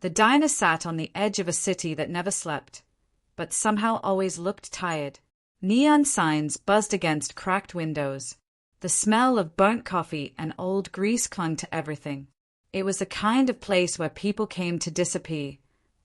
The diner sat on the edge of a city that never slept, but somehow always looked tired. Neon signs buzzed against cracked windows. The smell of burnt coffee and old grease clung to everything. It was the kind of place where people came to disappear,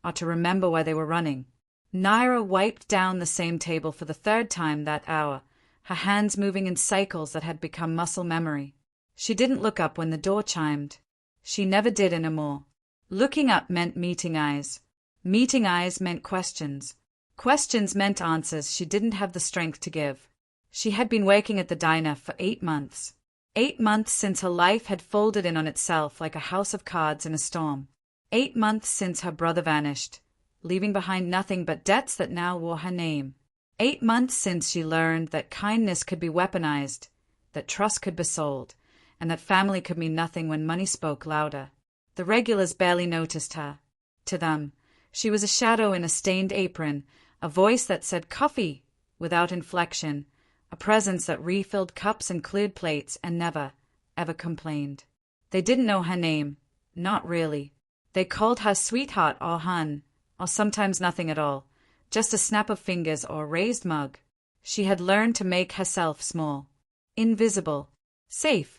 or to remember where they were running. Naira wiped down the same table for the third time that hour, her hands moving in cycles that had become muscle memory. She didn't look up when the door chimed. She never did anymore. Looking up meant meeting eyes. Meeting eyes meant questions. Questions meant answers she didn't have the strength to give. She had been working at the diner for 8 months. 8 months since her life had folded in on itself like a house of cards in a storm. 8 months since her brother vanished, leaving behind nothing but debts that now wore her name. 8 months since she learned that kindness could be weaponized, that trust could be sold, and that family could mean nothing when money spoke louder. The regulars barely noticed her. To them, she was a shadow in a stained apron, a voice that said coffee without inflection, a presence that refilled cups and cleared plates and never, ever complained. They didn't know her name, not really. They called her sweetheart or hun, or sometimes nothing at all, just a snap of fingers or a raised mug. She had learned to make herself small, invisible, safe.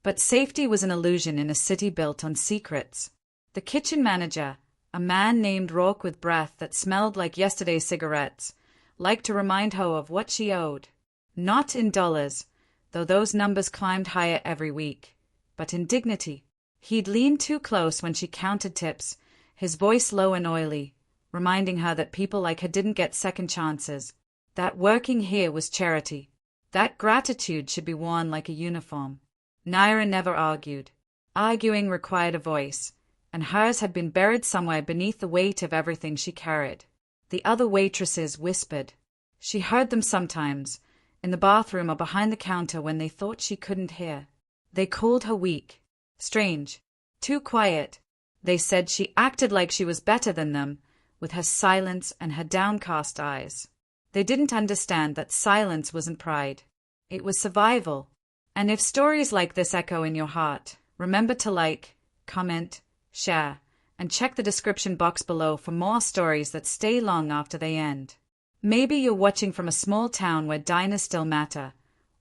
But safety was an illusion in a city built on secrets. The kitchen manager, a man named Rourke with breath that smelled like yesterday's cigarettes, liked to remind her of what she owed. Not in dollars, though those numbers climbed higher every week, but in dignity. He'd lean too close when she counted tips, his voice low and oily, reminding her that people like her didn't get second chances, that working here was charity, that gratitude should be worn like a uniform. Naira never argued. Arguing required a voice, and hers had been buried somewhere beneath the weight of everything she carried. The other waitresses whispered. She heard them sometimes, in the bathroom or behind the counter when they thought she couldn't hear. They called her weak, strange, too quiet. They said she acted like she was better than them, with her silence and her downcast eyes. They didn't understand that silence wasn't pride. It was survival. And if stories like this echo in your heart, remember to like, comment, share, and check the description box below for more stories that stay long after they end. Maybe you're watching from a small town where diners still matter,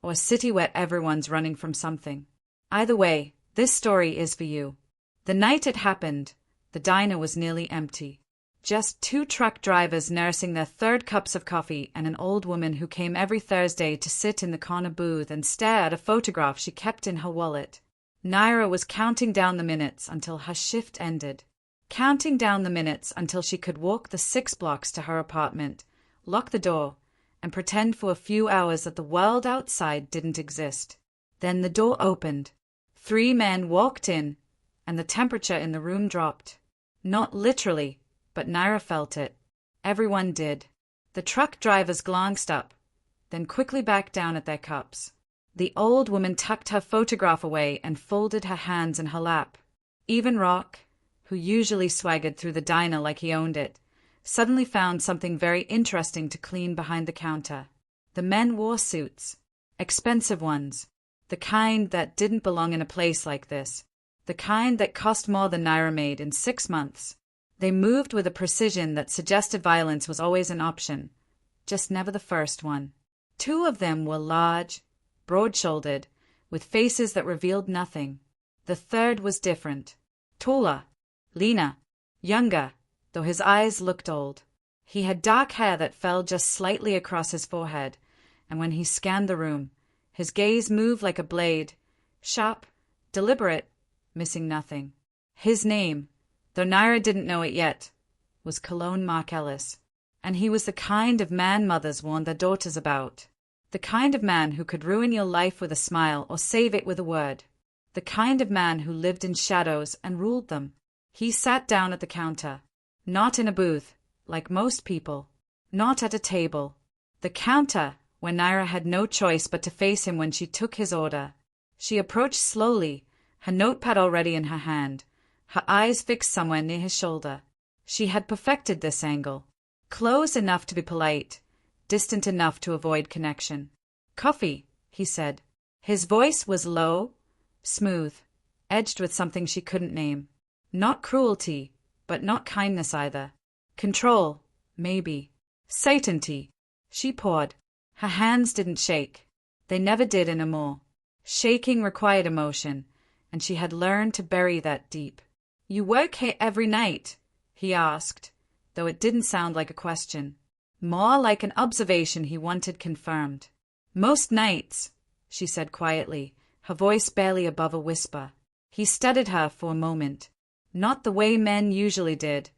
or a city where everyone's running from something. Either way, this story is for you. The night it happened, the diner was nearly empty. Just 2 truck drivers nursing their 3rd cups of coffee and an old woman who came every Thursday to sit in the corner booth and stare at a photograph she kept in her wallet. Naira was counting down the minutes until her shift ended. Counting down the minutes until she could walk the 6 blocks to her apartment, lock the door, and pretend for a few hours that the world outside didn't exist. Then the door opened. 3 men walked in, and the temperature in the room dropped. Not literally, but Naira felt it. Everyone did. The truck drivers glanced up, then quickly back down at their cups. The old woman tucked her photograph away and folded her hands in her lap. Even Rock, who usually swaggered through the diner like he owned it, suddenly found something very interesting to clean behind the counter. The men wore suits. Expensive ones. The kind that didn't belong in a place like this. The kind that cost more than Naira made in 6 months. They moved with a precision that suggested violence was always an option, just never the first one. 2 of them were large, broad-shouldered, with faces that revealed nothing. The 3rd was different. Taller, leaner, younger, though his eyes looked old. He had dark hair that fell just slightly across his forehead, and when he scanned the room, his gaze moved like a blade, sharp, deliberate, missing nothing. His name, though Naira didn't know it yet, was Cologne Mark Ellis, and he was the kind of man mothers warned their daughters about. The kind of man who could ruin your life with a smile or save it with a word. The kind of man who lived in shadows and ruled them. He sat down at the counter, not in a booth, like most people, not at a table. The counter, where Naira had no choice but to face him when she took his order. She approached slowly, her notepad already in her hand, her eyes fixed somewhere near his shoulder. She had perfected this angle. Close enough to be polite, distant enough to avoid connection. "Coffee," he said. His voice was low, smooth, edged with something she couldn't name. Not cruelty, but not kindness either. Control, maybe. Certainty. She poured. Her hands didn't shake. They never did anymore. Shaking required emotion, and she had learned to bury that deep. "You work here every night?" he asked, though it didn't sound like a question. More like an observation he wanted confirmed. "Most nights," she said quietly, her voice barely above a whisper. He studied her for a moment. Not the way men usually did,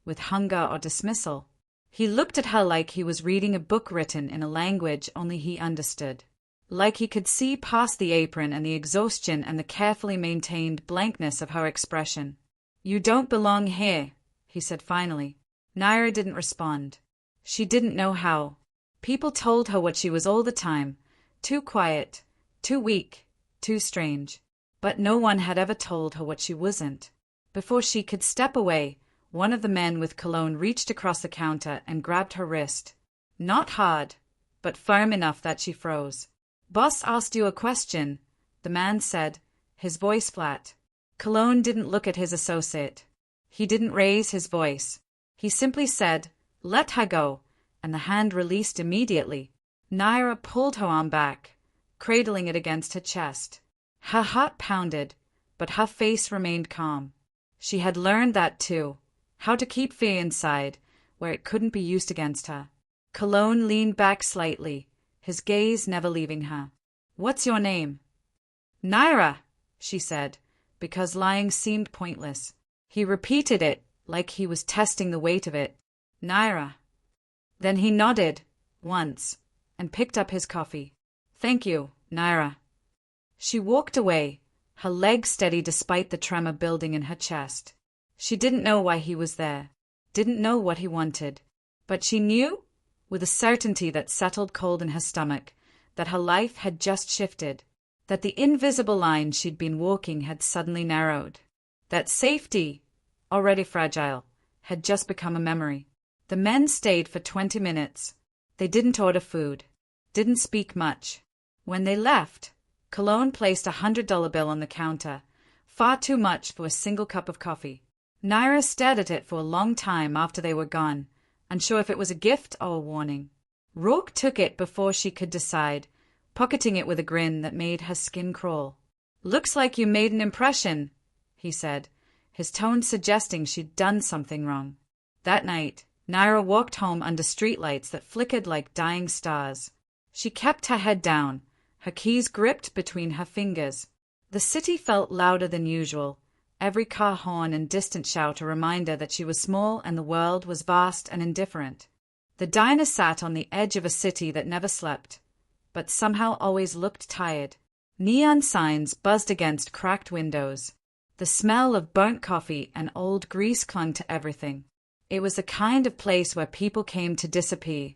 with hunger or dismissal. He looked at her like he was reading a book written in a language only he understood. Like he could see past the apron and the exhaustion and the carefully maintained blankness of her expression. "You don't belong here," he said finally. Naira didn't respond. She didn't know how. People told her what she was all the time. Too quiet, too weak, too strange. But no one had ever told her what she wasn't. Before she could step away, one of the men with cologne reached across the counter and grabbed her wrist. Not hard, but firm enough that she froze. "Boss asked you a question," the man said, his voice flat. Cologne didn't look at his associate. He didn't raise his voice. He simply said, "Let her go," and the hand released immediately. Naira pulled her arm back, cradling it against her chest. Her heart pounded, but her face remained calm. She had learned that too, how to keep fear inside, where it couldn't be used against her. Cologne leaned back slightly, his gaze never leaving her. "What's your name?" "Naira," she said, because lying seemed pointless. He repeated it, like he was testing the weight of it. "Naira." Then he nodded, once, and picked up his coffee. "Thank you, Naira." She walked away, her legs steady despite the tremor building in her chest. She didn't know why he was there, didn't know what he wanted, but she knew, with a certainty that settled cold in her stomach, that her life had just shifted, that the invisible line she'd been walking had suddenly narrowed, that safety, already fragile, had just become a memory. The men stayed for 20 minutes. They didn't order food, didn't speak much. When they left, Cologne placed a $100 bill on the counter, far too much for a single cup of coffee. Naira stared at it for a long time after they were gone, unsure if it was a gift or a warning. Rourke took it before she could decide, pocketing it with a grin that made her skin crawl. "Looks like you made an impression," he said, his tone suggesting she'd done something wrong. That night, Naira walked home under streetlights that flickered like dying stars. She kept her head down, her keys gripped between her fingers. The city felt louder than usual, every car horn and distant shout a reminder that she was small and the world was vast and indifferent. The diner sat on the edge of a city that never slept, but somehow always looked tired. Neon signs buzzed against cracked windows. The smell of burnt coffee and old grease clung to everything. It was the kind of place where people came to disappear,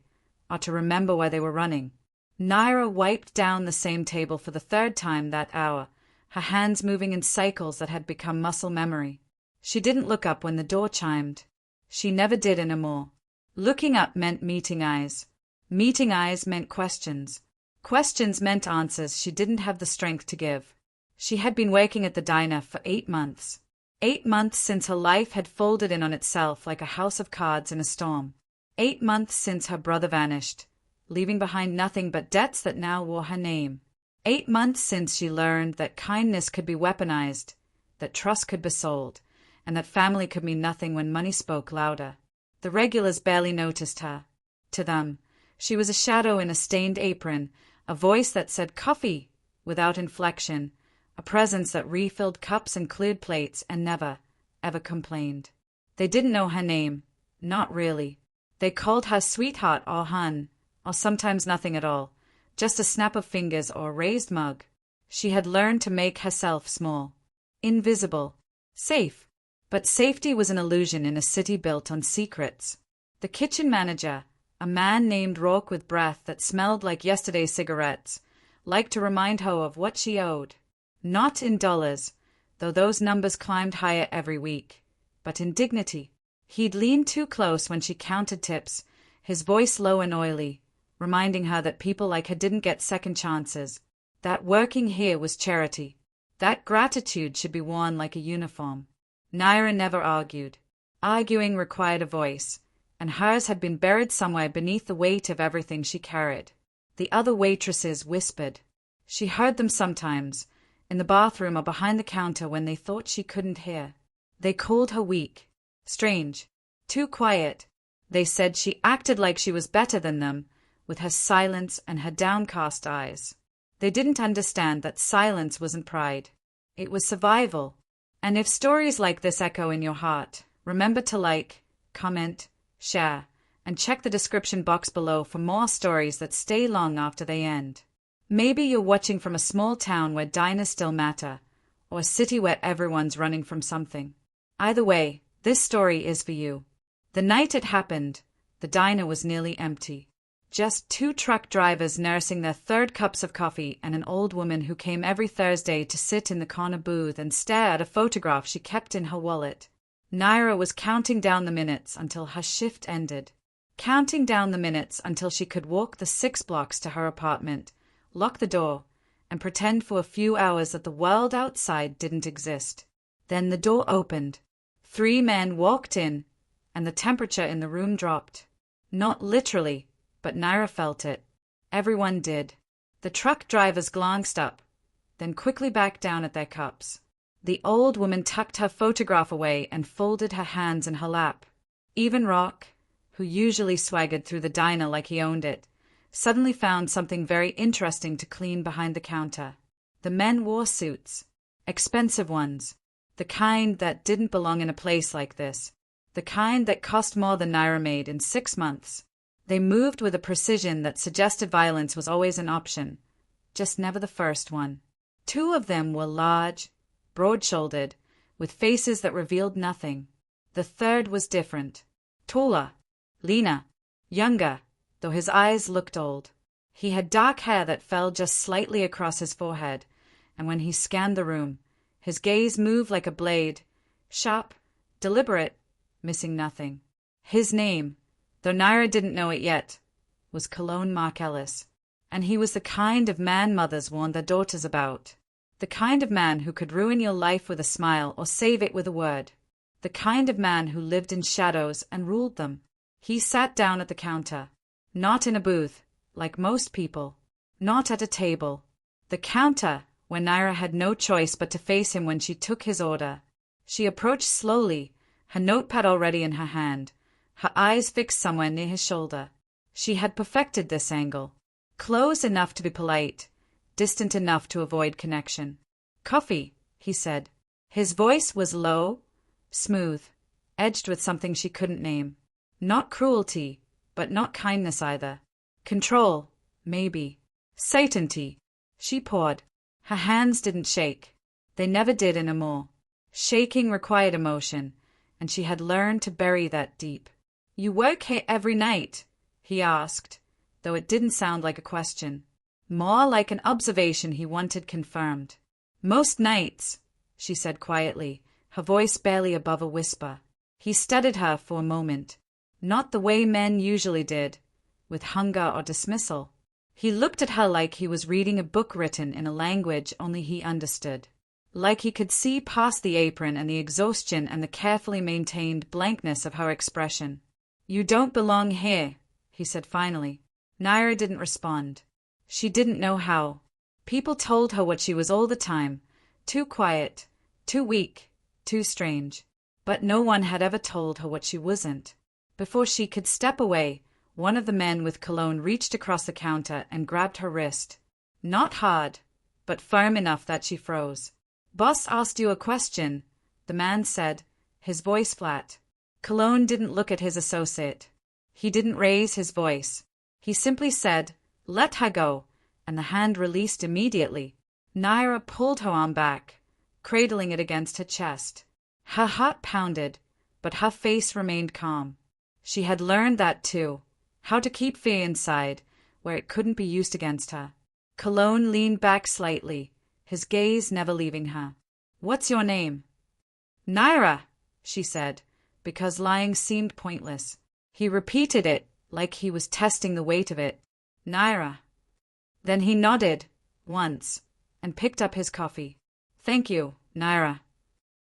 or to remember where they were running. Naira wiped down the same table for the third time that hour, her hands moving in cycles that had become muscle memory. She didn't look up when the door chimed. She never did anymore. Looking up meant meeting eyes. Meeting eyes meant questions. Questions meant answers she didn't have the strength to give. She had been working at the diner for 8 months. 8 months since her life had folded in on itself like a house of cards in a storm. 8 months since her brother vanished, leaving behind nothing but debts that now wore her name. 8 months since she learned that kindness could be weaponized, that trust could be sold, and that family could mean nothing when money spoke louder. The regulars barely noticed her. To them, she was a shadow in a stained apron, a voice that said coffee without inflection, a presence that refilled cups and cleared plates and never, ever complained. They didn't know her name, not really. They called her sweetheart or hun, or sometimes nothing at all, just a snap of fingers or a raised mug. She had learned to make herself small, invisible, safe. But safety was an illusion in a city built on secrets. The kitchen manager, a man named Rourke with breath that smelled like yesterday's cigarettes, liked to remind her of what she owed. Not in dollars, though those numbers climbed higher every week, but in dignity. He'd leaned too close when she counted tips, his voice low and oily, reminding her that people like her didn't get second chances, that working here was charity, that gratitude should be worn like a uniform. Naira never argued. Arguing required a voice, and hers had been buried somewhere beneath the weight of everything she carried. The other waitresses whispered. She heard them sometimes, in the bathroom or behind the counter when they thought she couldn't hear. They called her weak, strange, too quiet. They said she acted like she was better than them, with her silence and her downcast eyes. They didn't understand that silence wasn't pride. It was survival. And if stories like this echo in your heart, remember to like, comment, share, and check the description box below for more stories that stay long after they end. Maybe you're watching from a small town where diners still matter, or a city where everyone's running from something. Either way, this story is for you. The night it happened, the diner was nearly empty. Just 2 truck drivers nursing their 3rd cups of coffee and an old woman who came every Thursday to sit in the corner booth and stare at a photograph she kept in her wallet. Naira was counting down the minutes until her shift ended. Counting down the minutes until she could walk the 6 blocks to her apartment, lock the door, and pretend for a few hours that the world outside didn't exist. Then the door opened. 3 men walked in, and the temperature in the room dropped. Not literally, but Naira felt it. Everyone did. The truck drivers glanced up, then quickly back down at their cups. The old woman tucked her photograph away and folded her hands in her lap. Even Rock, who usually swaggered through the diner like he owned it, suddenly found something very interesting to clean behind the counter. The men wore suits. Expensive ones. The kind that didn't belong in a place like this. The kind that cost more than Naira made in 6 months. They moved with a precision that suggested violence was always an option, just never the first one. 2 of them were large, broad-shouldered, with faces that revealed nothing. The 3rd was different. Taller, leaner, younger, though his eyes looked old. He had dark hair that fell just slightly across his forehead, and when he scanned the room, his gaze moved like a blade, sharp, deliberate, missing nothing. His name, though Naira didn't know it yet, was Cologne Mark Ellis, and he was the kind of man mothers warned their daughters about. The kind of man who could ruin your life with a smile or save it with a word. The kind of man who lived in shadows and ruled them. He sat down at the counter. Not in a booth, like most people. Not at a table. The counter, where Naira had no choice but to face him when she took his order. She approached slowly, her notepad already in her hand, her eyes fixed somewhere near his shoulder. She had perfected this angle. Close enough to be polite, distant enough to avoid connection. "Coffee," he said. His voice was low, smooth, edged with something she couldn't name. Not cruelty, but not kindness either. Control, maybe. Certainty. She poured. Her hands didn't shake. They never did anymore. Shaking required emotion, and she had learned to bury that deep. "You work here every night?" he asked, though it didn't sound like a question. More like an observation he wanted confirmed. "Most nights," she said quietly, her voice barely above a whisper. He studied her for a moment. Not the way men usually did, with hunger or dismissal. He looked at her like he was reading a book written in a language only he understood. Like he could see past the apron and the exhaustion and the carefully maintained blankness of her expression. "You don't belong here," he said finally. Naira didn't respond. She didn't know how. People told her what she was all the time. Too quiet, too weak, too strange. But no one had ever told her what she wasn't. Before she could step away, one of the men with Cologne reached across the counter and grabbed her wrist. Not hard, but firm enough that she froze. "Boss asked you a question," the man said, his voice flat. Cologne didn't look at his associate. He didn't raise his voice. He simply said, "Let her go," and the hand released immediately. Naira pulled her arm back, cradling it against her chest. Her heart pounded, but her face remained calm. She had learned that too, how to keep fear inside, where it couldn't be used against her. Cologne leaned back slightly, his gaze never leaving her. "What's your name?" "Naira," she said, because lying seemed pointless. He repeated it, like he was testing the weight of it. "Naira." Then he nodded, once, and picked up his coffee. "Thank you, Naira."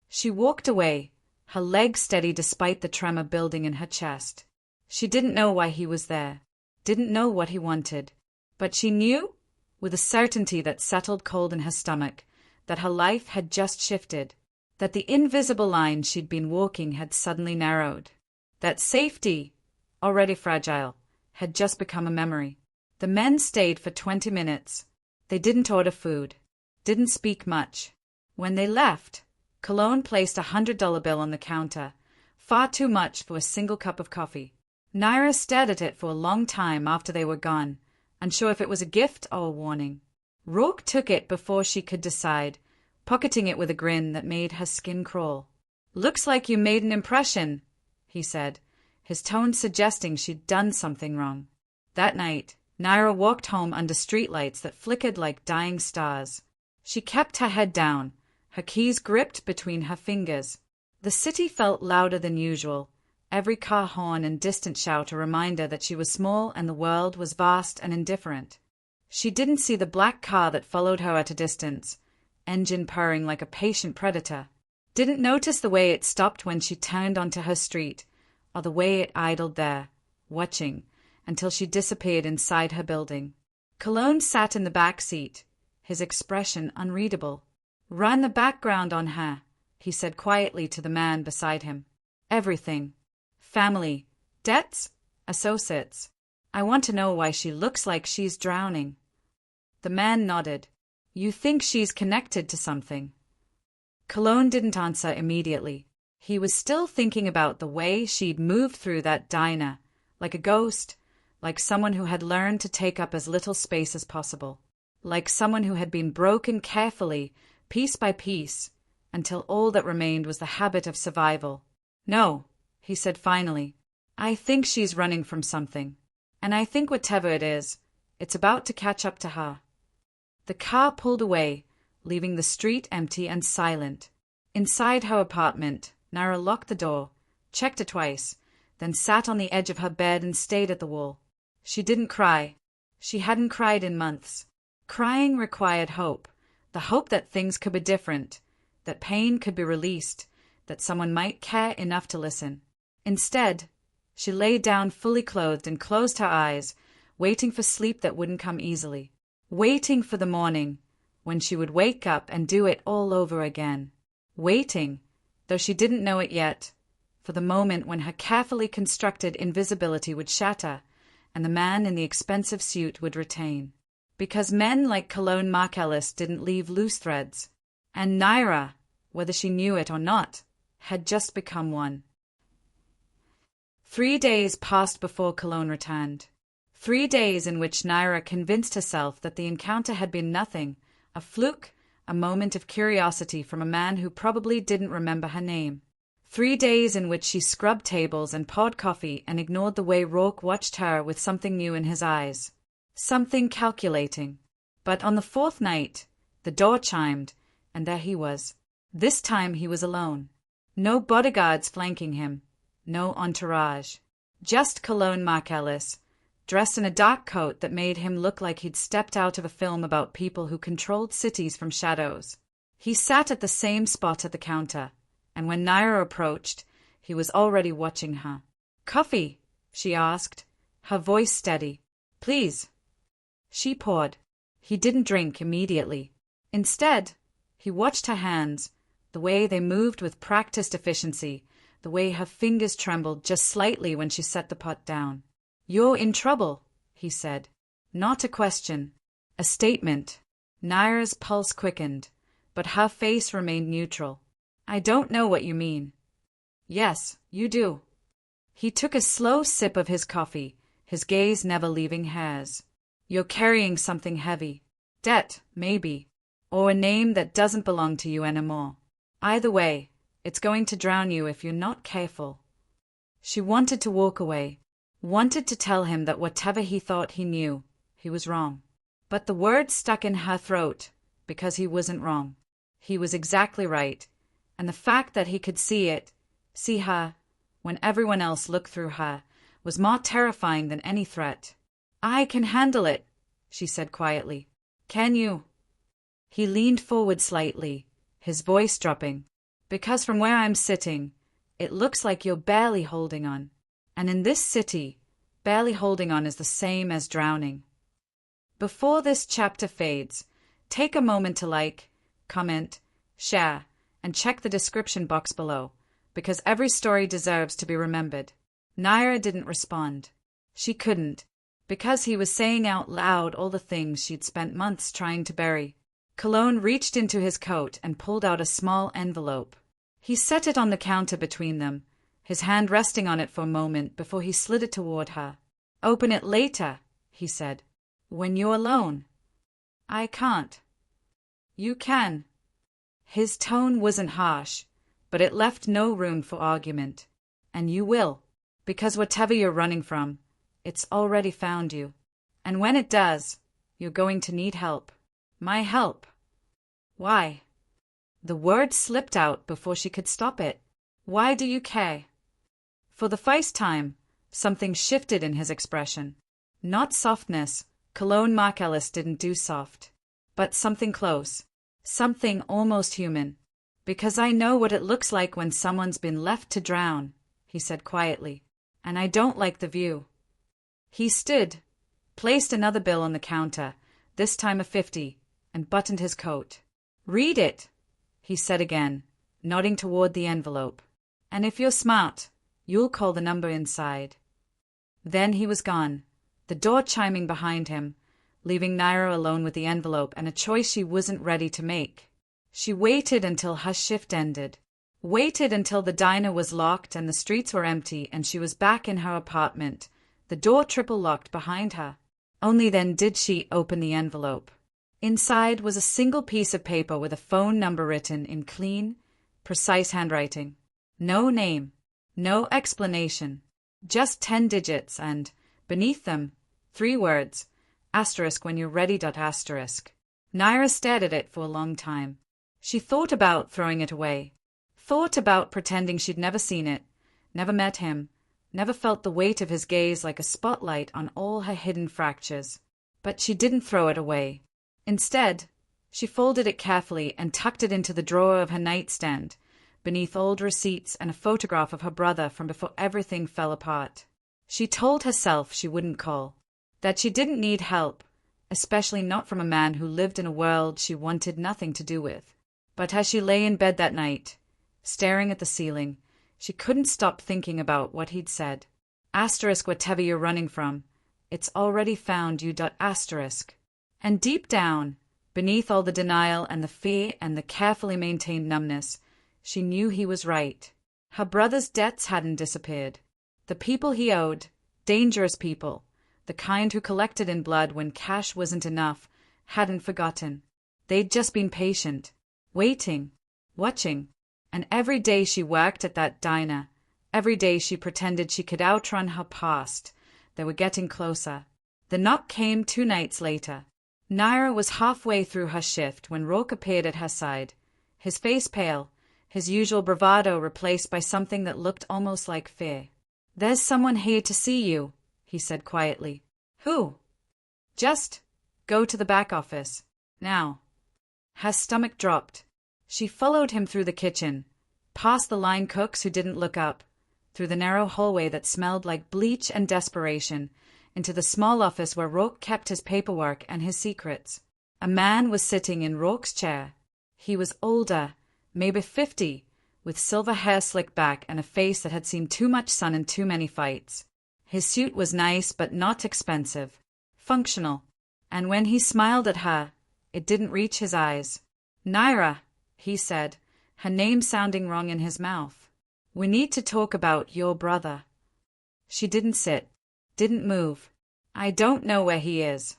She walked away, her legs steady despite the tremor building in her chest. She didn't know why he was there, didn't know what he wanted, but she knew, with a certainty that settled cold in her stomach, that her life had just shifted, that the invisible line she'd been walking had suddenly narrowed, that safety, already fragile, had just become a memory. The men stayed for 20 minutes. They didn't order food, didn't speak much. When they left, Cologne placed $100 bill on the counter, far too much for a single cup of coffee. Naira stared at it for a long time after they were gone, unsure if it was a gift or a warning. Rourke took it before she could decide, pocketing it with a grin that made her skin crawl. "Looks like you made an impression," he said, his tone suggesting she'd done something wrong. That night, Naira walked home under streetlights that flickered like dying stars. She kept her head down, her keys gripped between her fingers. The city felt louder than usual, every car horn and distant shout a reminder that she was small and the world was vast and indifferent. She didn't see the black car that followed her at a distance, engine purring like a patient predator. Didn't notice the way it stopped when she turned onto her street, or the way it idled there, watching, until she disappeared inside her building. Cologne sat in the back seat, his expression unreadable. "Run the background on her," he said quietly to the man beside him. "Everything. Family, debts, associates. I want to know why she looks like she's drowning." The man nodded. "You think she's connected to something?" Cologne didn't answer immediately. He was still thinking about the way she'd moved through that diner, like a ghost, like someone who had learned to take up as little space as possible, like someone who had been broken carefully, piece by piece, until all that remained was the habit of survival. "No," he said finally. "I think she's running from something. And I think whatever it is, it's about to catch up to her." The car pulled away, leaving the street empty and silent. Inside her apartment, Naira locked the door, checked it twice, then sat on the edge of her bed and stayed at the wall. She didn't cry. She hadn't cried in months. Crying required hope, the hope that things could be different, that pain could be released, that someone might care enough to listen. Instead, she lay down fully clothed and closed her eyes, waiting for sleep that wouldn't come easily, waiting for the morning, when she would wake up and do it all over again, waiting, though she didn't know it yet, for the moment when her carefully constructed invisibility would shatter and the man in the expensive suit would retain. Because men like Cologne Markellis didn't leave loose threads, and Naira, whether she knew it or not, had just become one. 3 days passed before Cologne returned. 3 days in which Naira convinced herself that the encounter had been nothing, a fluke, a moment of curiosity from a man who probably didn't remember her name. 3 days in which she scrubbed tables and poured coffee and ignored the way Rourke watched her with something new in his eyes. Something calculating. But on the 4th night, the door chimed, and there he was. This time he was alone. No bodyguards flanking him. No entourage. Just Cologne Markellis, dressed in a dark coat that made him look like he'd stepped out of a film about people who controlled cities from shadows. He sat at the same spot at the counter, and when Naira approached, he was already watching her. "Coffee?" she asked, her voice steady. "Please." She poured. He didn't drink immediately. Instead, he watched her hands, the way they moved with practiced efficiency, the way her fingers trembled just slightly when she set the pot down. "You're in trouble," he said. Not a question. A statement. Naira's pulse quickened, but her face remained neutral. "I don't know what you mean." "Yes, you do." He took a slow sip of his coffee, his gaze never leaving hers. "You're carrying something heavy. Debt, maybe. Or a name that doesn't belong to you anymore. Either way, it's going to drown you if you're not careful." She wanted to walk away, wanted to tell him that whatever he thought he knew, he was wrong. But the words stuck in her throat, because he wasn't wrong. He was exactly right, and the fact that he could see it, see her, when everyone else looked through her, was more terrifying than any threat. "I can handle it," she said quietly. "Can you?" He leaned forward slightly, his voice dropping. "Because from where I'm sitting, It looks like you're barely holding on. And in this city, barely holding on is the same as drowning. Before this chapter fades, take a moment to like, comment, share, and check the description box below, because every story deserves to be remembered. Naira didn't respond. She couldn't, because he was saying out loud all the things she'd spent months trying to bury. Cologne reached into his coat and pulled out a small envelope. He set it on the counter between them, his hand resting on it for a moment before he slid it toward her. "Open it later," he said. "When you're alone." "I can't." "You can." His tone wasn't harsh, but it left no room for argument. "And you will, because whatever you're running from, it's already found you. And when it does, you're going to need help. My help." "Why?" The word slipped out before she could stop it. "Why do you care?" For the first time, something shifted in his expression. Not softness. Cologne Markellis didn't do soft. But something close. Something almost human. "Because I know what it looks like when someone's been left to drown," he said quietly. "And I don't like the view." He stood, placed another bill on the counter, this time a 50, and buttoned his coat. "Read it," he said again, nodding toward the envelope. "And if you're smart, you'll call the number inside." Then he was gone, the door chiming behind him, leaving Naira alone with the envelope and a choice she wasn't ready to make. She waited until her shift ended. Waited until the diner was locked and the streets were empty and she was back in her apartment, the door triple locked behind her. Only then did she open the envelope. Inside was a single piece of paper with a phone number written in clean, precise handwriting. No name, no explanation, just 10 digits and, beneath them, 3 words, asterisk when you're ready. Asterisk. Naira stared at it for a long time. She thought about throwing it away. Thought about pretending she'd never seen it, never met him, never felt the weight of his gaze like a spotlight on all her hidden fractures. But she didn't throw it away. Instead, she folded it carefully and tucked it into the drawer of her nightstand, beneath old receipts and a photograph of her brother from before everything fell apart. She told herself she wouldn't call, that she didn't need help, especially not from a man who lived in a world she wanted nothing to do with. But as she lay in bed that night, staring at the ceiling, she couldn't stop thinking about what he'd said. Asterisk whatever you're running from, it's already found you. Asterisk. And deep down, beneath all the denial and the fear and the carefully maintained numbness, she knew he was right. Her brother's debts hadn't disappeared. The people he owed, dangerous people, the kind who collected in blood when cash wasn't enough, hadn't forgotten. They'd just been patient, waiting, watching. And every day she worked at that diner, every day she pretended she could outrun her past, they were getting closer. The knock came 2 nights later. Naira was halfway through her shift when Rourke appeared at her side, his face pale, his usual bravado replaced by something that looked almost like fear. "There's someone here to see you," he said quietly. "Who?" "Just go to the back office. Now." Her stomach dropped. She followed him through the kitchen, past the line cooks who didn't look up, through the narrow hallway that smelled like bleach and desperation, into the small office where Rourke kept his paperwork and his secrets. A man was sitting in Rourke's chair. He was older, maybe 50, with silver hair slicked back and a face that had seen too much sun and too many fights. His suit was nice but not expensive, functional, and when he smiled at her, it didn't reach his eyes. "Naira," he said, her name sounding wrong in his mouth. "We need to talk about your brother." She didn't sit, didn't move. "I don't know where he is."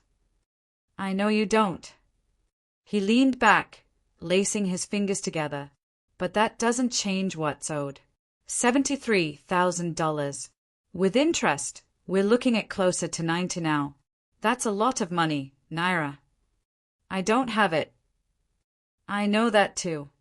"I know you don't." He leaned back, lacing his fingers together. "But that doesn't change what's owed. $73,000. With interest, we're looking at closer to 90 now. That's a lot of money, Naira." "I don't have it." "I know that too."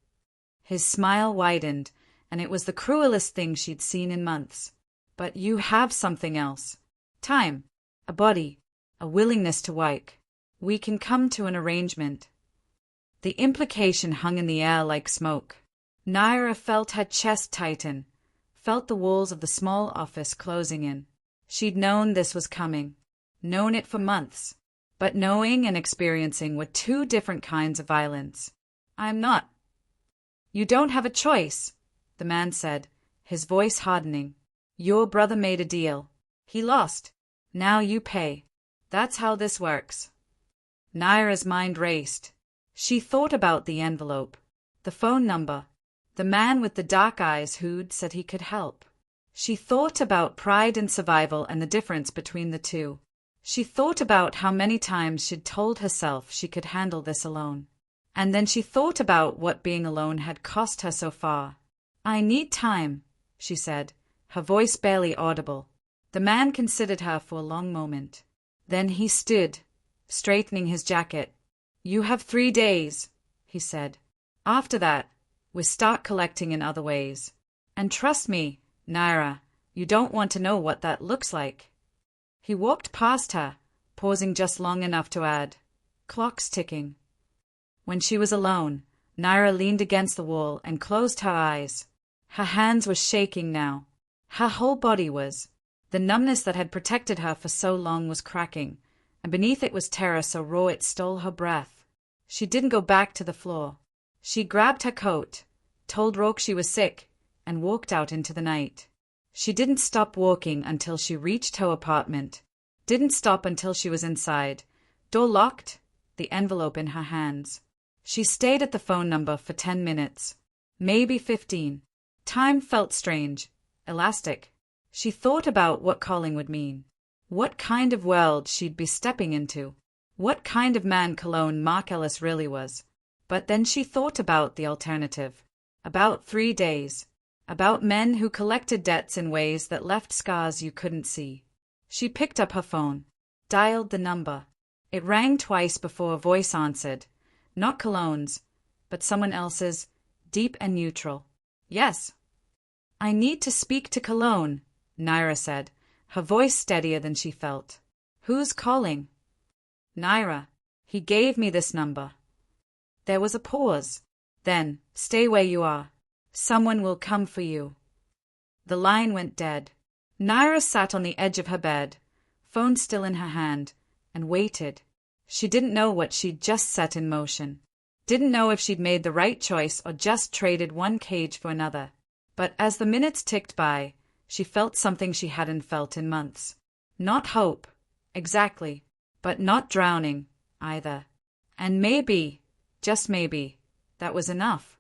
His smile widened, and it was the cruelest thing she'd seen in months. "But you have something else. Time, a body, a willingness to work. We can come to an arrangement." The implication hung in the air like smoke. Naira felt her chest tighten, felt the walls of the small office closing in. She'd known this was coming. Known it for months. But knowing and experiencing were two different kinds of violence. I'm not. You don't have a choice, the man said, his voice hardening. Your brother made a deal. He lost. Now you pay. That's how this works. Naira's mind raced. She thought about the envelope, the phone number, the man with the dark eyes who'd said he could help. She thought about pride and survival and the difference between the two. She thought about how many times she'd told herself she could handle this alone. And then she thought about what being alone had cost her so far. I need time, she said, her voice barely audible. The man considered her for a long moment. Then he stood, straightening his jacket. You have 3 days, he said. After that, we start collecting in other ways. And trust me, Naira, you don't want to know what that looks like. He walked past her, pausing just long enough to add, clock's ticking. When she was alone, Naira leaned against the wall and closed her eyes. Her hands were shaking now. Her whole body was. The numbness that had protected her for so long was cracking, and beneath it was terror so raw it stole her breath. She didn't go back to the floor. She grabbed her coat, told Rourke she was sick, and walked out into the night. She didn't stop walking until she reached her apartment. Didn't stop until she was inside. Door locked, the envelope in her hands. She stayed at the phone number for 10 minutes. Maybe 15. Time felt strange, elastic. She thought about what calling would mean. What kind of world she'd be stepping into. What kind of man Cologne Mark Ellis really was. But then she thought about the alternative. About 3 days. About men who collected debts in ways that left scars you couldn't see. She picked up her phone. Dialed the number. It rang twice before a voice answered. Not Cologne's, but someone else's, deep and neutral. Yes. I need to speak to Cologne, Naira said, her voice steadier than she felt. Who's calling? Naira. He gave me this number. There was a pause. Then, stay where you are. Someone will come for you. The line went dead. Naira sat on the edge of her bed, phone still in her hand, and waited. She didn't know what she'd just set in motion. Didn't know if she'd made the right choice or just traded one cage for another. But as the minutes ticked by, she felt something she hadn't felt in months. Not hope, exactly, but not drowning, either. And maybe, just maybe, that was enough.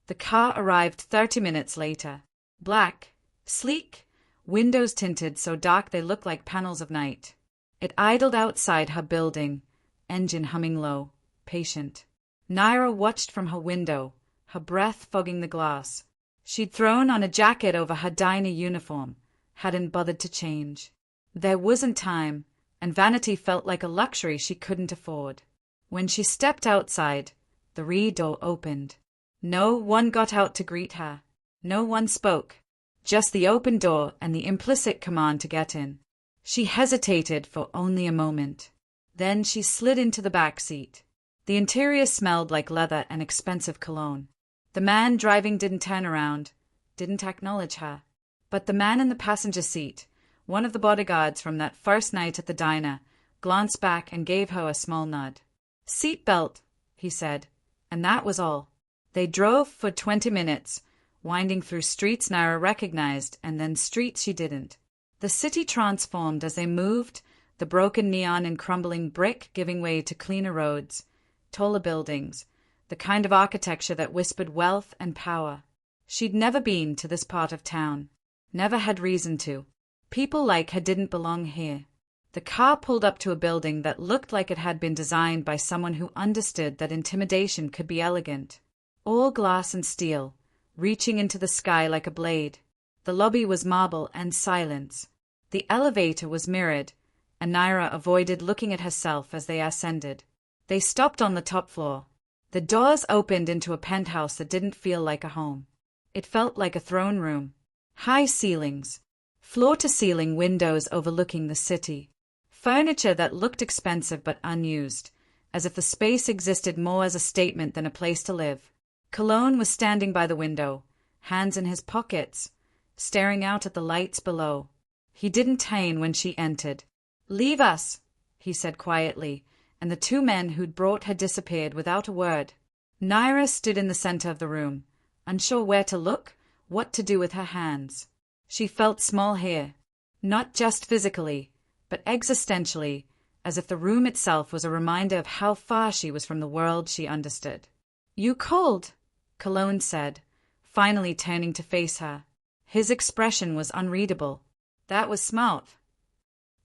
The car arrived 30 minutes later. Black, sleek, windows tinted so dark they looked like panels of night. It idled outside her building, engine humming low, patient. Naira watched from her window, her breath fogging the glass. She'd thrown on a jacket over her diner uniform, hadn't bothered to change. There wasn't time, and vanity felt like a luxury she couldn't afford. When she stepped outside, the rear door opened. No one got out to greet her. No one spoke. Just the open door and the implicit command to get in. She hesitated for only a moment. Then she slid into the back seat. The interior smelled like leather and expensive cologne. The man driving didn't turn around, didn't acknowledge her. But the man in the passenger seat, one of the bodyguards from that first night at the diner, glanced back and gave her a small nod. Seat belt, he said, and that was all. They drove for 20 minutes, winding through streets Naira recognized and then streets she didn't. The city transformed as they moved, the broken neon and crumbling brick giving way to cleaner roads, taller buildings, the kind of architecture that whispered wealth and power. She'd never been to this part of town, never had reason to. People like her didn't belong here. The car pulled up to a building that looked like it had been designed by someone who understood that intimidation could be elegant. All glass and steel, reaching into the sky like a blade. The lobby was marble and silence. The elevator was mirrored, and Naira avoided looking at herself as they ascended. They stopped on the top floor. The doors opened into a penthouse that didn't feel like a home. It felt like a throne room. High ceilings, floor-to-ceiling windows overlooking the city. Furniture that looked expensive but unused, as if the space existed more as a statement than a place to live. Cologne was standing by the window, hands in his pockets, staring out at the lights below. He didn't turn when she entered. "Leave us," he said quietly, and the two men who'd brought her disappeared without a word. Naira stood in the center of the room, unsure where to look, what to do with her hands. She felt small here, not just physically, but existentially, as if the room itself was a reminder of how far she was from the world she understood. "You called," Cologne said, finally turning to face her. His expression was unreadable. "That was smart."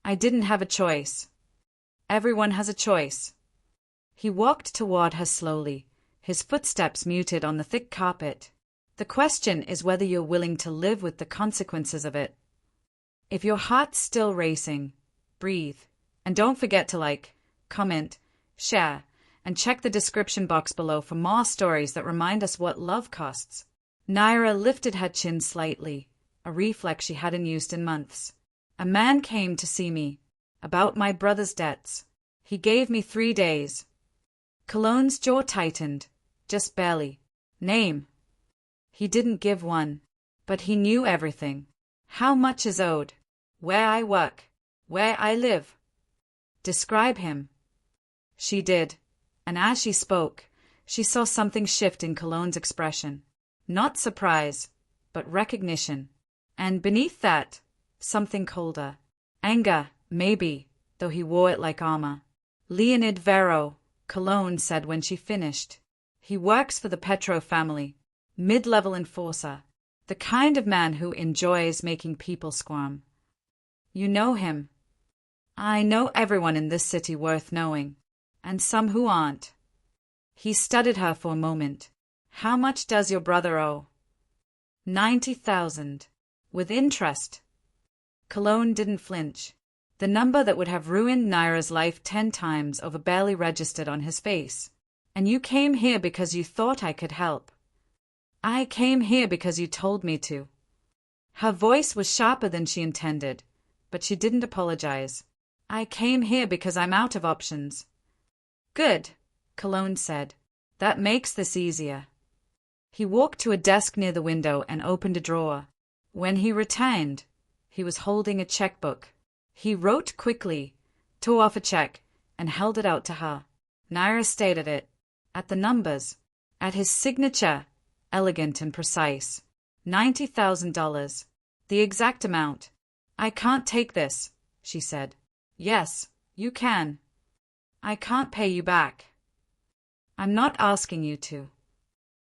"I didn't have a choice." "Everyone has a choice." He walked toward her slowly, his footsteps muted on the thick carpet. "The question is whether you're willing to live with the consequences of it. If your heart's still racing, breathe. And don't forget to like, comment, share, and check the description box below for more stories that remind us what love costs." Naira lifted her chin slightly, a reflex she hadn't used in months. "A man came to see me about my brother's debts. He gave me 3 days." Cologne's jaw tightened, just barely. "Name?" "He didn't give one. But he knew everything. How much is owed? Where I work? Where I live?" "Describe him." She did, and as she spoke, she saw something shift in Cologne's expression. Not surprise, but recognition. And beneath that, something colder. Anger, maybe, though he wore it like armor. "Leonid Vero," Cologne said when she finished. "He works for the Petro family. Mid-level enforcer. The kind of man who enjoys making people squirm." "You know him?" "I know everyone in this city worth knowing. And some who aren't." He studied her for a moment. "How much does your brother owe?" 90,000. With interest." Cologne didn't flinch. The number that would have ruined Naira's life 10 times over barely registered on his face. "And you came here because you thought I could help." "I came here because you told me to." Her voice was sharper than she intended, but she didn't apologize. "I came here because I'm out of options." "Good," Cologne said. "That makes this easier." He walked to a desk near the window and opened a drawer. When he returned, he was holding a checkbook. He wrote quickly, tore off a check, and held it out to her. Naira stared at it, at the numbers, at his signature, elegant and precise. $90,000. The exact amount. "I can't take this," she said. "Yes, you can." "I can't pay you back." "I'm not asking you to."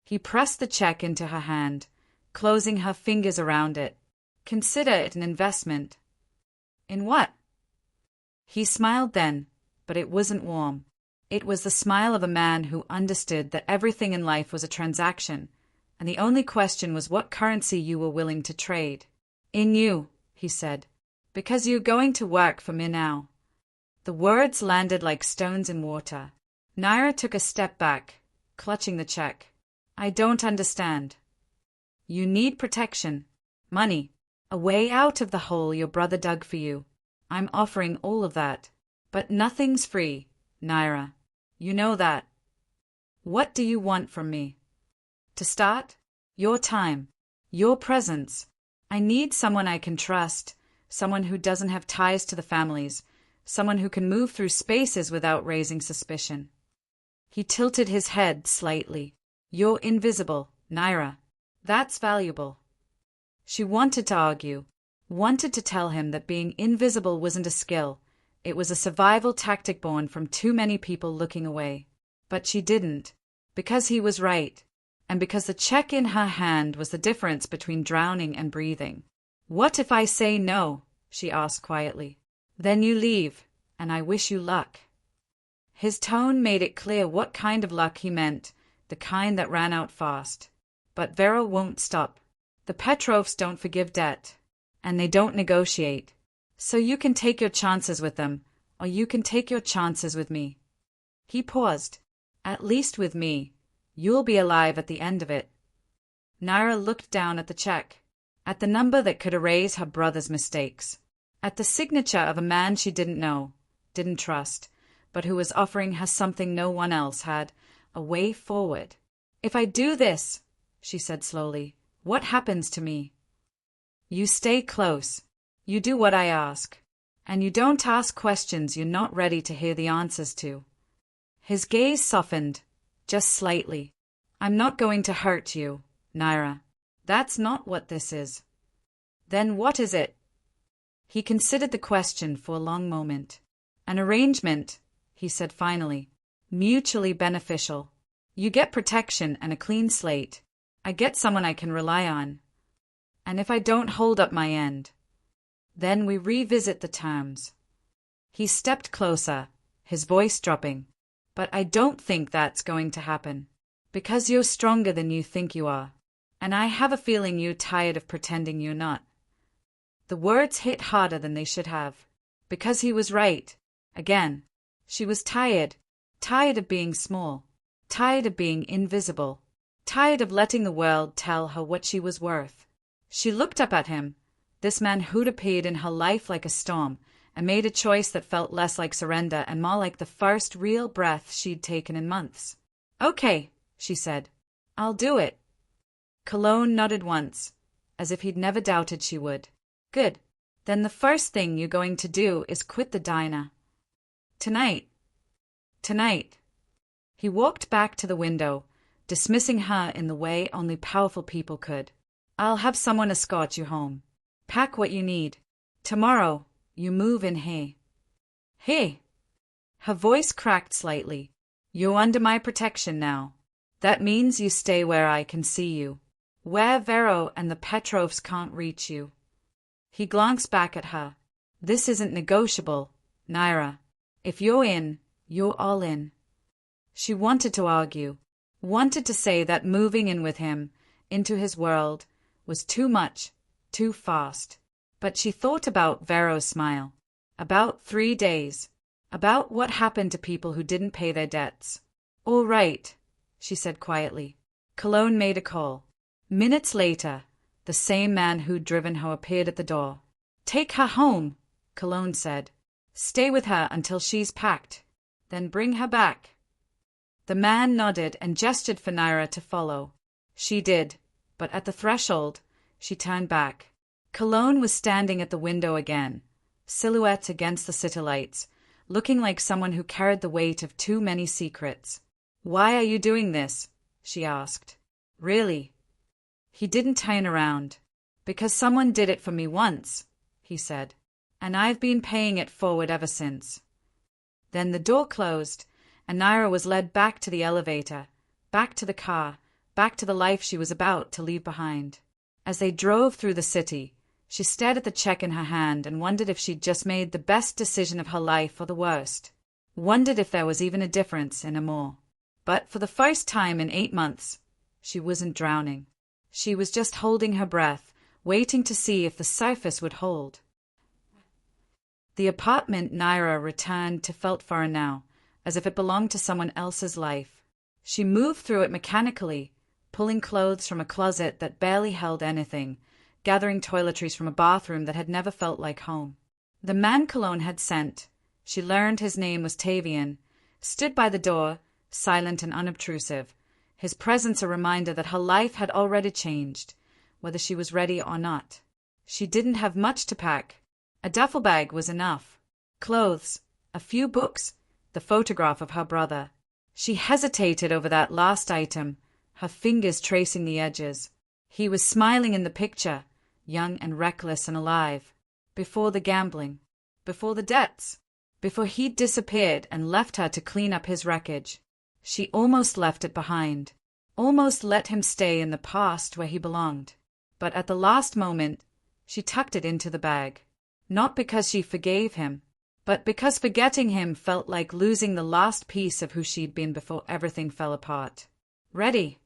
He pressed the check into her hand, closing her fingers around it. "Consider it an investment." "In what?" He smiled then, but it wasn't warm. It was the smile of a man who understood that everything in life was a transaction, and the only question was what currency you were willing to trade. "In you," he said, "because you're going to work for me now." The words landed like stones in water. Naira took a step back, clutching the check. "I don't understand." "You need protection. Money. A way out of the hole your brother dug for you. I'm offering all of that. But nothing's free, Naira. You know that." "What do you want from me?" "To start, your time. Your presence. I need someone I can trust, someone who doesn't have ties to the families, someone who can move through spaces without raising suspicion." He tilted his head slightly. "You're invisible, Naira. That's valuable." She wanted to argue, wanted to tell him that being invisible wasn't a skill. It was a survival tactic born from too many people looking away. But she didn't, because he was right, and because the check in her hand was the difference between drowning and breathing. "What if I say no?" she asked quietly. "Then you leave, and I wish you luck." His tone made it clear what kind of luck he meant, the kind that ran out fast. "But Vera won't stop. The Petrovs don't forgive debt, and they don't negotiate. So you can take your chances with them, or you can take your chances with me." He paused. "At least with me. You'll be alive at the end of it." Naira looked down at the check, at the number that could erase her brother's mistakes, at the signature of a man she didn't know, didn't trust, but who was offering her something no one else had, a way forward. "If I do this," she said slowly, What happens to me? You stay close. You do what I ask. And you don't ask questions you're not ready to hear the answers to. His gaze softened, just slightly. I'm not going to hurt you, Naira. That's not what this is. Then what is it? He considered the question for a long moment. An arrangement, he said finally. Mutually beneficial. You get protection and a clean slate. I get someone I can rely on. And if I don't hold up my end, then we revisit the terms. He stepped closer, his voice dropping. But I don't think that's going to happen. Because you're stronger than you think you are. And I have a feeling you're tired of pretending you're not. The words hit harder than they should have. Because he was right. Again. She was tired. Tired of being small. Tired of being invisible. Tired of letting the world tell her what she was worth. She looked up at him, this man who'd appeared in her life like a storm, and made a choice that felt less like surrender and more like the first real breath she'd taken in months. Okay, she said. I'll do it. Cologne nodded once, as if he'd never doubted she would. Good. Then the first thing you're going to do is quit the diner. Tonight. Tonight. He walked back to the window, dismissing her in the way only powerful people could. I'll have someone escort you home. Pack what you need. Tomorrow, you move in here. Hey! Her voice cracked slightly. You're under my protection now. That means you stay where I can see you. Where Vero and the Petrovs can't reach you. He glanced back at her. This isn't negotiable, Naira. If you're in, you're all in. She wanted to argue, wanted to say that moving in with him, into his world, was too much, too fast. But she thought about Vero's smile, about 3 days, about what happened to people who didn't pay their debts. All right, she said quietly. Cologne made a call. Minutes later, the same man who'd driven her appeared at the door. Take her home, Cologne said. Stay with her until she's packed. Then bring her back. The man nodded and gestured for Naira to follow. She did, but at the threshold, she turned back. Cologne was standing at the window again, silhouette against the city lights, looking like someone who carried the weight of too many secrets. Why are you doing this? She asked. Really? He didn't turn around. Because someone did it for me once, he said. And I've been paying it forward ever since. Then the door closed, and Naira was led back to the elevator, back to the car, back to the life she was about to leave behind. As they drove through the city, she stared at the check in her hand and wondered if she'd just made the best decision of her life or the worst. Wondered if there was even a difference in Amor. But for the first time in 8 months, she wasn't drowning. She was just holding her breath, waiting to see if the surface would hold. The apartment Naira returned to felt foreign now, as if it belonged to someone else's life. She moved through it mechanically, pulling clothes from a closet that barely held anything, gathering toiletries from a bathroom that had never felt like home. The man Cologne had sent, she learned his name was Tavian, stood by the door, silent and unobtrusive, his presence a reminder that her life had already changed, whether she was ready or not. She didn't have much to pack. A duffel bag was enough. Clothes, a few books, the photograph of her brother. She hesitated over that last item, her fingers tracing the edges. He was smiling in the picture, young and reckless and alive. Before the gambling, before the debts, before he'd disappeared and left her to clean up his wreckage. She almost left it behind, almost let him stay in the past where he belonged. But at the last moment, she tucked it into the bag. Not because she forgave him, but because forgetting him felt like losing the last piece of who she'd been before everything fell apart. Ready?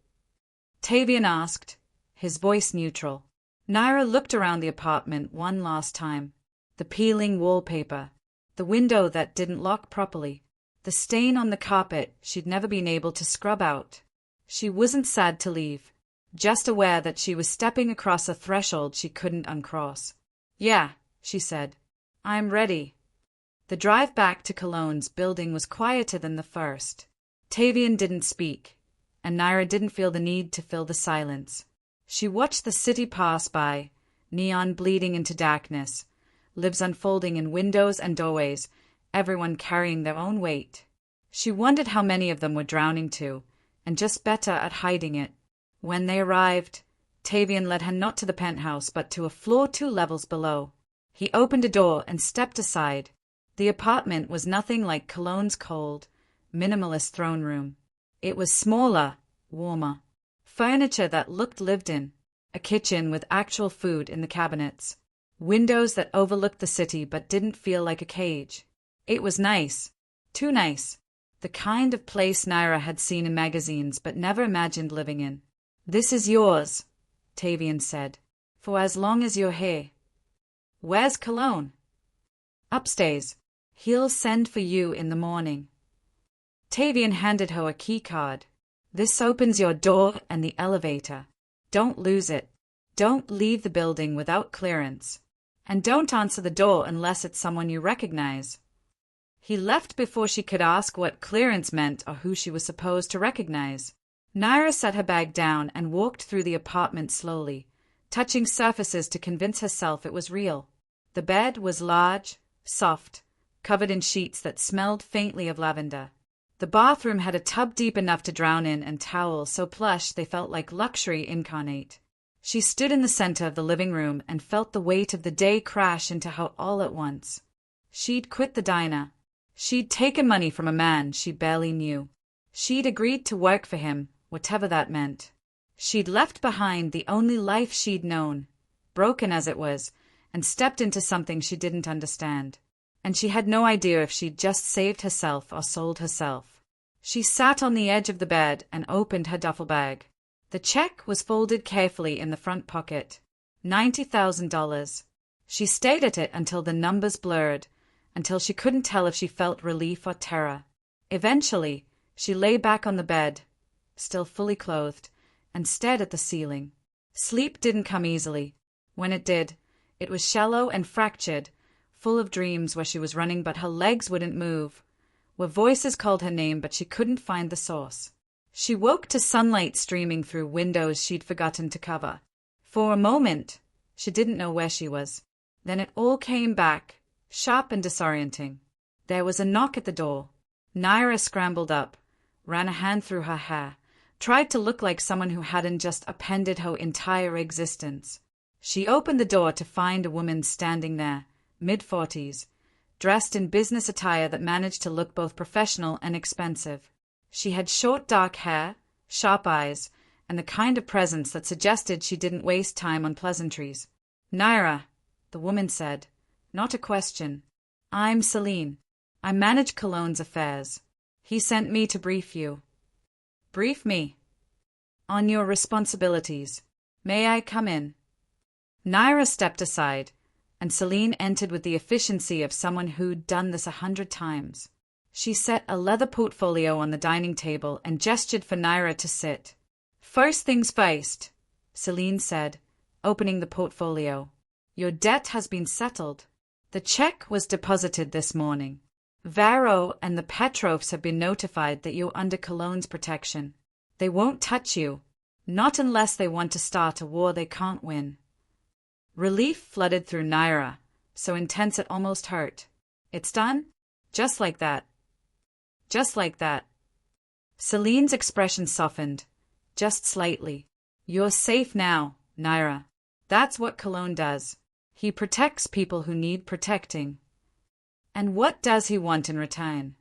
Tavian asked, his voice neutral. Naira looked around the apartment one last time. The peeling wallpaper, the window that didn't lock properly, the stain on the carpet she'd never been able to scrub out. She wasn't sad to leave, just aware that she was stepping across a threshold she couldn't uncross. Yeah, she said. I'm ready. The drive back to Cologne's building was quieter than the first. Tavian didn't speak, and Naira didn't feel the need to fill the silence. She watched the city pass by, neon bleeding into darkness, lives unfolding in windows and doorways, everyone carrying their own weight. She wondered how many of them were drowning too, and just better at hiding it. When they arrived, Tavian led her not to the penthouse but to a floor 2 levels below. He opened a door and stepped aside. The apartment was nothing like Cologne's cold, minimalist throne room. It was smaller, warmer. Furniture that looked lived in. A kitchen with actual food in the cabinets. Windows that overlooked the city but didn't feel like a cage. It was nice. Too nice. The kind of place Naira had seen in magazines but never imagined living in. "This is yours," Tavian said, "for as long as you're here." "Where's Cologne?" "Upstairs. He'll send for you in the morning." Tavian handed her a key card. "This opens your door and the elevator. Don't lose it. Don't leave the building without clearance. And don't answer the door unless it's someone you recognize." He left before she could ask what clearance meant or who she was supposed to recognize. Naira set her bag down and walked through the apartment slowly, touching surfaces to convince herself it was real. The bed was large, soft, covered in sheets that smelled faintly of lavender. The bathroom had a tub deep enough to drown in and towels so plush they felt like luxury incarnate. She stood in the center of the living room and felt the weight of the day crash into her all at once. She'd quit the diner. She'd taken money from a man she barely knew. She'd agreed to work for him, whatever that meant. She'd left behind the only life she'd known, broken as it was, and stepped into something she didn't understand. And she had no idea if she'd just saved herself or sold herself. She sat on the edge of the bed and opened her duffel bag. The check was folded carefully in the front pocket. $90,000. She stared at it until the numbers blurred, until she couldn't tell if she felt relief or terror. Eventually, she lay back on the bed, still fully clothed, and stared at the ceiling. Sleep didn't come easily. When it did, it was shallow and fractured, full of dreams where she was running but her legs wouldn't move, where voices called her name but she couldn't find the source. She woke to sunlight streaming through windows she'd forgotten to cover. For a moment, she didn't know where she was. Then it all came back, sharp and disorienting. There was a knock at the door. Naira scrambled up, ran a hand through her hair, tried to look like someone who hadn't just upended her entire existence. She opened the door to find a woman standing there, mid-40s, dressed in business attire that managed to look both professional and expensive. She had short dark hair, sharp eyes, and the kind of presence that suggested she didn't waste time on pleasantries. "Naira," the woman said, not a question. "I'm Celine. I manage Cologne's affairs. He sent me to brief you." "Brief me?" "On your responsibilities. May I come in?" Naira stepped aside, and Celine entered with the efficiency of someone who'd done this 100 times. She set a leather portfolio on the dining table and gestured for Naira to sit. "First things first," Celine said, opening the portfolio. "Your debt has been settled. The check was deposited this morning. Varro and the Petrovs have been notified that you're under Cologne's protection. They won't touch you, not unless they want to start a war they can't win." Relief flooded through Naira, so intense it almost hurt. "It's done? Just like that?" "Just like that." Celine's expression softened, just slightly. "You're safe now, Naira. That's what Cologne does. He protects people who need protecting." "And what does he want in return?"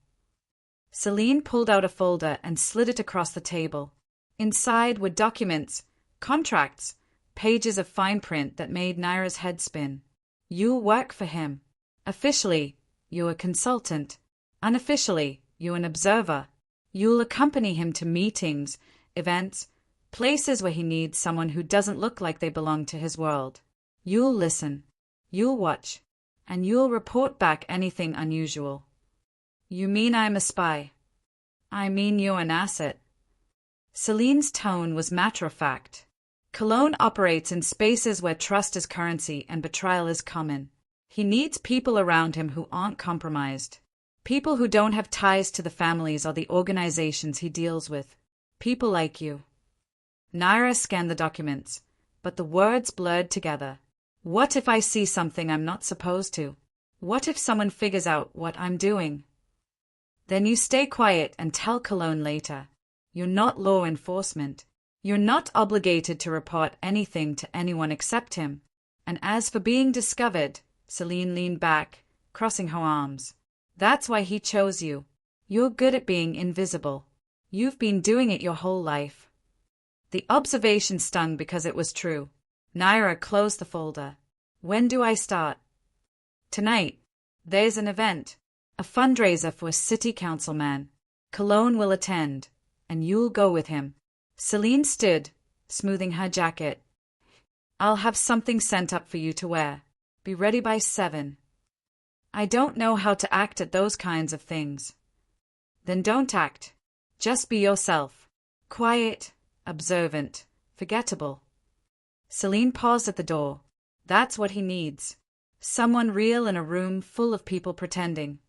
Celine pulled out a folder and slid it across the table. Inside were documents, contracts, pages of fine print that made Naira's head spin. "You'll work for him. Officially, you're a consultant. Unofficially, you're an observer. You'll accompany him to meetings, events, places where he needs someone who doesn't look like they belong to his world. You'll listen. You'll watch. And you'll report back anything unusual." "You mean I'm a spy?" "I mean you're an asset." Celine's tone was matter-of-fact. Cologne operates in spaces where trust is currency and betrayal is common. He needs people around him who aren't compromised. People who don't have ties to the families or the organizations he deals with. People like you. Naira scanned the documents, but the words blurred together. What if I see something I'm not supposed to? What if someone figures out what I'm doing? Then you stay quiet and tell Cologne later. You're not law enforcement. You're not obligated to report anything to anyone except him. And as for being discovered, Celine leaned back, crossing her arms. That's why he chose you. You're good at being invisible. You've been doing it your whole life. The observation stung because it was true. Naira closed the folder. When do I start? Tonight. There's an event. A fundraiser for a city councilman. Cologne will attend, and you'll go with him. Celine stood, smoothing her jacket. I'll have something sent up for you to wear. Be ready by 7. I don't know how to act at those kinds of things. Then don't act. Just be yourself. Quiet, observant, forgettable. Celine paused at the door. That's what he needs. Someone real in a room full of people pretending.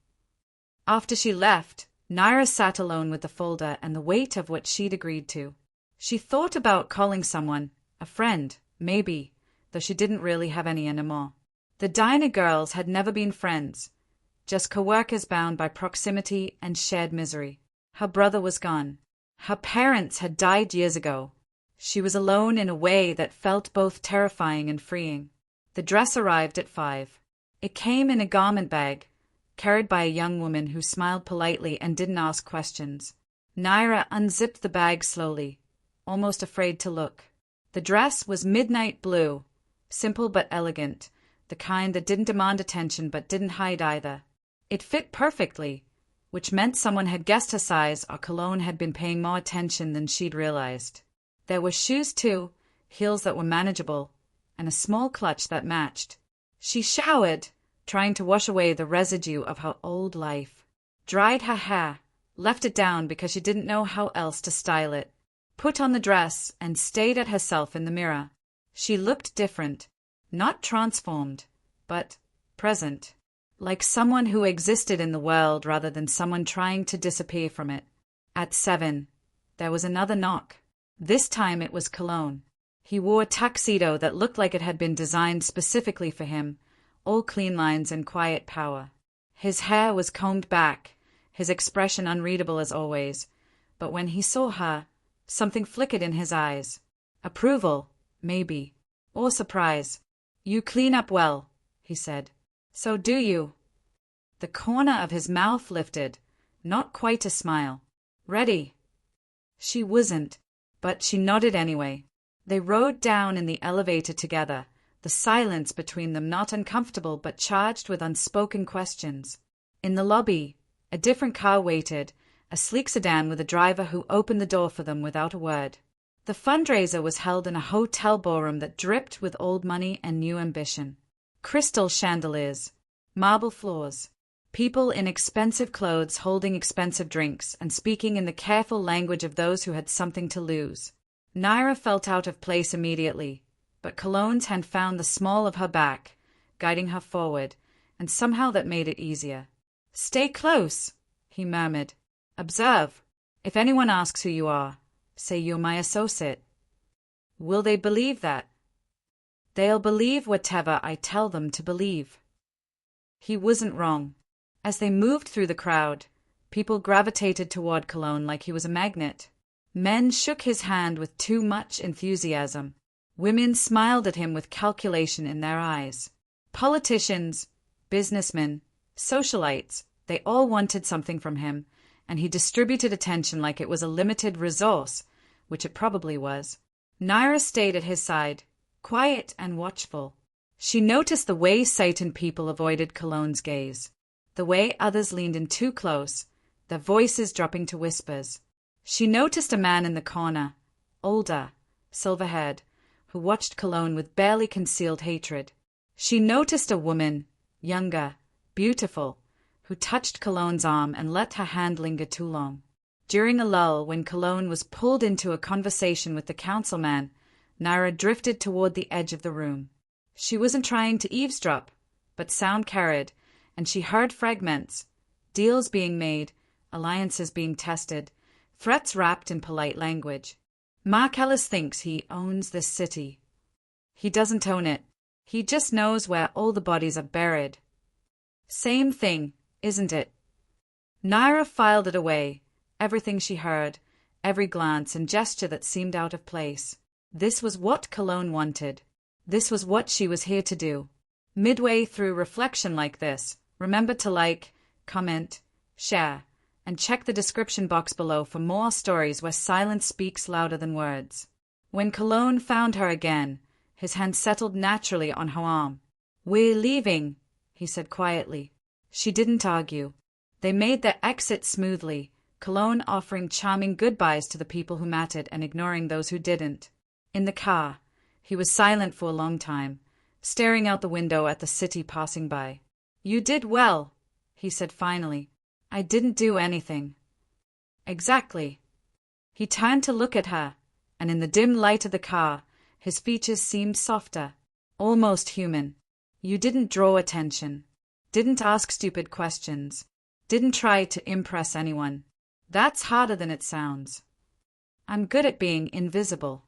After she left, Naira sat alone with the folder and the weight of what she'd agreed to. She thought about calling someone, a friend, maybe, though she didn't really have any anymore. The diner girls had never been friends, just co-workers bound by proximity and shared misery. Her brother was gone. Her parents had died years ago. She was alone in a way that felt both terrifying and freeing. The dress arrived at 5. It came in a garment bag, carried by a young woman who smiled politely and didn't ask questions. Naira unzipped the bag slowly, almost afraid to look. The dress was midnight blue, simple but elegant, the kind that didn't demand attention but didn't hide either. It fit perfectly, which meant someone had guessed her size or Cologne had been paying more attention than she'd realized. There were shoes too, heels that were manageable, and a small clutch that matched. She showered, trying to wash away the residue of her old life. Dried her hair, left it down because she didn't know how else to style it. Put on the dress and stayed at herself in the mirror. She looked different, not transformed, but present, like someone who existed in the world rather than someone trying to disappear from it. At 7, there was another knock. This time it was Cologne. He wore a tuxedo that looked like it had been designed specifically for him, all clean lines and quiet power. His hair was combed back, his expression unreadable as always, but when he saw her, something flickered in his eyes. Approval, maybe, or surprise. You clean up well, he said. So do you. The corner of his mouth lifted, not quite a smile. Ready? She wasn't, but she nodded anyway. They rode down in the elevator together, the silence between them not uncomfortable but charged with unspoken questions. In the lobby, a different car waited, a sleek sedan with a driver who opened the door for them without a word. The fundraiser was held in a hotel ballroom that dripped with old money and new ambition. Crystal chandeliers, marble floors, people in expensive clothes holding expensive drinks and speaking in the careful language of those who had something to lose. Naira felt out of place immediately, but Cologne's hand found the small of her back, guiding her forward, and somehow that made it easier. Stay close, he murmured. Observe. If anyone asks who you are, say you're my associate. Will they believe that? They'll believe whatever I tell them to believe. He wasn't wrong. As they moved through the crowd, people gravitated toward Cologne like he was a magnet. Men shook his hand with too much enthusiasm. Women smiled at him with calculation in their eyes. Politicians, businessmen, socialites, they all wanted something from him, and he distributed attention like it was a limited resource, which it probably was. Naira stayed at his side, quiet and watchful. She noticed the way Satan people avoided Cologne's gaze, the way others leaned in too close, their voices dropping to whispers. She noticed a man in the corner, older, silver-haired, who watched Cologne with barely concealed hatred. She noticed a woman, younger, beautiful, who touched Cologne's arm and let her hand linger too long. During a lull, when Cologne was pulled into a conversation with the councilman, Naira drifted toward the edge of the room. She wasn't trying to eavesdrop, but sound carried, and she heard fragments, deals being made, alliances being tested, threats wrapped in polite language. Mark Ellis thinks he owns this city. He doesn't own it. He just knows where all the bodies are buried. Same thing, isn't it? Naira filed it away, everything she heard, every glance and gesture that seemed out of place. This was what Cologne wanted. This was what she was here to do. Midway through reflection like this, remember to like, comment, share, and check the description box below for more stories where silence speaks louder than words. When Cologne found her again, his hand settled naturally on her arm. "We're leaving," he said quietly. She didn't argue. They made their exit smoothly, Cologne offering charming goodbyes to the people who mattered and ignoring those who didn't. In the car, he was silent for a long time, staring out the window at the city passing by. "You did well," he said finally. "I didn't do anything." "Exactly." He turned to look at her, and in the dim light of the car, his features seemed softer, almost human. "You didn't draw attention. Didn't ask stupid questions. Didn't try to impress anyone. That's harder than it sounds. I'm good at being invisible."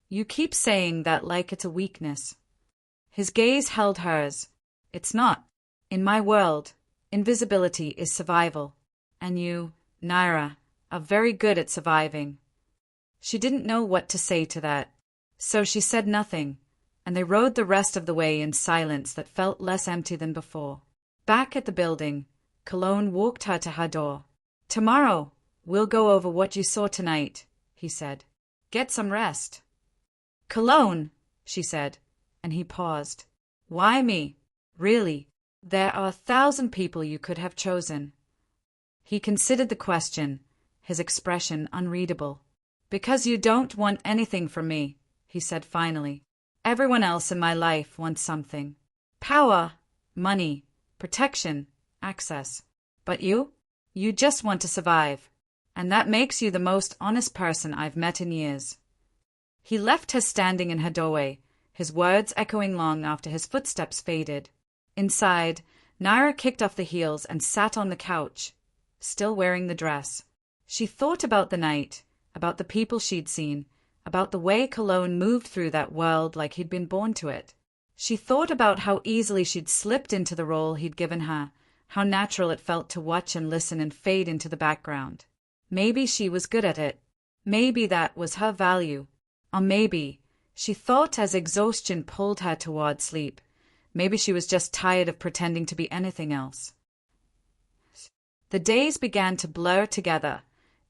"You keep saying that like it's a weakness." His gaze held hers. "It's not. In my world, invisibility is survival. And you, Naira, are very good at surviving." She didn't know what to say to that, so she said nothing, and they rode the rest of the way in silence that felt less empty than before. Back at the building, Cologne walked her to her door. "Tomorrow, we'll go over what you saw tonight," he said. "Get some rest." "Cologne," she said, and he paused. "Why me? Really? There are 1,000 people you could have chosen." He considered the question, his expression unreadable. "Because you don't want anything from me," he said finally. "Everyone else in my life wants something. Power, money, protection, access. But you just want to survive. And that makes you the most honest person I've met in years." He left her standing in her doorway, his words echoing long after his footsteps faded. Inside, Naira kicked off the heels and sat on the couch, still wearing the dress. She thought about the night, about the people she'd seen, about the way Cologne moved through that world like he'd been born to it. She thought about how easily she'd slipped into the role he'd given her, how natural it felt to watch and listen and fade into the background. Maybe she was good at it. Maybe that was her value. Or maybe, she thought as exhaustion pulled her toward sleep, maybe she was just tired of pretending to be anything else. The days began to blur together,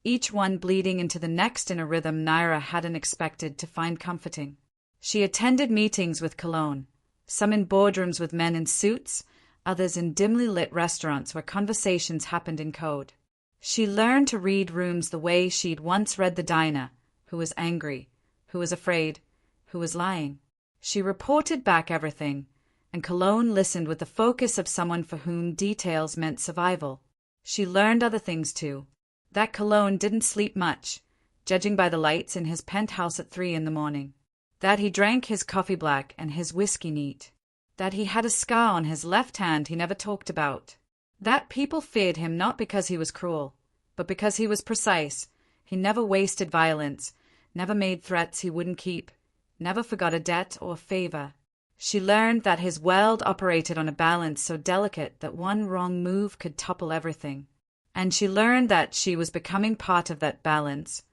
each one bleeding into the next in a rhythm Naira hadn't expected to find comforting. She attended meetings with Cologne, some in boardrooms with men in suits, others in dimly lit restaurants where conversations happened in code. She learned to read rooms the way she'd once read the diner, who was angry, who was afraid, who was lying. She reported back everything, and Cologne listened with the focus of someone for whom details meant survival. She learned other things too. That Cologne didn't sleep much, judging by the lights in his penthouse at 3 in the morning. That he drank his coffee black and his whiskey neat. That he had a scar on his left hand he never talked about. That people feared him not because he was cruel, but because he was precise. He never wasted violence, never made threats he wouldn't keep, never forgot a debt or favor. She learned that his world operated on a balance so delicate that one wrong move could topple everything. And she learned that she was becoming part of that balance,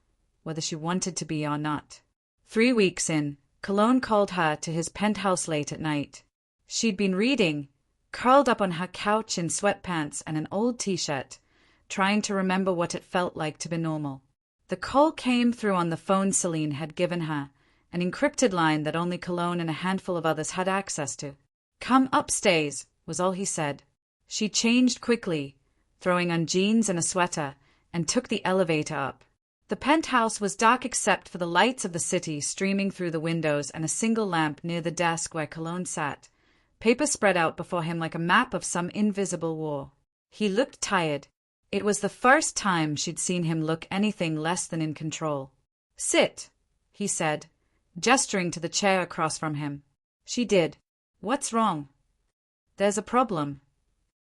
whether she wanted to be or not. 3 weeks in, Cologne called her to his penthouse late at night. She'd been reading, curled up on her couch in sweatpants and an old t-shirt, trying to remember what it felt like to be normal. The call came through on the phone Celine had given her, an encrypted line that only Cologne and a handful of others had access to. "Come upstairs," was all he said. She changed quickly, throwing on jeans and a sweater, and took the elevator up. The penthouse was dark except for the lights of the city streaming through the windows and a single lamp near the desk where Cologne sat, paper spread out before him like a map of some invisible war. He looked tired. It was the first time she'd seen him look anything less than in control. "Sit," he said, gesturing to the chair across from him. She did. "What's wrong?" "There's a problem."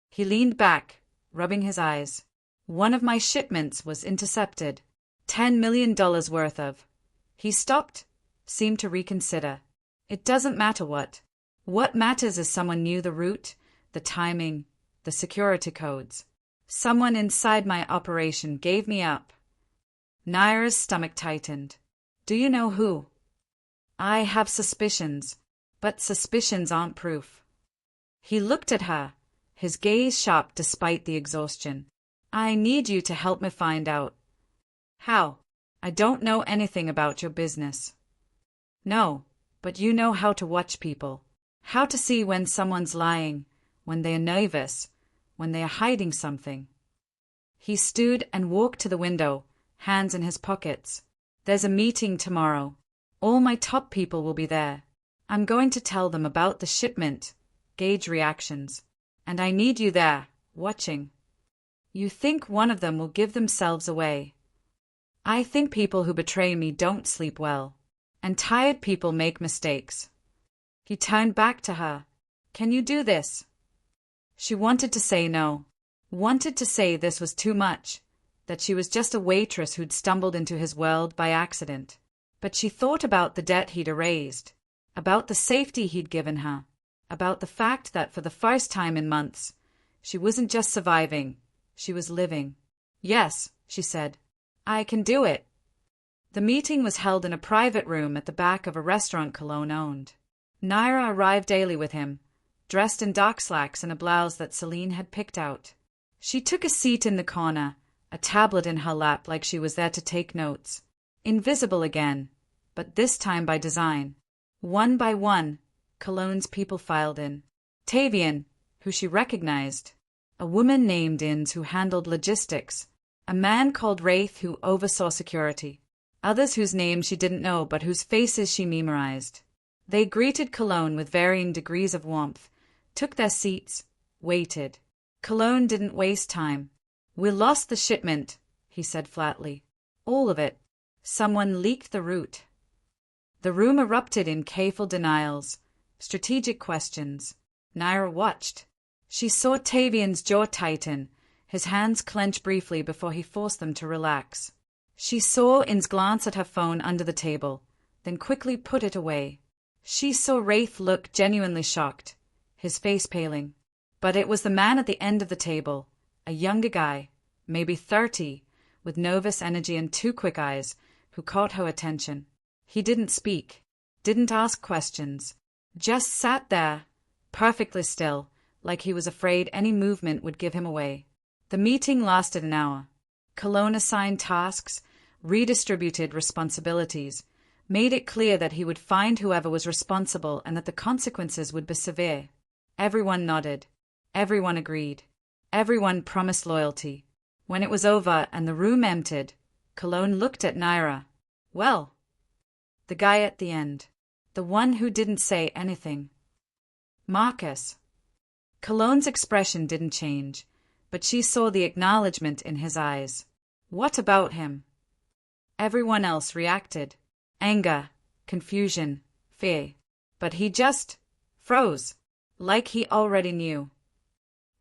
He leaned back, rubbing his eyes. "One of my shipments was intercepted. $10 million worth of." He stopped, seemed to reconsider. It doesn't matter what. What matters is someone knew the route, the timing, the security codes. Someone inside my operation gave me up. Naira's stomach tightened. Do you know who? I have suspicions, but suspicions aren't proof. He looked at her, his gaze sharp despite the exhaustion. I need you to help me find out. How? I don't know anything about your business. No, but you know how to watch people. How to see when someone's lying, when they are nervous, when they are hiding something. He stood and walked to the window, hands in his pockets. There's a meeting tomorrow. All my top people will be there. I'm going to tell them about the shipment, gauge reactions. And I need you there, watching. You think one of them will give themselves away. I think people who betray me don't sleep well. And tired people make mistakes. He turned back to her. Can you do this? She wanted to say no. Wanted to say this was too much. That she was just a waitress who'd stumbled into his world by accident. But she thought about the debt he'd erased. About the safety he'd given her. About the fact that for the first time in months, she wasn't just surviving, she was living. Yes, she said. I can do it. The meeting was held in a private room at the back of a restaurant Cologne owned. Naira arrived daily with him, dressed in dark slacks and a blouse that Celine had picked out. She took a seat in the corner, a tablet in her lap like she was there to take notes. Invisible again, but this time by design. One by one, Cologne's people filed in. Tavian, who she recognized. A woman named Inns who handled logistics. A man called Wraith who oversaw security. Others whose names she didn't know but whose faces she memorized. They greeted Cologne with varying degrees of warmth, took their seats, waited. Cologne didn't waste time. We lost the shipment, he said flatly. All of it. Someone leaked the route. The room erupted in careful denials, strategic questions. Naira watched. She saw Tavian's jaw tighten, his hands clench briefly before he forced them to relax. She saw Inns glance at her phone under the table, then quickly put it away. She saw Wraith look genuinely shocked, his face paling. But it was the man at the end of the table, a younger guy, maybe 30, with nervous energy and 2 quick eyes, who caught her attention. He didn't speak, didn't ask questions, just sat there, perfectly still, like he was afraid any movement would give him away. The meeting lasted an hour. Cologne assigned tasks, redistributed responsibilities, made it clear that he would find whoever was responsible and that the consequences would be severe. Everyone nodded. Everyone agreed. Everyone promised loyalty. When it was over and the room emptied, Cologne looked at Naira. Well, the guy at the end. The one who didn't say anything. Marcus. Cologne's expression didn't change, but she saw the acknowledgement in his eyes. What about him? Everyone else reacted. Anger, confusion, fear. But he just froze, like he already knew.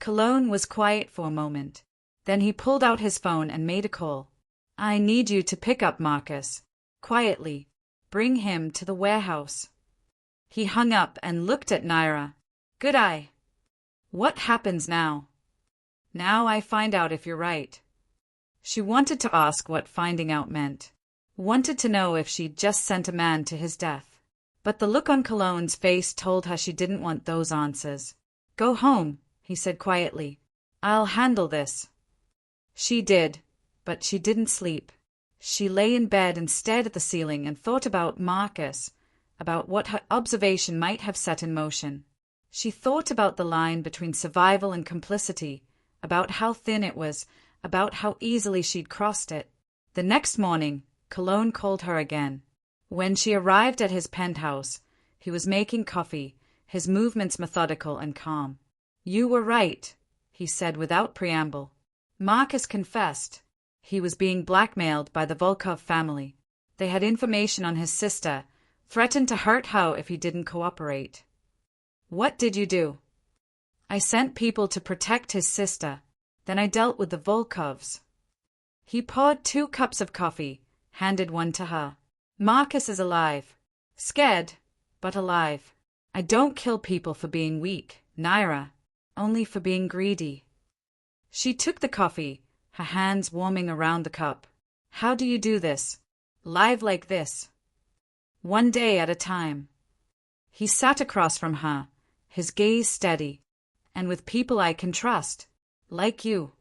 Cologne was quiet for a moment. Then he pulled out his phone and made a call. I need you to pick up Marcus. Quietly. Bring him to the warehouse. He hung up and looked at Naira. Good eye. What happens now? Now I find out if you're right. She wanted to ask what finding out meant. Wanted to know if she'd just sent a man to his death. But the look on Cologne's face told her she didn't want those answers. Go home, he said quietly. I'll handle this. She did, but she didn't sleep. She lay in bed and stared at the ceiling and thought about Marcus, about what her observation might have set in motion. She thought about the line between survival and complicity, about how thin it was, about how easily she'd crossed it. The next morning, Cologne called her again. When she arrived at his penthouse, he was making coffee, his movements methodical and calm. You were right, he said without preamble. Marcus confessed. He was being blackmailed by the Volkov family. They had information on his sister, threatened to hurt her if he didn't cooperate. What did you do? I sent people to protect his sister. Then I dealt with the Volkovs. He poured 2 cups of coffee, handed one to her. Marcus is alive. Scared, but alive. I don't kill people for being weak, Naira, only for being greedy. She took the coffee, her hands warming around the cup. How do you do this? Live like this. One day at a time. He sat across from her, his gaze steady. And with people I can trust. Like you.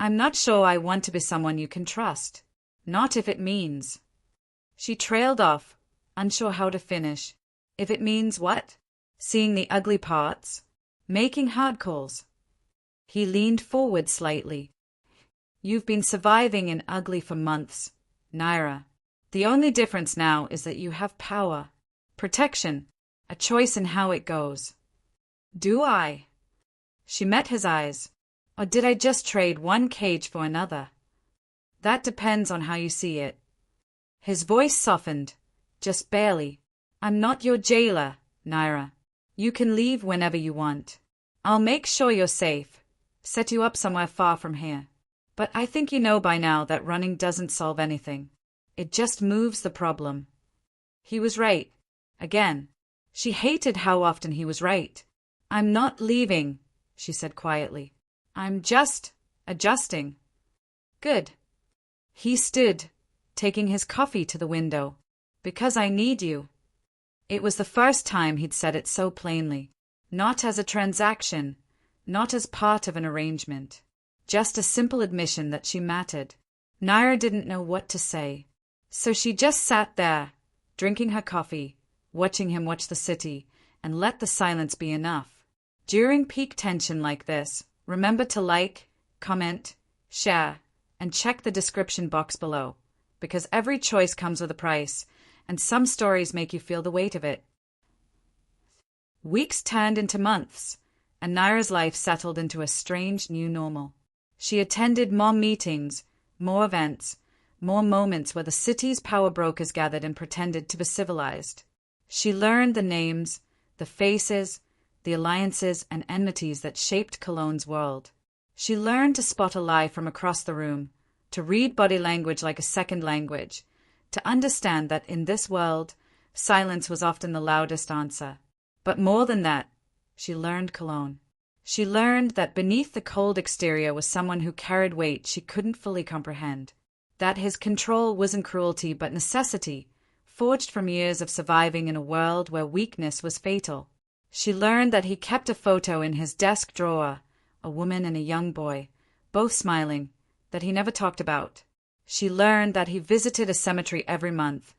I'm not sure I want to be someone you can trust. Not if it means. She trailed off, unsure how to finish. If it means what? Seeing the ugly parts? Making hard calls? He leaned forward slightly. You've been surviving in ugly for months, Naira. The only difference now is that you have power, protection, a choice in how it goes. Do I? She met his eyes. Or did I just trade one cage for another? That depends on how you see it. His voice softened, just barely. I'm not your jailer, Naira. You can leave whenever you want. I'll make sure you're safe, set you up somewhere far from here. But I think you know by now that running doesn't solve anything. It just moves the problem. He was right. Again. She hated how often he was right. I'm not leaving, she said quietly. I'm just adjusting. Good. He stood, taking his coffee to the window. Because I need you. It was the first time he'd said it so plainly. Not as a transaction, not as part of an arrangement. Just a simple admission that she mattered. Naira didn't know what to say. So she just sat there, drinking her coffee, watching him watch the city, and let the silence be enough. During peak tension like this, remember to like, comment, share, and check the description box below, because every choice comes with a price, and some stories make you feel the weight of it. Weeks turned into months, and Naira's life settled into a strange new normal. She attended more meetings, more events, more moments where the city's power brokers gathered and pretended to be civilized. She learned the names, the faces, the alliances and enmities that shaped Cologne's world. She learned to spot a lie from across the room, to read body language like a second language, to understand that in this world, silence was often the loudest answer. But more than that, she learned Cologne. She learned that beneath the cold exterior was someone who carried weight she couldn't fully comprehend. That his control wasn't cruelty but necessity, forged from years of surviving in a world where weakness was fatal. She learned that he kept a photo in his desk drawer, a woman and a young boy, both smiling, that he never talked about. She learned that he visited a cemetery every month,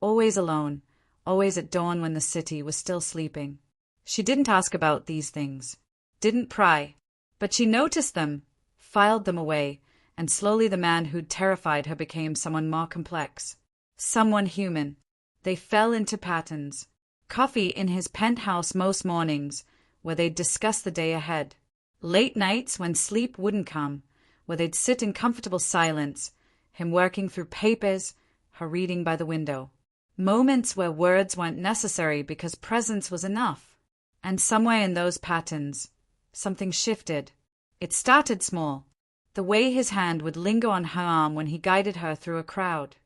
always alone, always at dawn when the city was still sleeping. She didn't ask about these things, didn't pry, but she noticed them, filed them away, and slowly the man who'd terrified her became someone more complex, someone human. They fell into patterns. Coffee in his penthouse most mornings, where they'd discuss the day ahead. Late nights when sleep wouldn't come, where they'd sit in comfortable silence, him working through papers, her reading by the window. Moments where words weren't necessary because presence was enough. And somewhere in those patterns, something shifted. It started small. The way his hand would linger on her arm when he guided her through a crowd.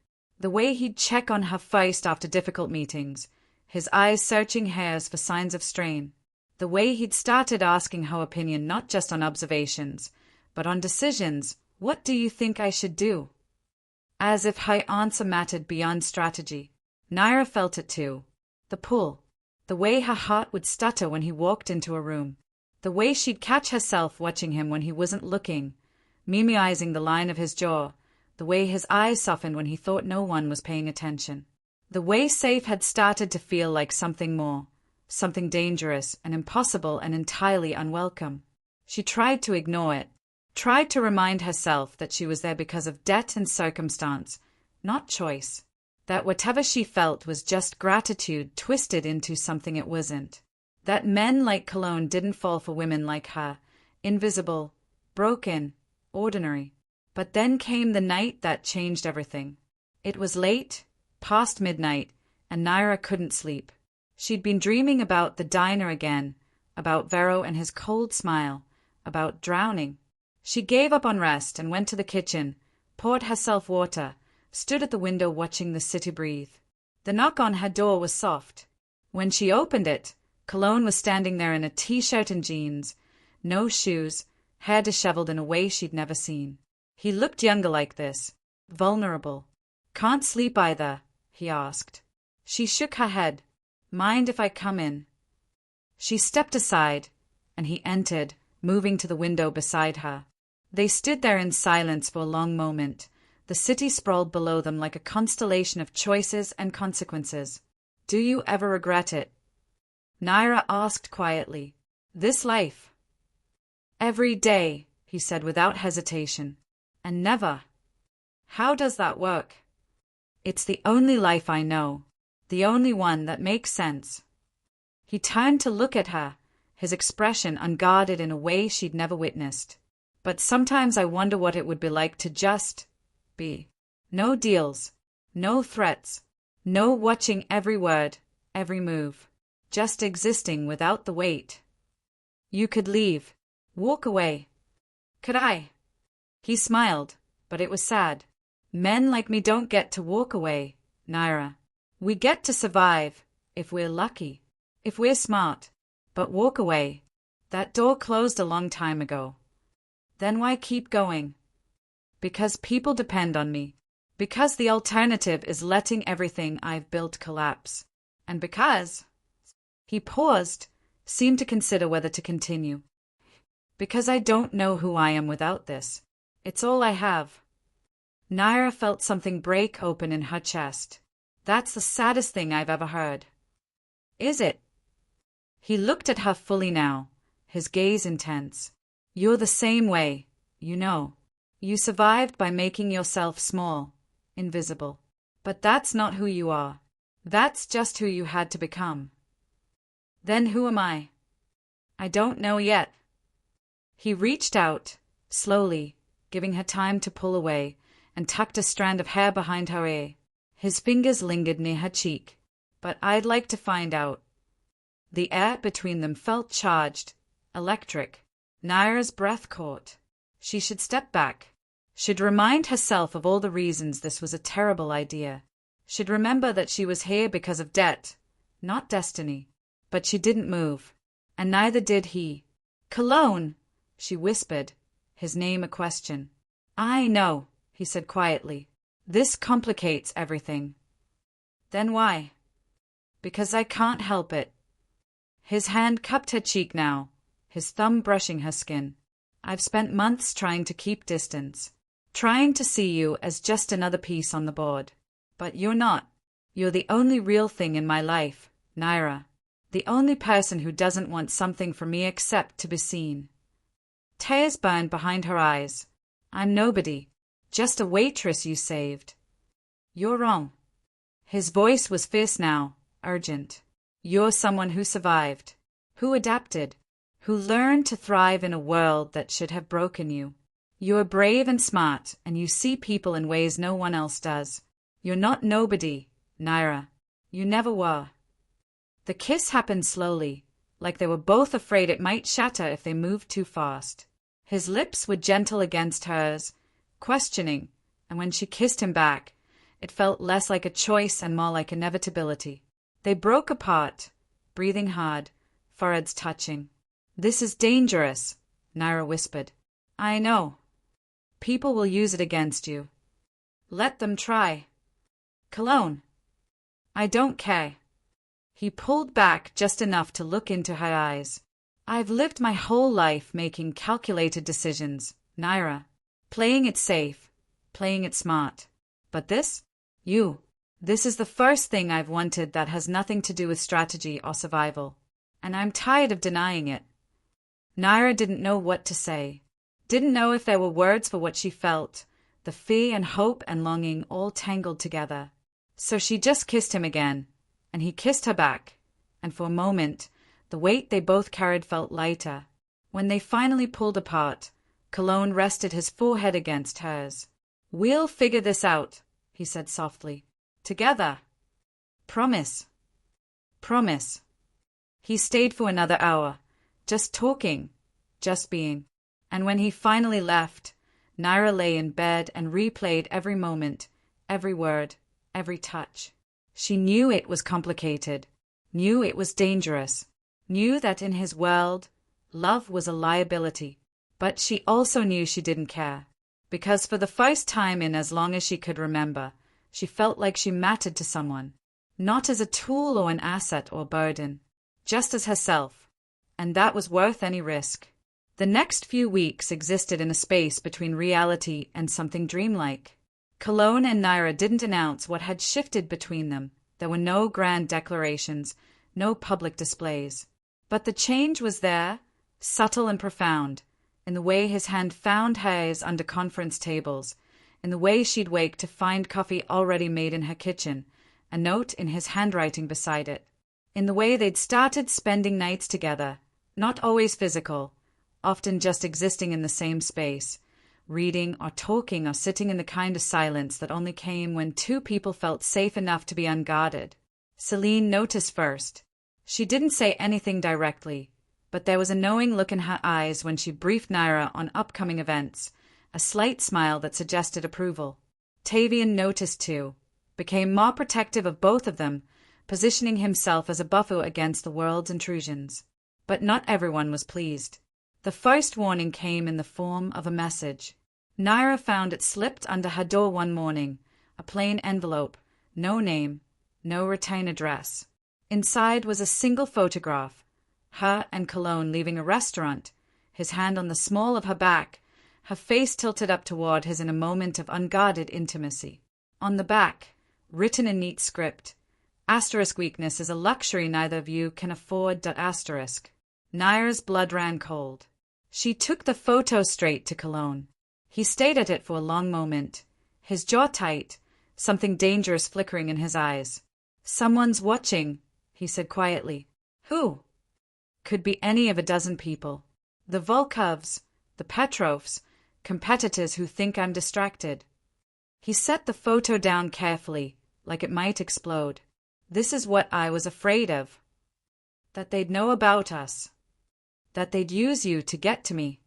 The way he'd check on her face after difficult meetings, his eyes searching hers for signs of strain. The way he'd started asking her opinion not just on observations, but on decisions. What do you think I should do? As if her answer mattered beyond strategy. Naira felt it too. The pull. The way her heart would stutter when he walked into a room. The way she'd catch herself watching him when he wasn't looking, memoizing the line of his jaw. The way his eyes softened when he thought no one was paying attention. The way safe had started to feel like something more, something dangerous and impossible and entirely unwelcome. She tried to ignore it, tried to remind herself that she was there because of debt and circumstance, not choice. That whatever she felt was just gratitude twisted into something it wasn't. That men like Cologne didn't fall for women like her, invisible, broken, ordinary. But then came the night that changed everything. It was late, past midnight, and Naira couldn't sleep. She'd been dreaming about the diner again, about Vero and his cold smile, about drowning. She gave up on rest and went to the kitchen, poured herself water, stood at the window watching the city breathe. The knock on her door was soft. When she opened it, Cologne was standing there in a t-shirt and jeans, no shoes, hair disheveled in a way she'd never seen. He looked younger like this, vulnerable. "Can't sleep either?" he asked. She shook her head. "Mind if I come in?" She stepped aside, and he entered, moving to the window beside her. They stood there in silence for a long moment. The city sprawled below them like a constellation of choices and consequences. "Do you ever regret it?" Naira asked quietly. "This life?" "Every day," he said without hesitation. "And never." "How does that work?" "It's the only life I know. The only one that makes sense." He turned to look at her, his expression unguarded in a way she'd never witnessed. "But sometimes I wonder what it would be like to just be. No deals, no threats, no watching every word, every move. Just existing without the weight." "You could leave. Walk away." "Could I?" He smiled, but it was sad. "Men like me don't get to walk away, Naira. We get to survive, if we're lucky, if we're smart. But walk away. That door closed a long time ago." "Then why keep going?" "Because people depend on me. Because the alternative is letting everything I've built collapse. And because—" He paused, seemed to consider whether to continue. "Because I don't know who I am without this. It's all I have." Naira felt something break open in her chest. "That's the saddest thing I've ever heard." "Is it?" He looked at her fully now, his gaze intense. "You're the same way, you know. You survived by making yourself small, invisible. But that's not who you are. That's just who you had to become." "Then who am I?" "I don't know yet." He reached out, slowly, giving her time to pull away, and tucked a strand of hair behind her ear. His fingers lingered near her cheek. "But I'd like to find out." The air between them felt charged, electric. Naira's breath caught. She should step back. Should remind herself of all the reasons this was a terrible idea. Should remember that she was here because of debt, not destiny. But she didn't move. And neither did he. "Cologne!" she whispered, his name a question. "I know," he said quietly. "This complicates everything." "Then why?" "Because I can't help it." His hand cupped her cheek now, his thumb brushing her skin. "I've spent months trying to keep distance, trying to see you as just another piece on the board. But you're not. You're the only real thing in my life, Naira. The only person who doesn't want something from me except to be seen." Tears burned behind her eyes. "I'm nobody. Just a waitress you saved." "You're wrong." His voice was fierce now, urgent. "You're someone who survived, who adapted, who learned to thrive in a world that should have broken you. You're brave and smart, and you see people in ways no one else does. You're not nobody, Naira. You never were." The kiss happened slowly, like they were both afraid it might shatter if they moved too fast. His lips were gentle against hers, questioning, and when she kissed him back, it felt less like a choice and more like inevitability. They broke apart, breathing hard, foreheads touching. "This is dangerous," Naira whispered. "I know. People will use it against you." "Let them try." "Cologne." "I don't care." He pulled back just enough to look into her eyes. "I've lived my whole life making calculated decisions, Naira. Playing it safe, playing it smart. But this? This is the first thing I've wanted that has nothing to do with strategy or survival. And I'm tired of denying it." Naira didn't know what to say. Didn't know if there were words for what she felt, the fear and hope and longing all tangled together. So she just kissed him again, and he kissed her back, and for a moment, the weight they both carried felt lighter. When they finally pulled apart, Cologne rested his forehead against hers. "We'll figure this out," he said softly. "Together. Promise." "Promise." He stayed for another hour, just talking, just being. And when he finally left, Naira lay in bed and replayed every moment, every word, every touch. She knew it was complicated. knew it was dangerous, knew that in his world, love was a liability. But she also knew she didn't care, because for the first time in as long as she could remember, she felt like she mattered to someone, not as a tool or an asset or burden, just as herself, and that was worth any risk. The next few weeks existed in a space between reality and something dreamlike. Cologne and Naira didn't announce what had shifted between them. There were no grand declarations, no public displays. But the change was there, subtle and profound, in the way his hand found hers under conference tables, in the way she'd wake to find coffee already made in her kitchen, a note in his handwriting beside it, in the way they'd started spending nights together, not always physical, often just existing in the same space, reading or talking or sitting in the kind of silence that only came when two people felt safe enough to be unguarded. Celine noticed first. She didn't say anything directly, but there was a knowing look in her eyes when she briefed Naira on upcoming events, a slight smile that suggested approval. Tavian noticed too, became more protective of both of them, positioning himself as a buffer against the world's intrusions. But not everyone was pleased. The first warning came in the form of a message. Naira found it slipped under her door one morning, a plain envelope, no name, no return address. Inside was a single photograph, her and Cologne leaving a restaurant, his hand on the small of her back, her face tilted up toward his in a moment of unguarded intimacy. On the back, written in neat script, asterisk weakness is a luxury neither of you can afford. Asterisk. Naira's blood ran cold. She took the photo straight to Cologne. He stayed at it for a long moment, his jaw tight, something dangerous flickering in his eyes. Someone's watching, he said quietly. Who? Could be any of a dozen people. The Volkovs, the Petrovs, competitors who think I'm distracted. He set the photo down carefully, like it might explode. This is what I was afraid of. That they'd know about us. That they'd use you to get to me.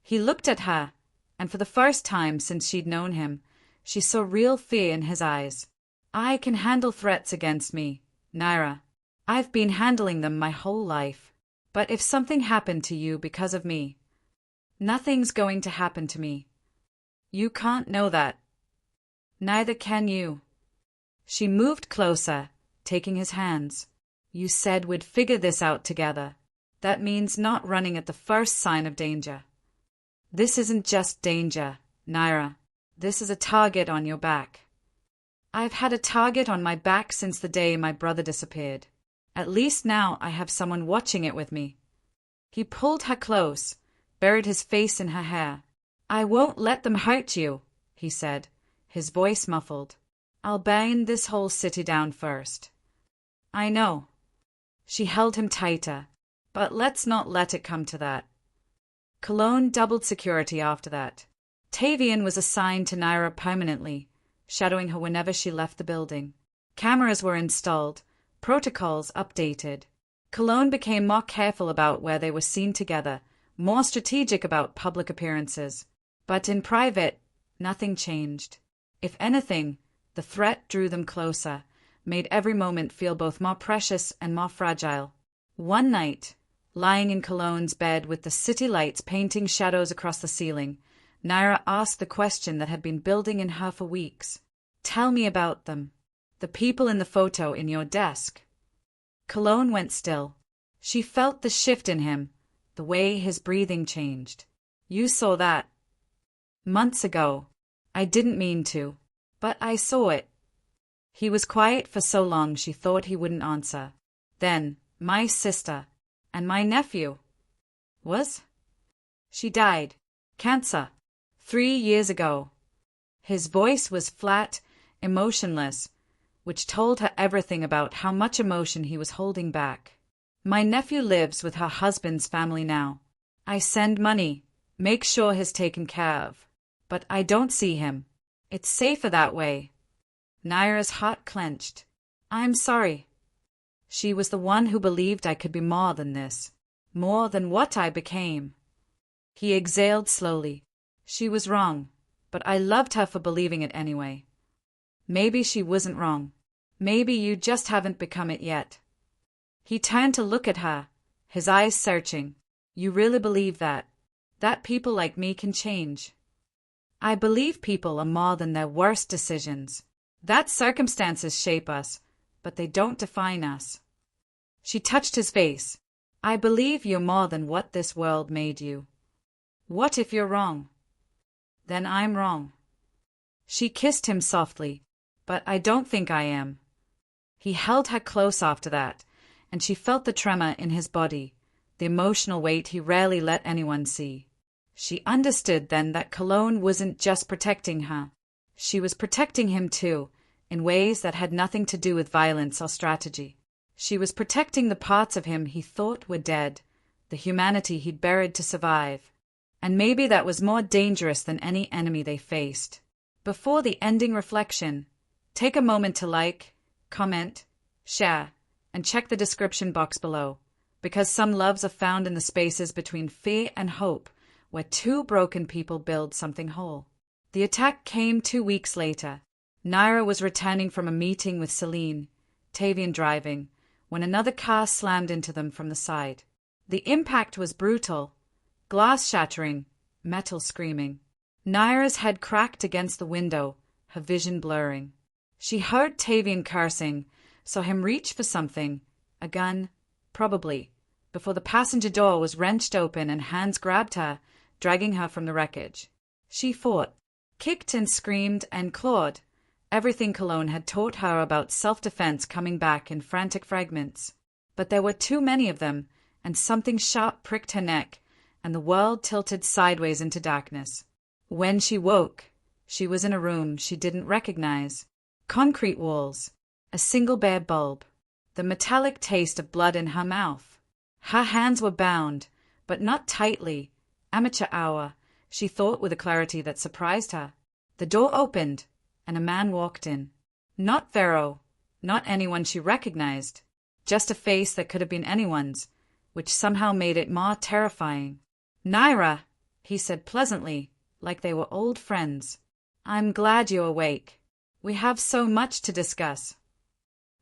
He looked at her, and for the first time since she'd known him, she saw real fear in his eyes. I can handle threats against me, Naira. I've been handling them my whole life. But if something happened to you because of me, nothing's going to happen to me. You can't know that. Neither can you. She moved closer, taking his hands. You said we'd figure this out together. That means not running at the first sign of danger. This isn't just danger, Naira. This is a target on your back. I've had a target on my back since the day my brother disappeared. At least now I have someone watching it with me. He pulled her close, buried his face in her hair. I won't let them hurt you, he said, his voice muffled. I'll burn this whole city down first. I know. She held him tighter, but let's not let it come to that. Cologne doubled security after that. Tavian was assigned to Naira permanently, shadowing her whenever she left the building. Cameras were installed, protocols updated. Cologne became more careful about where they were seen together, more strategic about public appearances. But in private, nothing changed. If anything, the threat drew them closer, made every moment feel both more precious and more fragile. One night, lying in Cologne's bed with the city lights painting shadows across the ceiling, Naira asked the question that had been building in her for weeks. Tell me about them. The people in the photo in your desk. Cologne went still. She felt the shift in him, the way his breathing changed. You saw that. Months ago. I didn't mean to, but I saw it. He was quiet for so long she thought he wouldn't answer. Then, my sister, and my nephew. Was? She died. Cancer. 3 years ago. His voice was flat, emotionless, which told her everything about how much emotion he was holding back. My nephew lives with her husband's family now. I send money, make sure he's taken care of. But I don't see him. It's safer that way. Naira's heart clenched. I'm sorry. She was the one who believed I could be more than this. More than what I became. He exhaled slowly. She was wrong, but I loved her for believing it anyway. Maybe she wasn't wrong. Maybe you just haven't become it yet. He turned to look at her, his eyes searching. You really believe that? That people like me can change? I believe people are more than their worst decisions. That circumstances shape us, but they don't define us. She touched his face. I believe you're more than what this world made you. What if you're wrong? Then I'm wrong. She kissed him softly. But I don't think I am. He held her close after that, and she felt the tremor in his body, the emotional weight he rarely let anyone see. She understood then that Cologne wasn't just protecting her. She was protecting him too, in ways that had nothing to do with violence or strategy. She was protecting the parts of him he thought were dead, the humanity he'd buried to survive. And maybe that was more dangerous than any enemy they faced. Before the ending reflection, take a moment to like, comment, share, and check the description box below, because some loves are found in the spaces between fear and hope, where two broken people build something whole. The attack came 2 weeks later. Naira was returning from a meeting with Celine, Tavian driving, when another car slammed into them from the side. The impact was brutal, glass shattering, metal screaming. Naira's head cracked against the window, her vision blurring. She heard Tavian cursing, saw him reach for something, a gun, probably, before the passenger door was wrenched open and hands grabbed her, dragging her from the wreckage. She fought, kicked and screamed and clawed, everything Cologne had taught her about self-defense coming back in frantic fragments. But there were too many of them, and something sharp pricked her neck, and the world tilted sideways into darkness. When she woke, she was in a room she didn't recognize. Concrete walls, a single bare bulb, the metallic taste of blood in her mouth. Her hands were bound, but not tightly. Amateur hour, she thought with a clarity that surprised her. The door opened, and a man walked in. Not Vero, not anyone she recognized, just a face that could have been anyone's, which somehow made it more terrifying. Naira, he said pleasantly, like they were old friends. I'm glad you're awake. We have so much to discuss.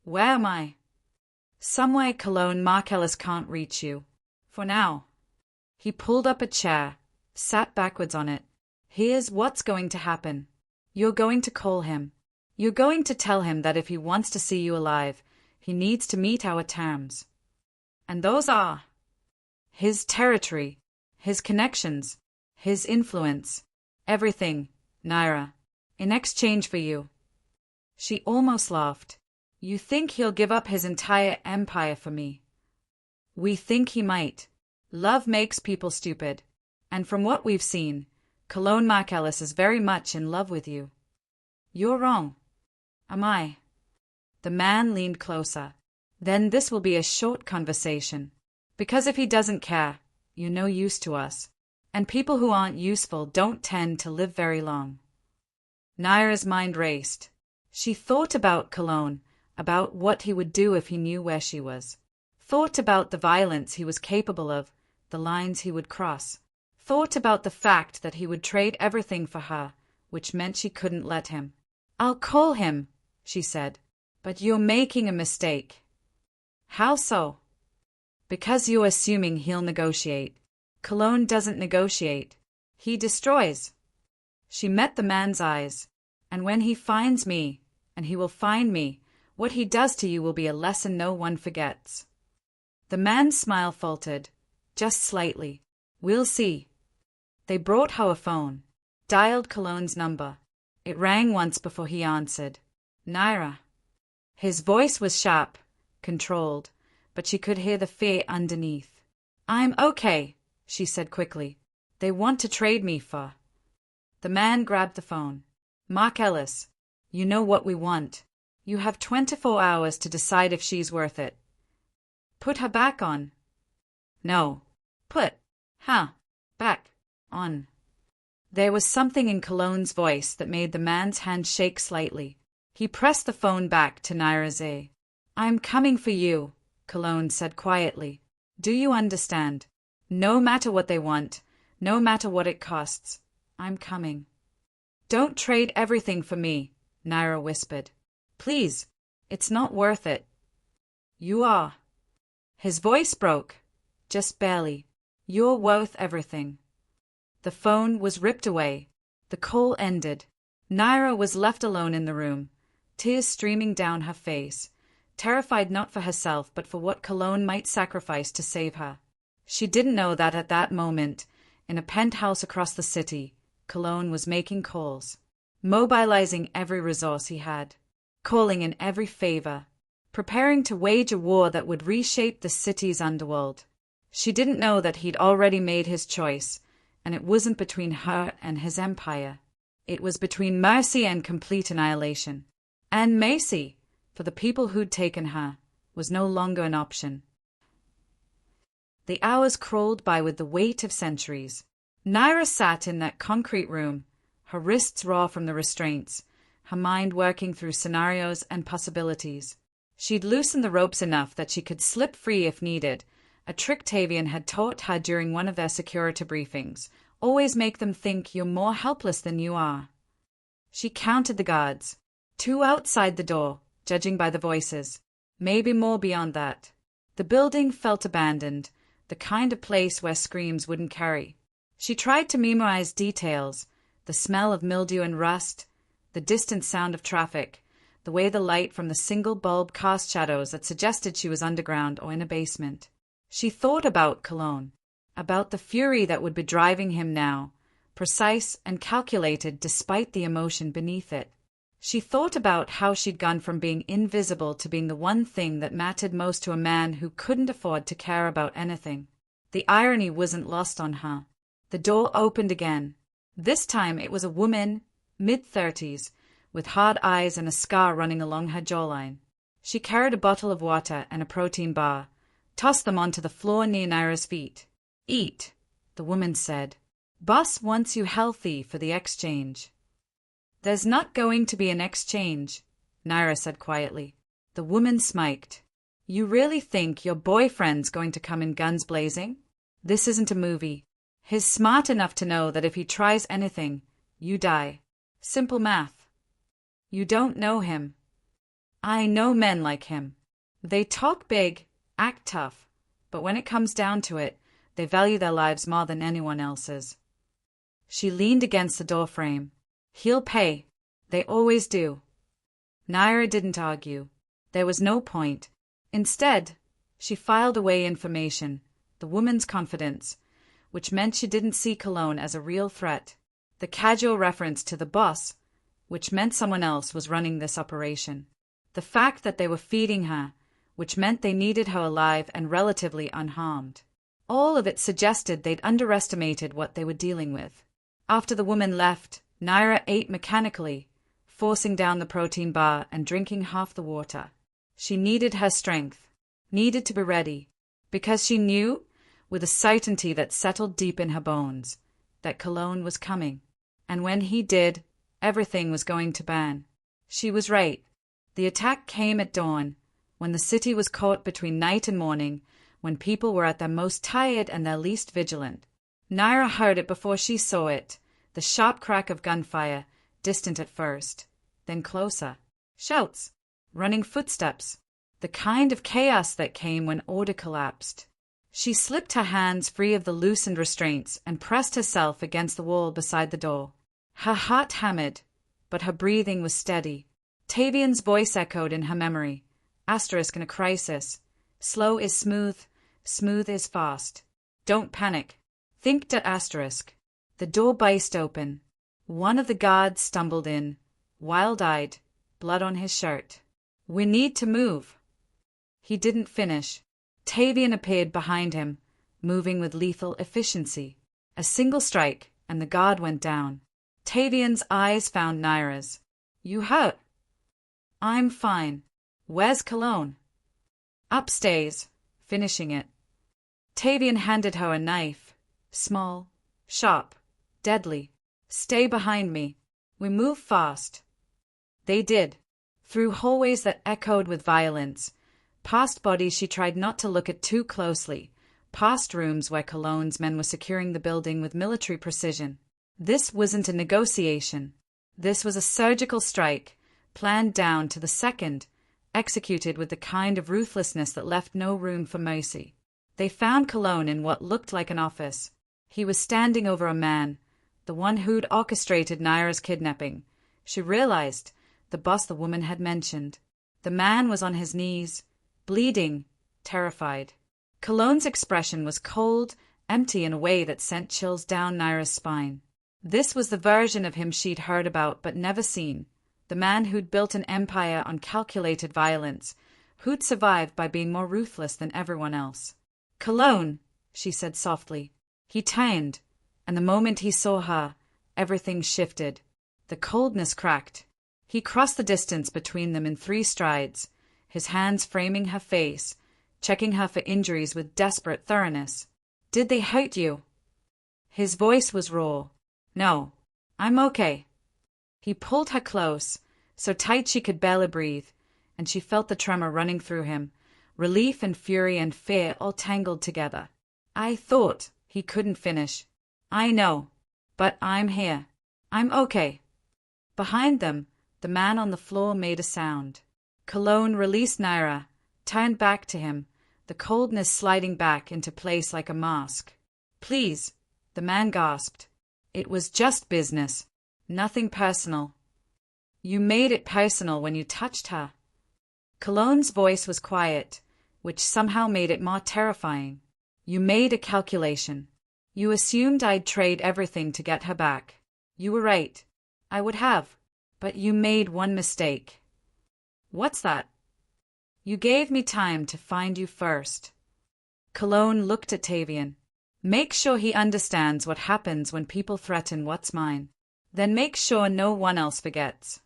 Where am I? Somewhere Cologne Marcellus can't reach you. For now. He pulled up a chair, sat backwards on it. Here's what's going to happen. You're going to call him. You're going to tell him that if he wants to see you alive, he needs to meet our terms. And those are his territory, his connections, his influence, everything, Naira, in exchange for you. She almost laughed. You think he'll give up his entire empire for me? We think he might. Love makes people stupid. And from what we've seen, Cologne Marcellus is very much in love with you. You're wrong. Am I? The man leaned closer. Then this will be a short conversation. Because if he doesn't care, you're no use to us. And people who aren't useful don't tend to live very long. Naira's mind raced. She thought about Cologne, about what he would do if he knew where she was. Thought about the violence he was capable of, the lines he would cross. Thought about the fact that he would trade everything for her, which meant she couldn't let him. I'll call him, she said. But you're making a mistake. How so? Because you're assuming he'll negotiate. Cologne doesn't negotiate. He destroys. She met the man's eyes. And when he finds me, and he will find me, what he does to you will be a lesson no one forgets. The man's smile faltered, just slightly. We'll see. They brought her a phone, dialed Cologne's number. It rang once before he answered. Naira. His voice was sharp, controlled, but she could hear the fear underneath. I'm okay, she said quickly. They want to trade me for. The man grabbed the phone. Marcellus, you know what we want. You have 24 hours to decide if she's worth it. Put her back on. No. Put her back on. There was something in Cologne's voice that made the man's hand shake slightly. He pressed the phone back to Naira's ear. I'm coming for you, Cologne said quietly. Do you understand? No matter what they want, no matter what it costs, I'm coming. Don't trade everything for me, Naira whispered. Please, it's not worth it. You are. His voice broke, just barely. You're worth everything. The phone was ripped away. The call ended. Naira was left alone in the room, tears streaming down her face, terrified not for herself but for what Cologne might sacrifice to save her. She didn't know that at that moment, in a penthouse across the city, Cologne was making calls, mobilizing every resource he had, calling in every favor, preparing to wage a war that would reshape the city's underworld. She didn't know that he'd already made his choice, and it wasn't between her and his empire. It was between mercy and complete annihilation. And Macy, for the people who'd taken her, was no longer an option. The hours crawled by with the weight of centuries. Naira sat in that concrete room, her wrists raw from the restraints, her mind working through scenarios and possibilities. She'd loosened the ropes enough that she could slip free if needed, a trick Tavian had taught her during one of their security briefings. Always make them think you're more helpless than you are. She counted the guards. 2 outside the door, judging by the voices. Maybe more beyond that. The building felt abandoned, the kind of place where screams wouldn't carry. She tried to memorize details, the smell of mildew and rust, the distant sound of traffic, the way the light from the single bulb cast shadows that suggested she was underground or in a basement. She thought about Cologne, about the fury that would be driving him now, precise and calculated despite the emotion beneath it. She thought about how she'd gone from being invisible to being the one thing that mattered most to a man who couldn't afford to care about anything. The irony wasn't lost on her. The door opened again. This time it was a woman, mid-30s, with hard eyes and a scar running along her jawline. She carried a bottle of water and a protein bar, tossed them onto the floor near Naira's feet. Eat, the woman said. Boss wants you healthy for the exchange. There's not going to be an exchange, Naira said quietly. The woman smiked. You really think your boyfriend's going to come in guns blazing? This isn't a movie. He's smart enough to know that if he tries anything, you die. Simple math. You don't know him. I know men like him. They talk big, act tough, but when it comes down to it, they value their lives more than anyone else's. She leaned against the doorframe. He'll pay. They always do. Naira didn't argue. There was no point. Instead, she filed away information, the woman's confidence, which meant she didn't see Cologne as a real threat, the casual reference to the boss, which meant someone else was running this operation, the fact that they were feeding her, which meant they needed her alive and relatively unharmed. All of it suggested they'd underestimated what they were dealing with. After the woman left, Naira ate mechanically, forcing down the protein bar and drinking half the water. She needed her strength, needed to be ready, because she knew, with a certainty that settled deep in her bones, that Cologne was coming. And when he did, everything was going to burn. She was right. The attack came at dawn, when the city was caught between night and morning, when people were at their most tired and their least vigilant. Naira heard it before she saw it, the sharp crack of gunfire, distant at first, then closer. Shouts, running footsteps, the kind of chaos that came when order collapsed. She slipped her hands free of the loosened restraints and pressed herself against the wall beside the door. Her heart hammered, but her breathing was steady. Tavian's voice echoed in her memory. Asterisk in a crisis. Slow is smooth, smooth is fast. Don't panic. Think to asterisk. The door burst open. One of the guards stumbled in, wild-eyed, blood on his shirt. We need to move. He didn't finish. Tavian appeared behind him, moving with lethal efficiency. A single strike, and the guard went down. Tavian's eyes found Naira's. You hurt? I'm fine. Where's Cologne? Upstairs, finishing it. Tavian handed her a knife. Small, sharp, deadly. Stay behind me. We move fast. They did. Through hallways that echoed with violence. Past bodies she tried not to look at too closely. Past rooms where Cologne's men were securing the building with military precision. This wasn't a negotiation. This was a surgical strike, planned down to the second, executed with the kind of ruthlessness that left no room for mercy. They found Cologne in what looked like an office. He was standing over a man, the one who'd orchestrated Naira's kidnapping. She realized, the boss the woman had mentioned. The man was on his knees, bleeding, terrified. Cologne's expression was cold, empty in a way that sent chills down Naira's spine. This was the version of him she'd heard about but never seen, the man who'd built an empire on calculated violence, who'd survived by being more ruthless than everyone else. "Cologne," she said softly. He turned, and the moment he saw her, everything shifted. The coldness cracked. He crossed the distance between them in 3 strides, his hands framing her face, checking her for injuries with desperate thoroughness. "Did they hurt you?" His voice was raw. "No, I'm okay." He pulled her close, so tight she could barely breathe, and she felt the tremor running through him, relief and fury and fear all tangled together. "I thought," he couldn't finish. "I know, but I'm here. I'm okay." Behind them, the man on the floor made a sound. Cologne released Naira, turned back to him, the coldness sliding back into place like a mask. "Please," the man gasped. "It was just business. Nothing personal." "You made it personal when you touched her." Cologne's voice was quiet, which somehow made it more terrifying. "You made a calculation. You assumed I'd trade everything to get her back. You were right. I would have. But you made one mistake." "What's that?" "You gave me time to find you first." Cologne looked at Tavian. "Make sure he understands what happens when people threaten what's mine. Then make sure no one else forgets."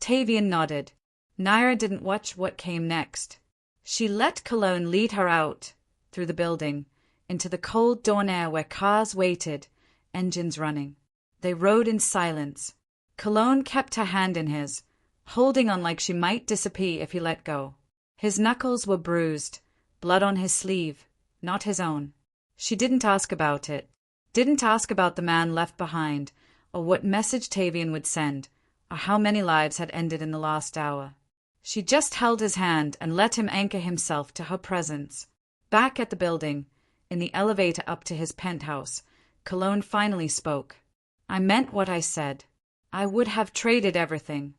Tavian nodded. Naira didn't watch what came next. She let Cologne lead her out, through the building, into the cold dawn air where cars waited, engines running. They rode in silence. Cologne kept her hand in his, holding on like she might disappear if he let go. His knuckles were bruised, blood on his sleeve, not his own. She didn't ask about it, didn't ask about the man left behind, or what message Tavian would send, or how many lives had ended in the last hour. She just held his hand and let him anchor himself to her presence. Back at the building, in the elevator up to his penthouse, Cologne finally spoke. "I meant what I said. I would have traded everything."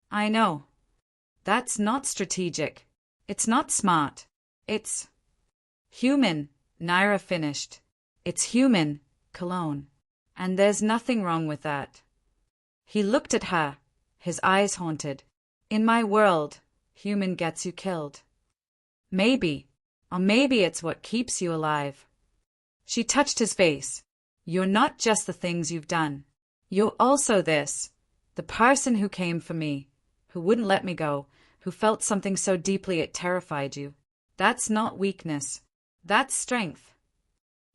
"I know. That's not strategic. It's not smart. It's human," Naira finished. "It's human, Cologne. And there's nothing wrong with that." He looked at her, his eyes haunted. "In my world, human gets you killed. Maybe, or maybe it's what keeps you alive." She touched his face. "You're not just the things you've done. You're also this, the person who came for me, who wouldn't let me go, who felt something so deeply it terrified you. That's not weakness. That's strength."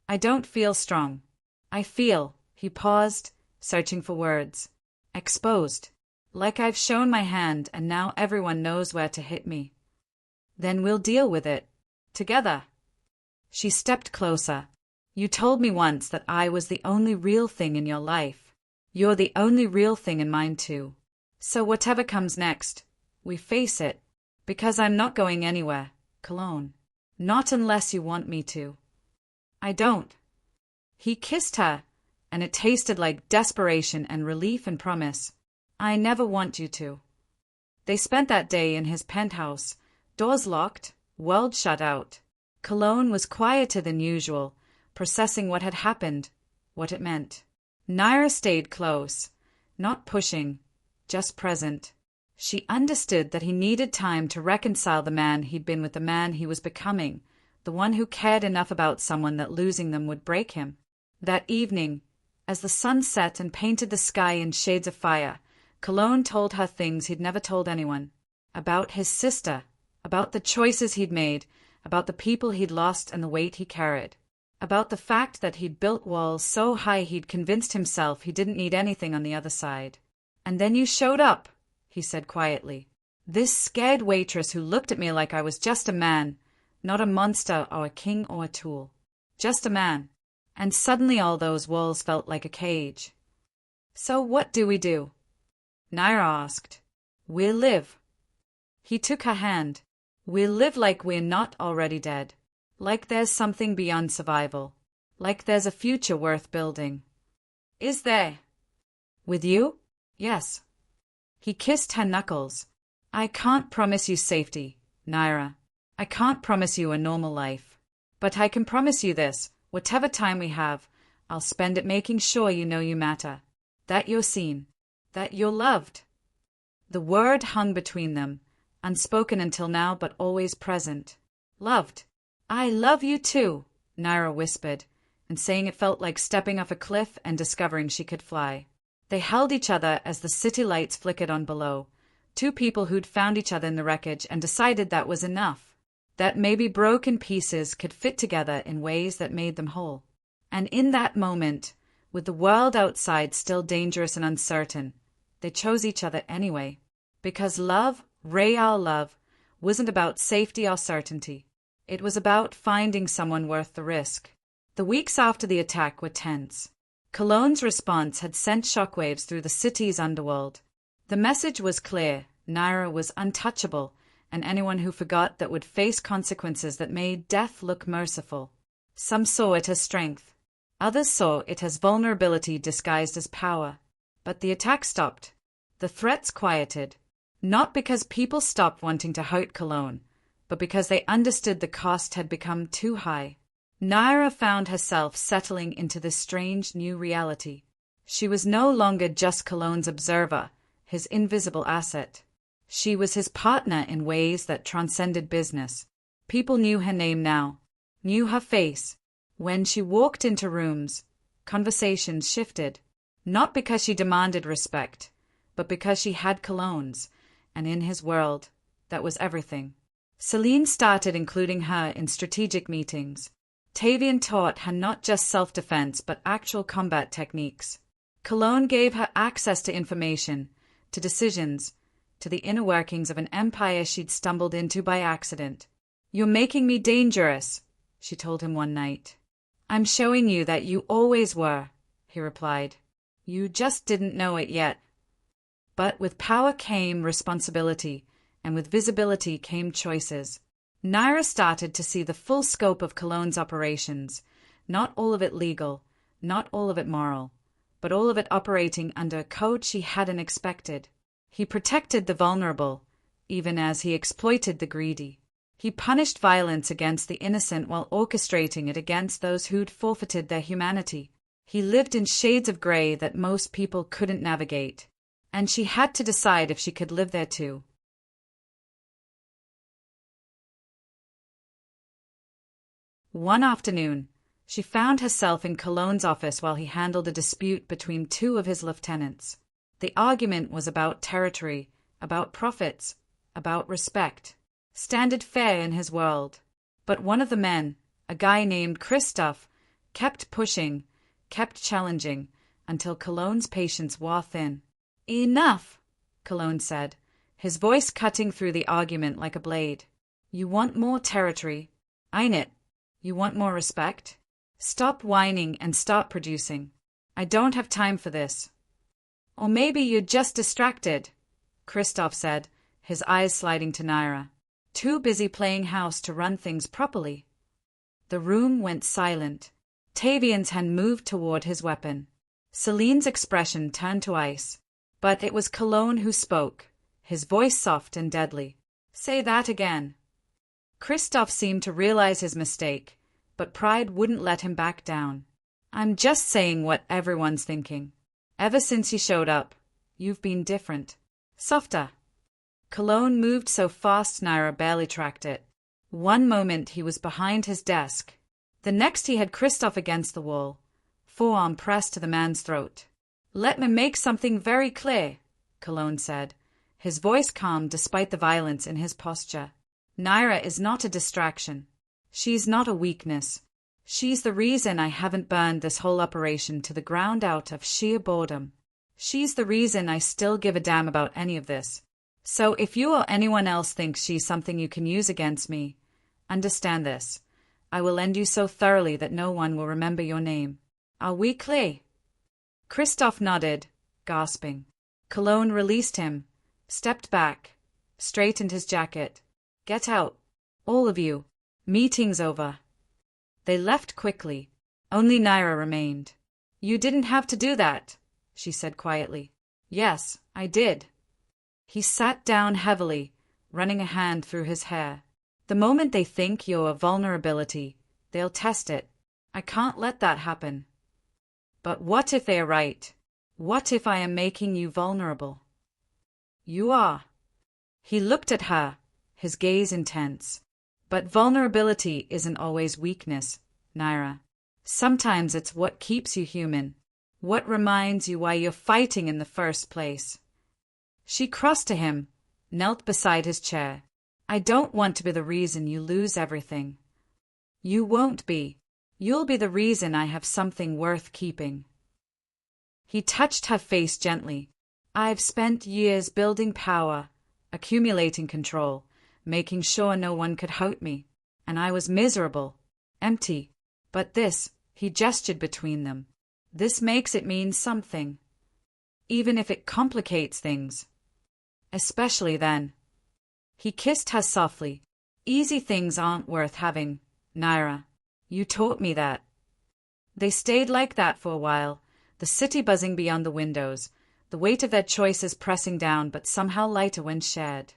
"I don't feel strong. I feel," he paused, searching for words, "exposed. Like I've shown my hand and now everyone knows where to hit me." "Then we'll deal with it. Together." She stepped closer. "You told me once that I was the only real thing in your life. You're the only real thing in mine too. So whatever comes next, we face it. Because I'm not going anywhere, Cologne. Not unless you want me to." "I don't." He kissed her, and it tasted like desperation and relief and promise. "I never want you to." They spent that day in his penthouse, doors locked, world shut out. Cologne was quieter than usual, processing what had happened, what it meant. Naira stayed close, not pushing, just present. She understood that he needed time to reconcile the man he'd been with the man he was becoming, the one who cared enough about someone that losing them would break him. That evening, as the sun set and painted the sky in shades of fire, Cologne told her things he'd never told anyone. About his sister, about the choices he'd made, about the people he'd lost and the weight he carried. About the fact that he'd built walls so high he'd convinced himself he didn't need anything on the other side. "And then you showed up," he said quietly. "This scared waitress who looked at me like I was just a man, not a monster or a king or a tool. Just a man. And suddenly all those walls felt like a cage." "So what do we do?" Naira asked. "We'll live." He took her hand. We'll live like we're not already dead. Like there's something beyond survival. Like there's a future worth building. Is there? With you? Yes. He kissed her knuckles. I can't promise you safety, Naira. I can't promise you a normal life. But I can promise you this, whatever time we have, I'll spend it making sure you know you matter. That you're seen. That you're loved. The word hung between them, unspoken until now but always present. Loved. I love you too, Naira whispered, and saying it felt like stepping off a cliff and discovering she could fly. They held each other as the city lights flickered on below, two people who'd found each other in the wreckage and decided that was enough, that maybe broken pieces could fit together in ways that made them whole. And in that moment, with the world outside still dangerous and uncertain, they chose each other anyway. Because love, real love, wasn't about safety or certainty. It was about finding someone worth the risk. The weeks after the attack were tense. Cologne's response had sent shockwaves through the city's underworld. The message was clear: Naira was untouchable, and anyone who forgot that would face consequences that made death look merciful. Some saw it as strength. Others saw it as vulnerability disguised as power. But the attack stopped. The threats quieted. Not because people stopped wanting to hurt Cologne, but because they understood the cost had become too high. Naira found herself settling into this strange new reality. She was no longer just Cologne's observer, his invisible asset. She was his partner in ways that transcended business. People knew her name now, knew her face. When she walked into rooms, conversations shifted, not because she demanded respect, but because she had Cologne's, and in his world, that was everything. Celine started including her in strategic meetings. Tavian taught her not just self-defense but actual combat techniques. Cologne gave her access to information, to decisions, to the inner workings of an empire she'd stumbled into by accident. "You're making me dangerous," she told him one night. "I'm showing you that you always were," he replied. "You just didn't know it yet." But with power came responsibility, and with visibility came choices. Naira started to see the full scope of Cologne's operations, not all of it legal, not all of it moral, but all of it operating under a code she hadn't expected. He protected the vulnerable, even as he exploited the greedy. He punished violence against the innocent while orchestrating it against those who'd forfeited their humanity. He lived in shades of gray that most people couldn't navigate, and she had to decide if she could live there too. One afternoon, she found herself in Cologne's office while he handled a dispute between two of his lieutenants. The argument was about territory, about profits, about respect. Standard fare in his world. But one of the men, a guy named Christophe, kept pushing, kept challenging, until Cologne's patience wore thin. "Enough," Cologne said, his voice cutting through the argument like a blade. "You want more territory. Ain't it? You want more respect? Stop whining and start producing. I don't have time for this." "Or maybe you're just distracted," Christophe said, his eyes sliding to Naira. "Too busy playing house to run things properly." The room went silent. Tavian's hand moved toward his weapon. Celine's expression turned to ice. But it was Cologne who spoke, his voice soft and deadly. "Say that again." Christophe seemed to realize his mistake, but pride wouldn't let him back down. "I'm just saying what everyone's thinking. Ever since you showed up, you've been different. Softer." Cologne moved so fast Naira barely tracked it. One moment he was behind his desk. The next he had Christophe against the wall, forearm pressed to the man's throat. "Let me make something very clear," Cologne said, his voice calm despite the violence in his posture. "Naira is not a distraction. She's not a weakness. She's the reason I haven't burned this whole operation to the ground out of sheer boredom. She's the reason I still give a damn about any of this. So if you or anyone else thinks she's something you can use against me, understand this. I will end you so thoroughly that no one will remember your name. Are we clear?" Christophe nodded, gasping. Cologne released him, stepped back, straightened his jacket. Get out. All of you. Meeting's over. They left quickly. Only Naira remained. You didn't have to do that, she said quietly. Yes, I did. He sat down heavily, running a hand through his hair. The moment they think you're a vulnerability, they'll test it. I can't let that happen. But what if they're right? What if I am making you vulnerable? You are. He looked at her, his gaze intense. But vulnerability isn't always weakness, Naira. Sometimes it's what keeps you human, what reminds you why you're fighting in the first place. She crossed to him, knelt beside his chair. I don't want to be the reason you lose everything. You won't be. You'll be the reason I have something worth keeping. He touched her face gently. I've spent years building power, accumulating control, making sure no one could hurt me, and I was miserable, empty. But this, he gestured between them, this makes it mean something. Even if it complicates things. Especially then. He kissed her softly. Easy things aren't worth having, Naira. You taught me that. They stayed like that for a while, the city buzzing beyond the windows, the weight of their choices pressing down but somehow lighter when shared.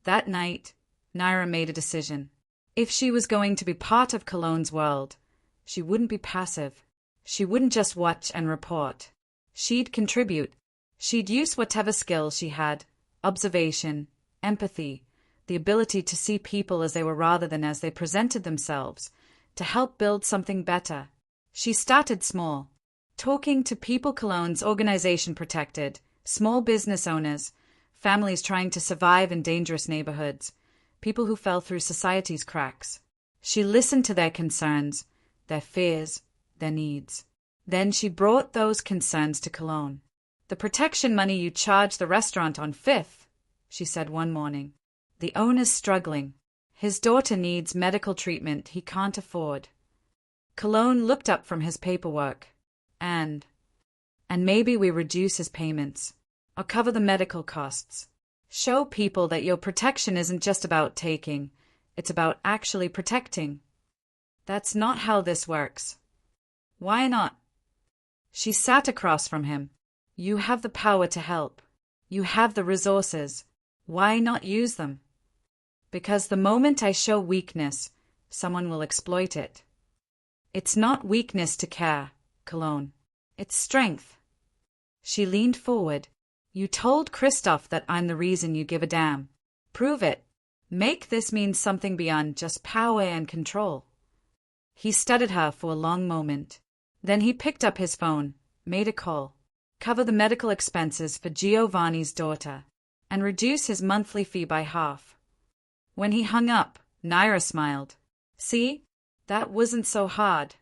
That night, Naira made a decision. If she was going to be part of Cologne's world, she wouldn't be passive. She wouldn't just watch and report. She'd contribute. She'd use whatever skills she had, observation, empathy, the ability to see people as they were rather than as they presented themselves, to help build something better. She started small, talking to people Cologne's organization protected, small business owners, families trying to survive in dangerous neighborhoods, people who fell through society's cracks. She listened to their concerns, their fears, their needs. Then she brought those concerns to Cologne. The protection money you charge the restaurant on Fifth, she said one morning. The owner's struggling. His daughter needs medical treatment he can't afford. Cologne looked up from his paperwork. And maybe we reduce his payments, or cover the medical costs. Show people that your protection isn't just about taking, it's about actually protecting. That's not how this works. Why not? She sat across from him. You have the power to help. You have the resources. Why not use them? Because the moment I show weakness, someone will exploit it. It's not weakness to care, Cologne. It's strength. She leaned forward. You told Christoph that I'm the reason you give a damn. Prove it. Make this mean something beyond just power and control. He studied her for a long moment. Then he picked up his phone, made a call, cover the medical expenses for Giovanni's daughter, and reduce his monthly fee by half. When he hung up, Naira smiled. See? That wasn't so hard.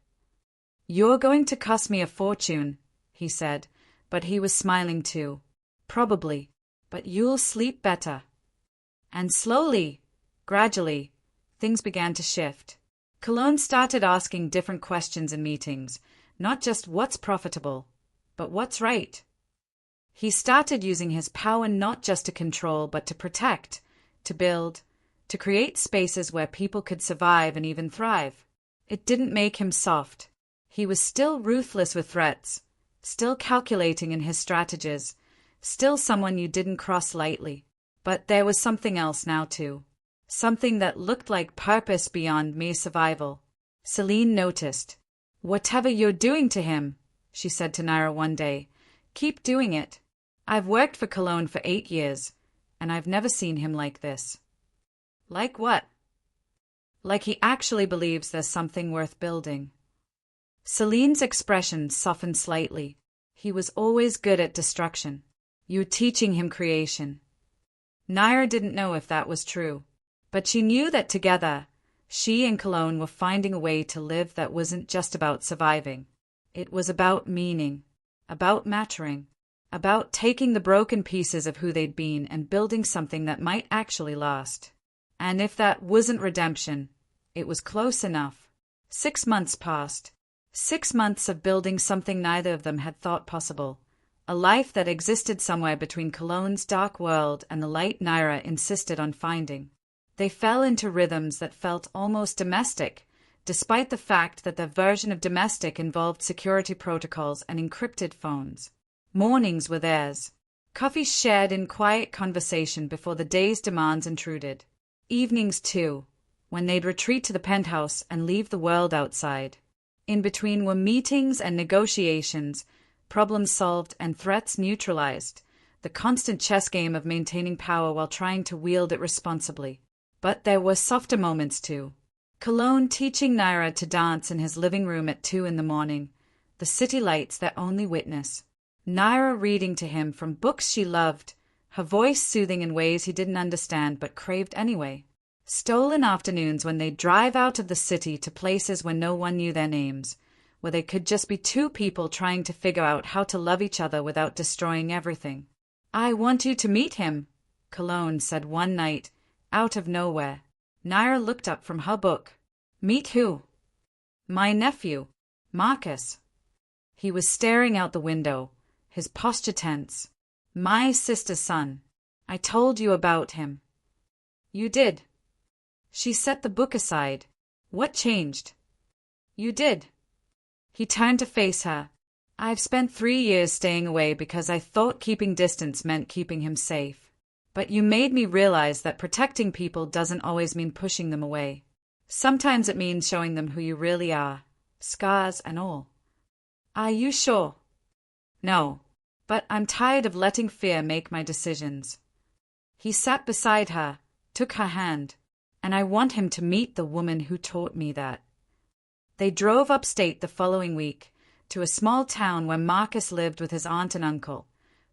You're going to cost me a fortune, he said, but he was smiling too. Probably, but you'll sleep better. And slowly, gradually, things began to shift. Cologne started asking different questions in meetings, not just what's profitable, but what's right. He started using his power not just to control but to protect, to build, to create spaces where people could survive and even thrive. It didn't make him soft. He was still ruthless with threats, still calculating in his strategies, still someone you didn't cross lightly. But there was something else now too. Something that looked like purpose beyond mere survival. Celine noticed. Whatever you're doing to him, she said to Naira one day, keep doing it. I've worked for Cologne for 8 years, and I've never seen him like this. Like what? Like he actually believes there's something worth building. Celine's expression softened slightly. He was always good at destruction. You're teaching him creation. Naira didn't know if that was true, but she knew that together, she and Cologne were finding a way to live that wasn't just about surviving. It was about meaning, about mattering, about taking the broken pieces of who they'd been and building something that might actually last. And if that wasn't redemption, it was close enough. 6 months passed. 6 months of building something neither of them had thought possible. a life that existed somewhere between Cologne's dark world and the light Naira insisted on finding. They fell into rhythms that felt almost domestic, despite the fact that their version of domestic involved security protocols and encrypted phones. Mornings were theirs. Coffee shared in quiet conversation before the day's demands intruded. Evenings, too, when they'd retreat to the penthouse and leave the world outside. In between were meetings and negotiations, problems solved and threats neutralized, the constant chess game of maintaining power while trying to wield it responsibly. But there were softer moments too. Cologne teaching Naira to dance in his living room at 2 a.m, the city lights their only witness. Naira reading to him from books she loved, her voice soothing in ways he didn't understand but craved anyway. Stolen afternoons when they'd drive out of the city to places where no one knew their names, where they could just be two people trying to figure out how to love each other without destroying everything. "I want you to meet him," Cologne said one night, out of nowhere. Naira looked up from her book. "Meet who?" "My nephew, Marcus." He was staring out the window, his posture tense. "My sister's son. I told you about him." "You did." She set the book aside. "What changed?" "You did." He turned to face her. "I've spent 3 years staying away because I thought keeping distance meant keeping him safe. But you made me realize that protecting people doesn't always mean pushing them away. Sometimes it means showing them who you really are, scars and all." "Are you sure?" "No. But I'm tired of letting fear make my decisions." He sat beside her, took her hand. "And I want him to meet the woman who taught me that." They drove upstate the following week, to a small town where Marcus lived with his aunt and uncle.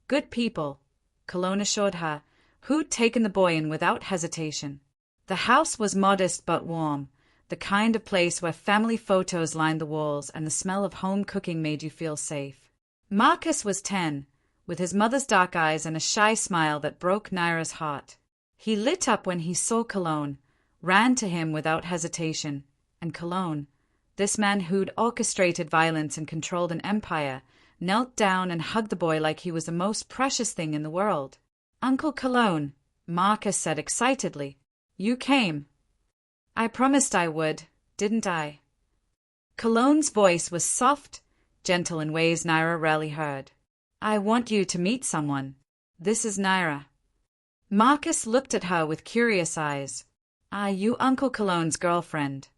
Good people, Cologne assured her, who'd taken the boy in without hesitation. The house was modest but warm, the kind of place where family photos lined the walls and the smell of home cooking made you feel safe. Marcus was 10, with his mother's dark eyes and a shy smile that broke Naira's heart. He lit up when he saw Cologne, ran to him without hesitation, and Cologne, this man who'd orchestrated violence and controlled an empire, knelt down and hugged the boy like he was the most precious thing in the world. "Uncle Cologne," Marcus said excitedly, "you came. I promised I would, didn't I?" Cologne's voice was soft, gentle in ways Naira rarely heard. "I want you to meet someone. This is Naira." Marcus looked at her with curious eyes. "Are you Uncle Cologne's girlfriend?"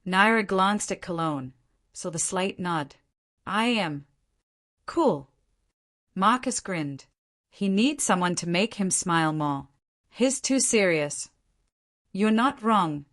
Naira glanced at Cologne, saw the slight nod. "I am." "Cool." Marcus grinned. He needs someone to make him smile more. He's too serious. "You're not wrong,"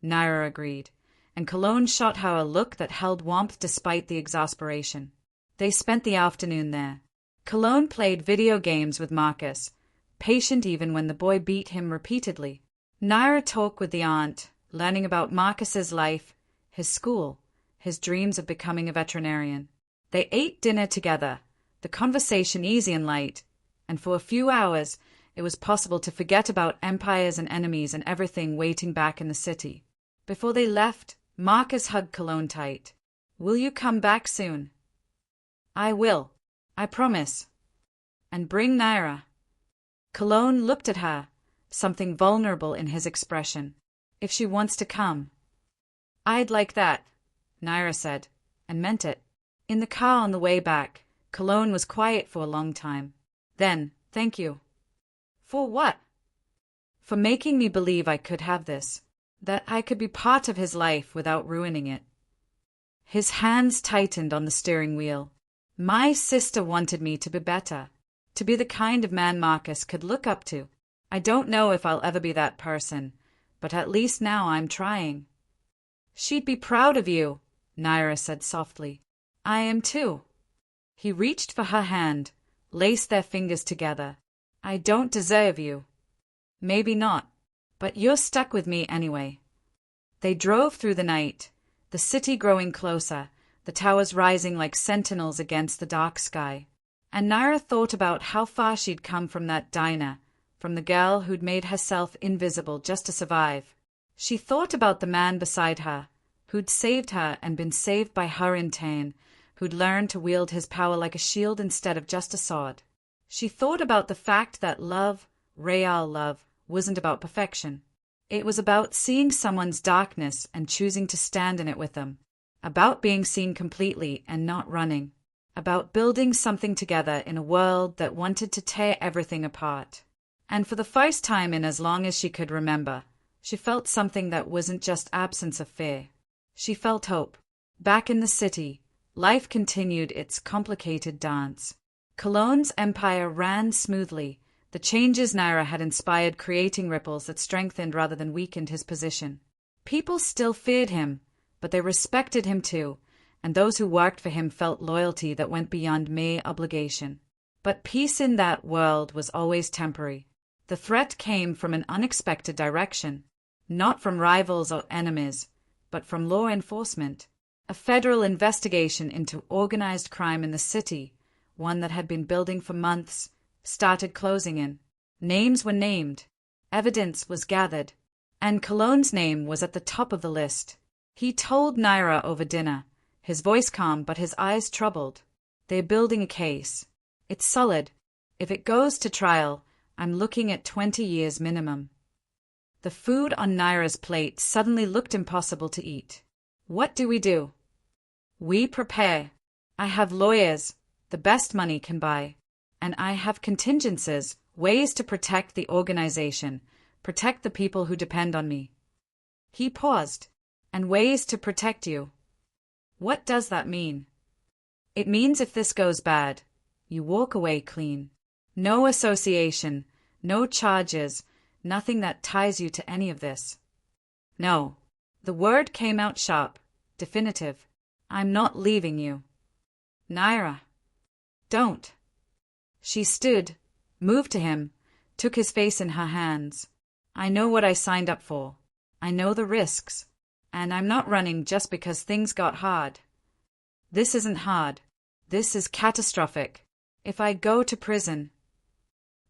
Naira agreed, and Cologne shot her a look that held warmth despite the exasperation. They spent the afternoon there. Cologne played video games with Marcus, patient even when the boy beat him repeatedly. Naira talked with the aunt, learning about Marcus's life, his school, his dreams of becoming a veterinarian. They ate dinner together, the conversation easy and light, and for a few hours it was possible to forget about empires and enemies and everything waiting back in the city. Before they left, Marcus hugged Cologne tight. "Will you come back soon?" "I will. I promise." "And bring Naira." Cologne looked at her, something vulnerable in his expression. "If she wants to come." "I'd like that," Naira said, and meant it. In the car on the way back, Cologne was quiet for a long time. Then, "Thank you." "For what?" "For making me believe I could have this, that I could be part of his life without ruining it." His hands tightened on the steering wheel. "My sister wanted me to be better, to be the kind of man Marcus could look up to. I don't know if I'll ever be that person, but at least now I'm trying." "She'd be proud of you," Naira said softly. "I am too." He reached for her hand, laced their fingers together. "I don't deserve you." "Maybe not, but you're stuck with me anyway." They drove through the night, the city growing closer, the towers rising like sentinels against the dark sky. And Naira thought about how far she'd come from that diner, from the girl who'd made herself invisible just to survive. She thought about the man beside her, who'd saved her and been saved by her in turn, who'd learned to wield his power like a shield instead of just a sword. She thought about the fact that love, real love, wasn't about perfection. It was about seeing someone's darkness and choosing to stand in it with them. About being seen completely and not running. About building something together in a world that wanted to tear everything apart. And for the first time in as long as she could remember, she felt something that wasn't just absence of fear. She felt hope. Back in the city, life continued its complicated dance. Cologne's empire ran smoothly. The changes Naira had inspired creating ripples that strengthened rather than weakened his position. People still feared him, but they respected him too, and those who worked for him felt loyalty that went beyond mere obligation. But peace in that world was always temporary. The threat came from an unexpected direction, not from rivals or enemies, but from law enforcement. A federal investigation into organized crime in the city, one that had been building for months, started closing in. Names were named, evidence was gathered, and Cologne's name was at the top of the list. He told Naira over dinner, his voice calm but his eyes troubled. They're building a case. It's solid. If it goes to trial, I'm looking at 20 years minimum. The food on Naira's plate suddenly looked impossible to eat. What do? We prepare. I have lawyers, the best money can buy. And I have contingencies, ways to protect the organization, protect the people who depend on me. He paused. And ways to protect you. What does that mean? It means if this goes bad, you walk away clean. No association, no charges, nothing that ties you to any of this. No. The word came out sharp, definitive. I'm not leaving you. Naira. Don't. She stood, moved to him, took his face in her hands. I know what I signed up for. I know the risks. And I'm not running just because things got hard. This isn't hard. This is catastrophic. If I go to prison,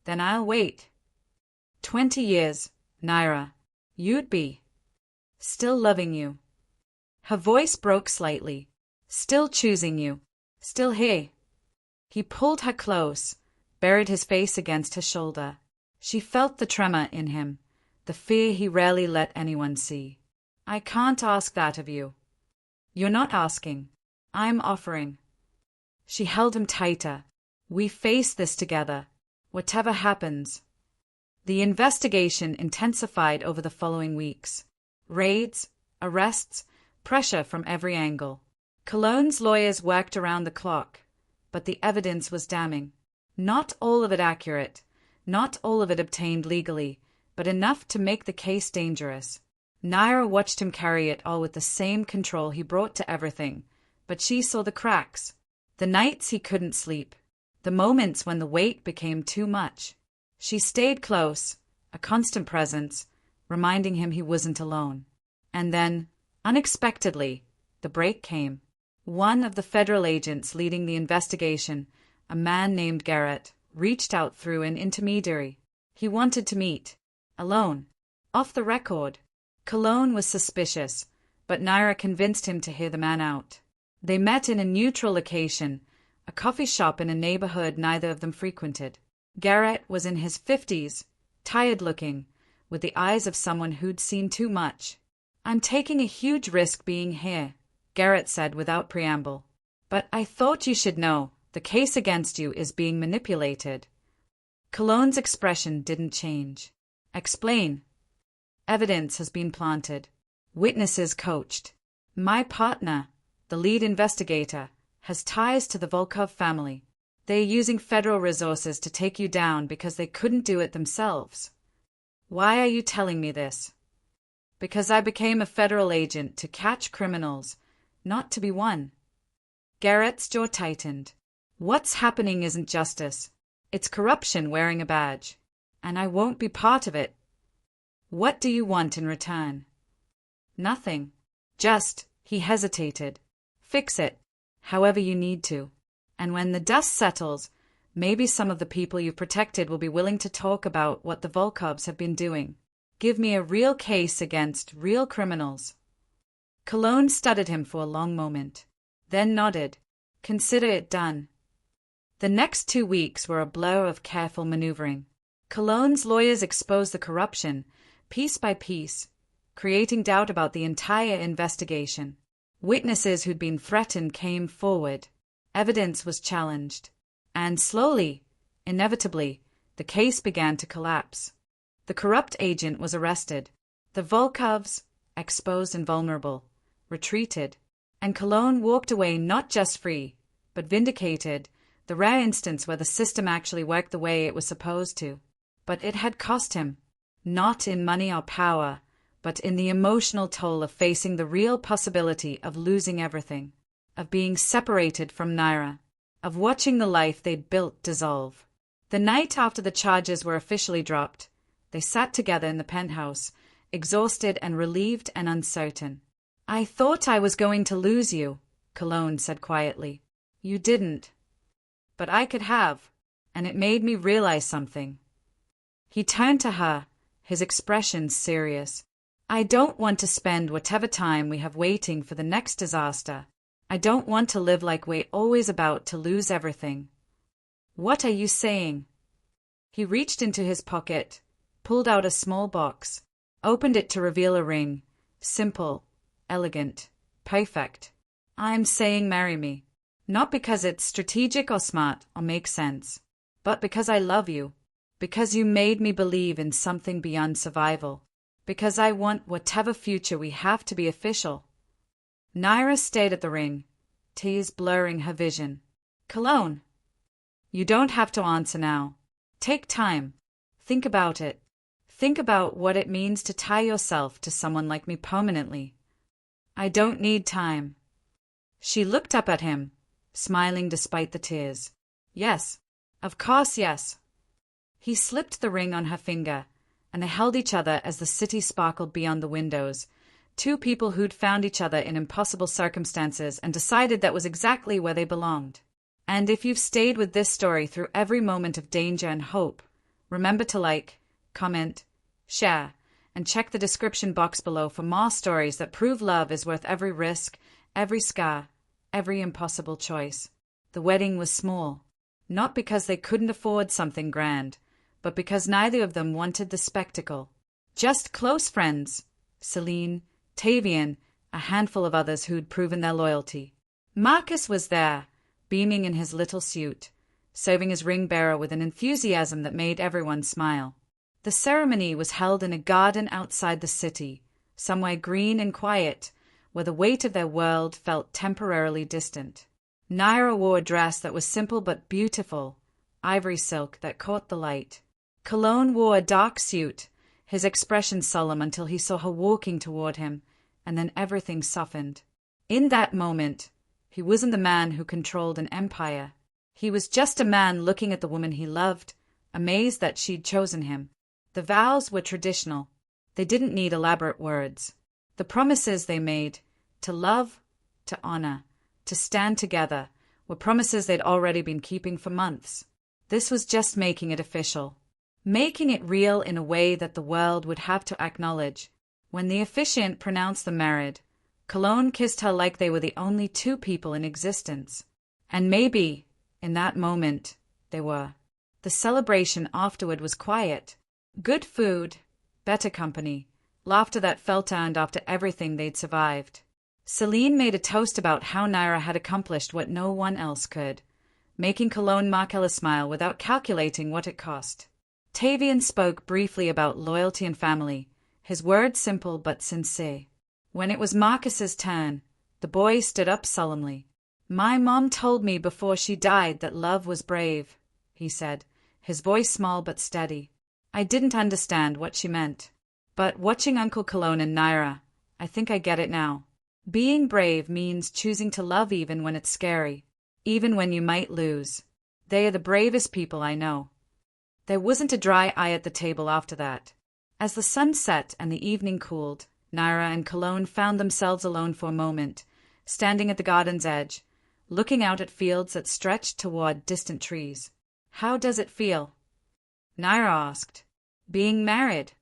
then I'll wait. 20 years, Naira. You'd be still loving you. Her voice broke slightly. Still choosing you. Still here. He pulled her close, buried his face against her shoulder. She felt the tremor in him, the fear he rarely let anyone see. I can't ask that of you. You're not asking. I'm offering. She held him tighter. We face this together, whatever happens. The investigation intensified over the following weeks. Raids, arrests, pressure from every angle. Cologne's lawyers worked around the clock, but the evidence was damning. Not all of it accurate, not all of it obtained legally, but enough to make the case dangerous. Naira watched him carry it all with the same control he brought to everything, but she saw the cracks. The nights he couldn't sleep. The moments when the weight became too much. She stayed close, a constant presence, reminding him he wasn't alone. And then, unexpectedly, the break came. One of the federal agents leading the investigation, a man named Garrett, reached out through an intermediary. He wanted to meet. Alone. Off the record. Cologne was suspicious, but Naira convinced him to hear the man out. They met in a neutral location, a coffee shop in a neighborhood neither of them frequented. Garrett was in his 50s, tired-looking, with the eyes of someone who'd seen too much. I'm taking a huge risk being here, Garrett said without preamble. But I thought you should know, the case against you is being manipulated. Cologne's expression didn't change. Explain. Evidence has been planted. Witnesses coached. My partner, the lead investigator, has ties to the Volkov family. They're using federal resources to take you down because they couldn't do it themselves. Why are you telling me this? Because I became a federal agent to catch criminals, not to be one. Garrett's jaw tightened. What's happening isn't justice. It's corruption wearing a badge. And I won't be part of it. What do you want in return? Nothing. Just, he hesitated. Fix it, however you need to. And when the dust settles, maybe some of the people you've protected will be willing to talk about what the Volkovs have been doing. Give me a real case against real criminals. Cologne studied him for a long moment, then nodded. Consider it done. The next 2 weeks were a blur of careful maneuvering. Cologne's lawyers exposed the corruption, piece by piece, creating doubt about the entire investigation. Witnesses who'd been threatened came forward. Evidence was challenged. And slowly, inevitably, the case began to collapse. The corrupt agent was arrested. The Volkovs, exposed and vulnerable, retreated. And Cologne walked away not just free, but vindicated, the rare instance where the system actually worked the way it was supposed to. But it had cost him, not in money or power, but in the emotional toll of facing the real possibility of losing everything, of being separated from Naira, of watching the life they'd built dissolve. The night after the charges were officially dropped, they sat together in the penthouse, exhausted and relieved and uncertain. "I thought I was going to lose you," Cologne said quietly. "You didn't. But I could have, and it made me realize something." He turned to her, his expression serious. "I don't want to spend whatever time we have waiting for the next disaster. I don't want to live like we're always about to lose everything." "What are you saying?" He reached into his pocket, pulled out a small box, opened it to reveal a ring, simple, elegant, perfect. "I'm saying marry me. Not because it's strategic or smart or makes sense, but because I love you, because you made me believe in something beyond survival, because I want whatever future we have to be official." Naira stared at the ring, tears blurring her vision. "Cologne, you don't have to answer now. Take time. Think about it. Think about what it means to tie yourself to someone like me permanently." "I don't need time." She looked up at him, smiling despite the tears. "Yes, of course yes." He slipped the ring on her finger, and they held each other as the city sparkled beyond the windows, two people who'd found each other in impossible circumstances and decided that was exactly where they belonged. And if you've stayed with this story through every moment of danger and hope, remember to like, comment, share, and check the description box below for more stories that prove love is worth every risk, every scar, every impossible choice. The wedding was small, not because they couldn't afford something grand, but because neither of them wanted the spectacle. Just close friends, Celine, Tavian, a handful of others who'd proven their loyalty. Marcus was there, beaming in his little suit, serving as ring bearer with an enthusiasm that made everyone smile. The ceremony was held in a garden outside the city, somewhere green and quiet, where the weight of their world felt temporarily distant. Naira wore a dress that was simple but beautiful, ivory silk that caught the light. Cologne wore a dark suit, his expression solemn until he saw her walking toward him, and then everything softened. In that moment, he wasn't the man who controlled an empire. He was just a man looking at the woman he loved, amazed that she'd chosen him. The vows were traditional. They didn't need elaborate words. The promises they made, to love, to honor, to stand together, were promises they'd already been keeping for months. This was just making it official. Making it real in a way that the world would have to acknowledge. When the officiant pronounced them married, Cologne kissed her like they were the only two people in existence. And maybe, in that moment, they were. The celebration afterward was quiet. Good food, better company, laughter that felt earned after everything they'd survived. Celine made a toast about how Naira had accomplished what no one else could, making Cologne Markella smile without calculating what it cost. Tavian spoke briefly about loyalty and family, his words simple but sincere. When it was Marcus's turn, the boy stood up solemnly. "My mom told me before she died that love was brave," he said, his voice small but steady. "I didn't understand what she meant. But watching Uncle Cologne and Naira, I think I get it now. Being brave means choosing to love even when it's scary, even when you might lose. They are the bravest people I know." There wasn't a dry eye at the table after that. As the sun set and the evening cooled, Naira and Cologne found themselves alone for a moment, standing at the garden's edge, looking out at fields that stretched toward distant trees. "How does it feel?" Naira asked. "Being married."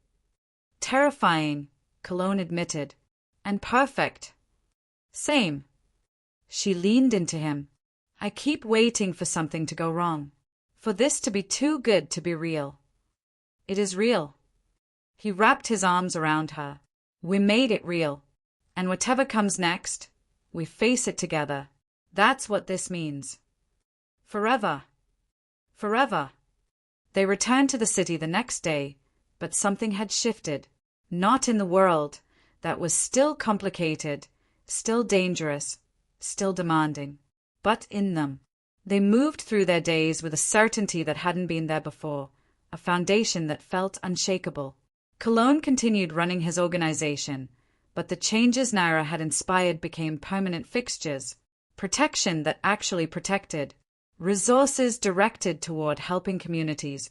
"Terrifying," Cologne admitted. "And perfect." "Same." She leaned into him. I keep waiting for something to go wrong. For this to be too good to be real. It is real. He wrapped his arms around her. We made it real. And whatever comes next, we face it together. That's what this means. Forever. Forever. They returned to the city the next day, but something had shifted. Not in the world. That was still complicated, still dangerous, still demanding. But in them. They moved through their days with a certainty that hadn't been there before, a foundation that felt unshakable. Cologne continued running his organization, but the changes Naira had inspired became permanent fixtures. Protection that actually protected. Resources directed toward helping communities,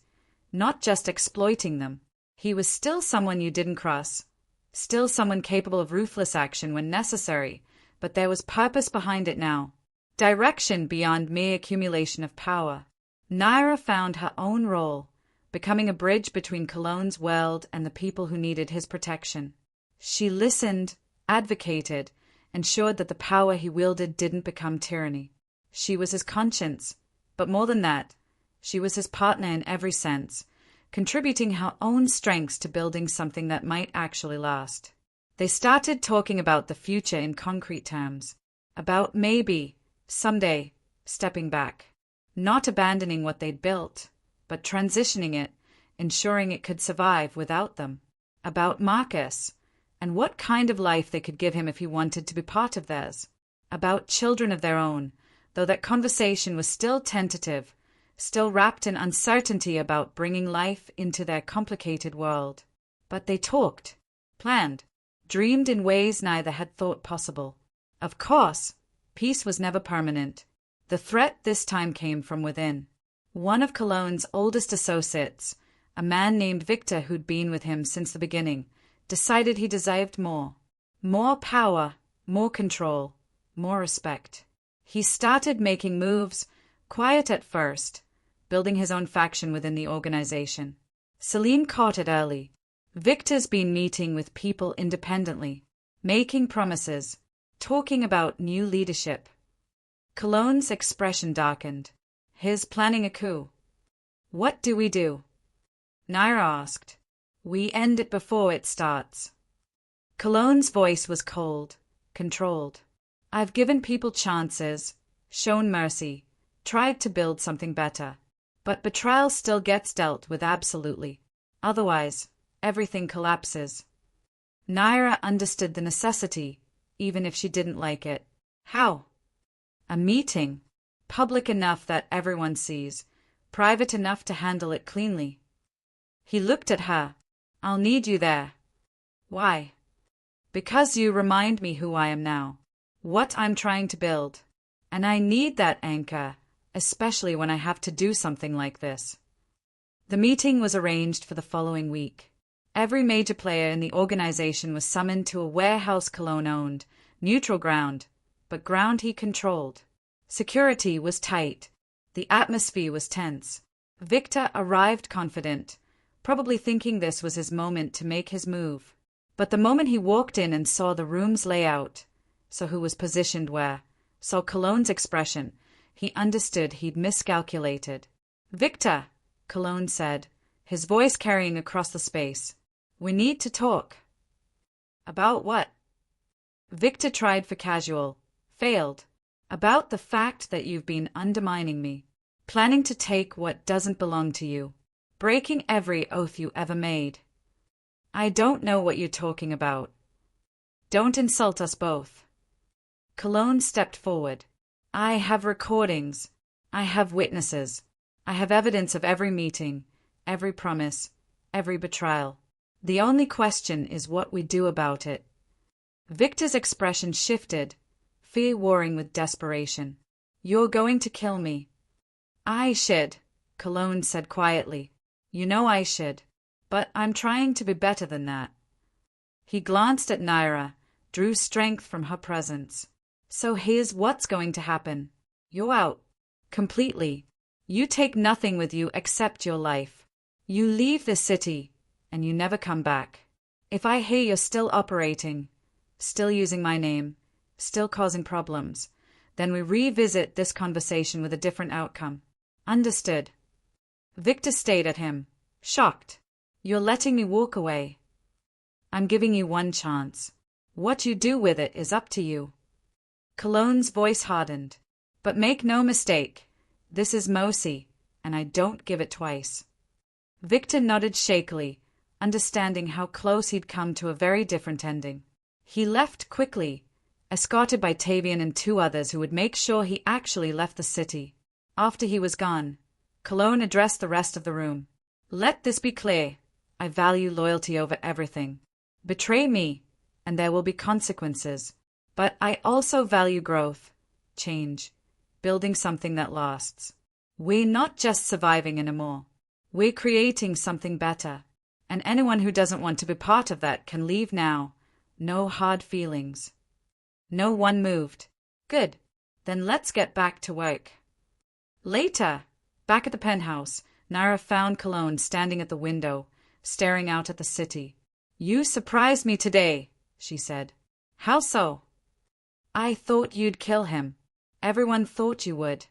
not just exploiting them. He was still someone you didn't cross. Still someone capable of ruthless action when necessary, but there was purpose behind it now. Direction beyond mere accumulation of power. Naira found her own role, becoming a bridge between Cologne's world and the people who needed his protection. She listened, advocated, ensured that the power he wielded didn't become tyranny. She was his conscience, but more than that, she was his partner in every sense, contributing her own strengths to building something that might actually last. They started talking about the future in concrete terms, about maybe, someday, stepping back, not abandoning what they'd built, but transitioning it, ensuring it could survive without them, about Marcus, and what kind of life they could give him if he wanted to be part of theirs, about children of their own, though that conversation was still tentative, still wrapped in uncertainty about bringing life into their complicated world. But they talked, planned, dreamed in ways neither had thought possible. Of course, peace was never permanent. The threat this time came from within. One of Cologne's oldest associates, a man named Victor who'd been with him since the beginning, decided he deserved more. More power, more control, more respect. He started making moves, quiet at first, building his own faction within the organization. Celine caught it early. Victor's been meeting with people independently, making promises, talking about new leadership. Cologne's expression darkened. His planning a coup. What do we do? Naira asked. We end it before it starts. Cologne's voice was cold, controlled. I've given people chances, shown mercy, tried to build something better. But betrayal still gets dealt with absolutely. Otherwise, everything collapses. Naira understood the necessity, even if she didn't like it. How? A meeting. Public enough that everyone sees, private enough to handle it cleanly. He looked at her. I'll need you there. Why? Because you remind me who I am now, what I'm trying to build. And I need that anchor, especially when I have to do something like this. The meeting was arranged for the following week. Every major player in the organization was summoned to a warehouse Cologne owned, neutral ground, but ground he controlled. Security was tight. The atmosphere was tense. Victor arrived confident, probably thinking this was his moment to make his move. But the moment he walked in and saw the room's layout, saw who was positioned where, saw Cologne's expression, he understood he'd miscalculated. Victor, Cologne said, his voice carrying across the space. We need to talk. About what? Victor tried for casual, failed. About the fact that you've been undermining me, planning to take what doesn't belong to you, breaking every oath you ever made. I don't know what you're talking about. Don't insult us both. Cologne stepped forward. I have recordings. I have witnesses. I have evidence of every meeting, every promise, every betrayal. The only question is what we do about it. Victor's expression shifted, fear warring with desperation. You're going to kill me. I should, Cologne said quietly. You know I should. But I'm trying to be better than that. He glanced at Naira, drew strength from her presence. So here's what's going to happen. You're out. Completely. You take nothing with you except your life. You leave this city, and you never come back. If I hear you're still operating, still using my name, still causing problems, Then we revisit this conversation with a different outcome. Understood. Victor stared at him, shocked. You're letting me walk away. I'm giving you one chance. What you do with it is up to you. Cologne's voice hardened. But make no mistake, this is Mosi, and I don't give it twice. Victor nodded shakily, understanding how close he'd come to a very different ending. He left quickly, escorted by Tavian and 2 others who would make sure he actually left the city. After he was gone, Cologne addressed the rest of the room. Let this be clear. I value loyalty over everything. Betray me, and there will be consequences. But I also value growth, change, building something that lasts. We're not just surviving anymore. We're creating something better. And anyone who doesn't want to be part of that can leave now. No hard feelings. No one moved. Good. Then let's get back to work. Later, back at the penthouse, Naira found Cologne standing at the window, staring out at the city. You surprised me today, she said. How so? I thought you'd kill him. Everyone thought you would.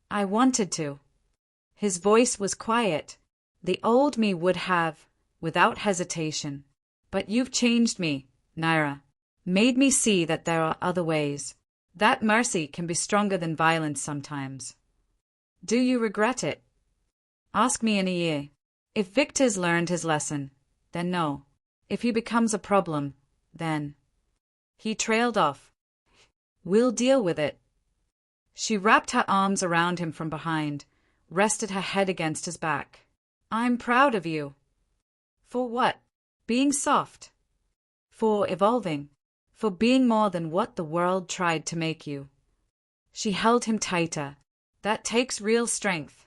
I wanted to. His voice was quiet. The old me would have, without hesitation. But you've changed me, Naira. Made me see that there are other ways. That mercy can be stronger than violence sometimes. Do you regret it? Ask me in a year. If Victor's learned his lesson, then no. If he becomes a problem, then. He trailed off. We'll deal with it. She wrapped her arms around him from behind, rested her head against his back. I'm proud of you. For what? Being soft. For evolving. For being more than what the world tried to make you. She held him tighter. That takes real strength.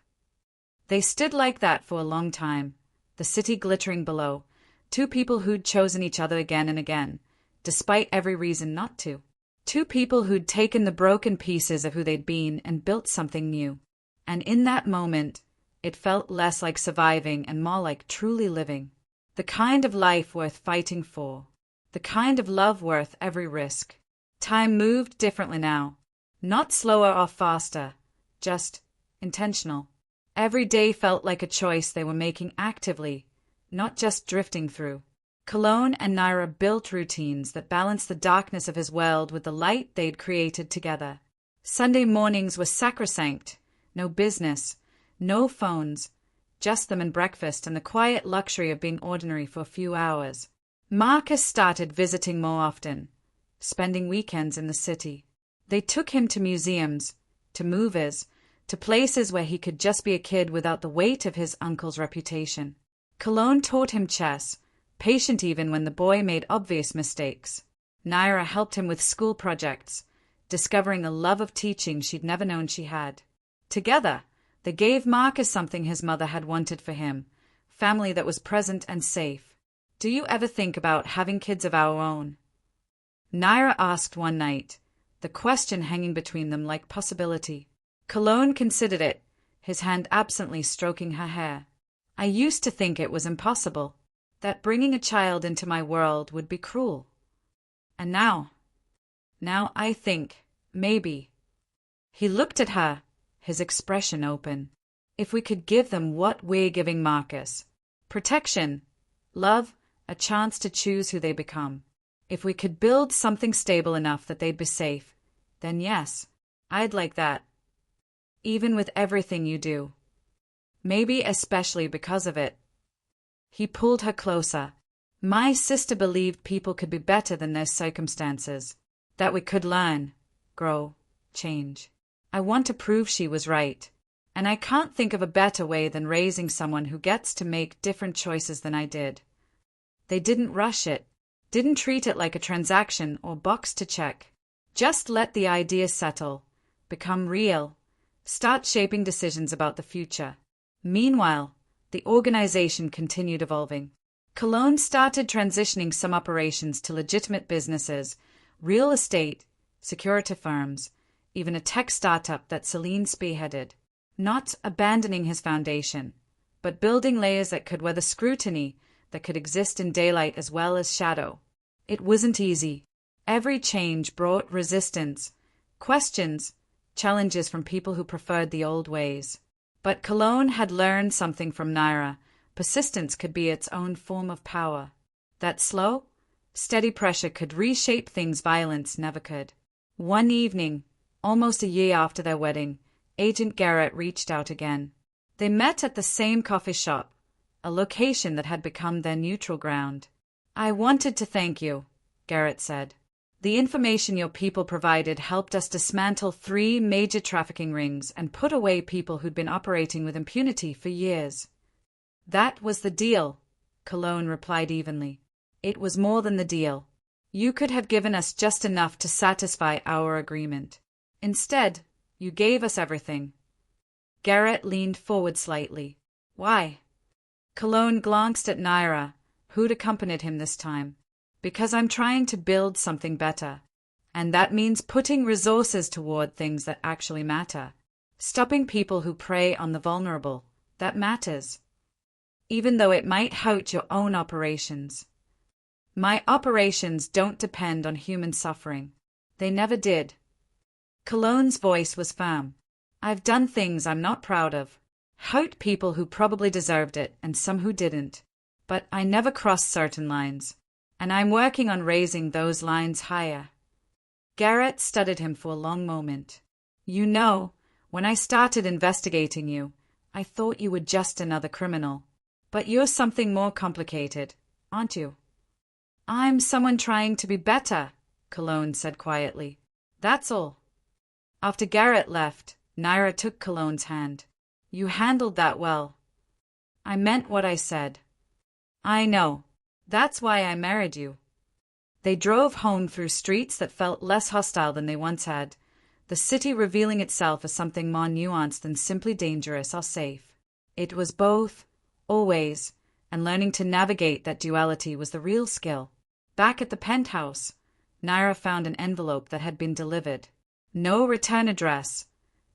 They stood like that for a long time, the city glittering below, 2 people who'd chosen each other again and again, despite every reason not to. 2 people who'd taken the broken pieces of who they'd been and built something new. And in that moment, it felt less like surviving and more like truly living. The kind of life worth fighting for. The kind of love worth every risk. Time moved differently now. Not slower or faster, just intentional. Every day felt like a choice they were making actively, not just drifting through. Cologne and Naira built routines that balanced the darkness of his world with the light they'd created together. Sunday mornings were sacrosanct. No business, no phones, just them and breakfast and the quiet luxury of being ordinary for a few hours. Marcus started visiting more often, spending weekends in the city. They took him to museums, to movies, to places where he could just be a kid without the weight of his uncle's reputation. Cologne taught him chess, patient even when the boy made obvious mistakes. Naira helped him with school projects, discovering a love of teaching she'd never known she had. Together, they gave Marcus something his mother had wanted for him, family that was present and safe. Do you ever think about having kids of our own? Naira asked one night, the question hanging between them like possibility. Cologne considered it, his hand absently stroking her hair. I used to think it was impossible, that bringing a child into my world would be cruel. And now I think, maybe. He looked at her, his expression open. If we could give them what we're giving Marcus, protection, love, a chance to choose who they become. If we could build something stable enough that they'd be safe, then yes, I'd like that. Even with everything you do. Maybe especially because of it. He pulled her closer. My sister believed people could be better than their circumstances. That we could learn, grow, change. I want to prove she was right. And I can't think of a better way than raising someone who gets to make different choices than I did. They didn't rush it, didn't treat it like a transaction or box to check. Just let the idea settle, become real, start shaping decisions about the future. Meanwhile, the organization continued evolving. Cologne started transitioning some operations to legitimate businesses, real estate, security firms, even a tech startup that Celine spearheaded. Not abandoning his foundation, but building layers that could weather scrutiny, that could exist in daylight as well as shadow. It wasn't easy. Every change brought resistance, Questions, challenges from people who preferred the old ways. But Cologne had learned something from Naira. Persistence could be its own form of power. That slow, steady pressure could reshape things violence never could. One evening, almost a year after their wedding, Agent Garrett reached out again. They met at the same coffee shop, a location that had become their neutral ground. "I wanted to thank you," Garrett said. "The information your people provided helped us dismantle 3 major trafficking rings and put away people who'd been operating with impunity for years." "That was the deal," Cologne replied evenly. "It was more than the deal. You could have given us just enough to satisfy our agreement. Instead, you gave us everything." Garrett leaned forward slightly. "Why?" Cologne glanced at Naira, who'd accompanied him this time. "Because I'm trying to build something better. And that means putting resources toward things that actually matter. Stopping people who prey on the vulnerable. That matters. Even though it might hurt your own operations. My operations don't depend on human suffering. They never did." Cologne's voice was firm. "I've done things I'm not proud of. Hurt people who probably deserved it and some who didn't. But I never crossed certain lines. And I'm working on raising those lines higher." Garrett studied him for a long moment. "You know, when I started investigating you, I thought you were just another criminal. But you're something more complicated, aren't you?" "I'm someone trying to be better," Cologne said quietly. "That's all." After Garrett left, Naira took Cologne's hand. "You handled that well." "I meant what I said." "I know. That's why I married you." They drove home through streets that felt less hostile than they once had, the city revealing itself as something more nuanced than simply dangerous or safe. It was both, always, and learning to navigate that duality was the real skill. Back at the penthouse, Naira found an envelope that had been delivered. No return address,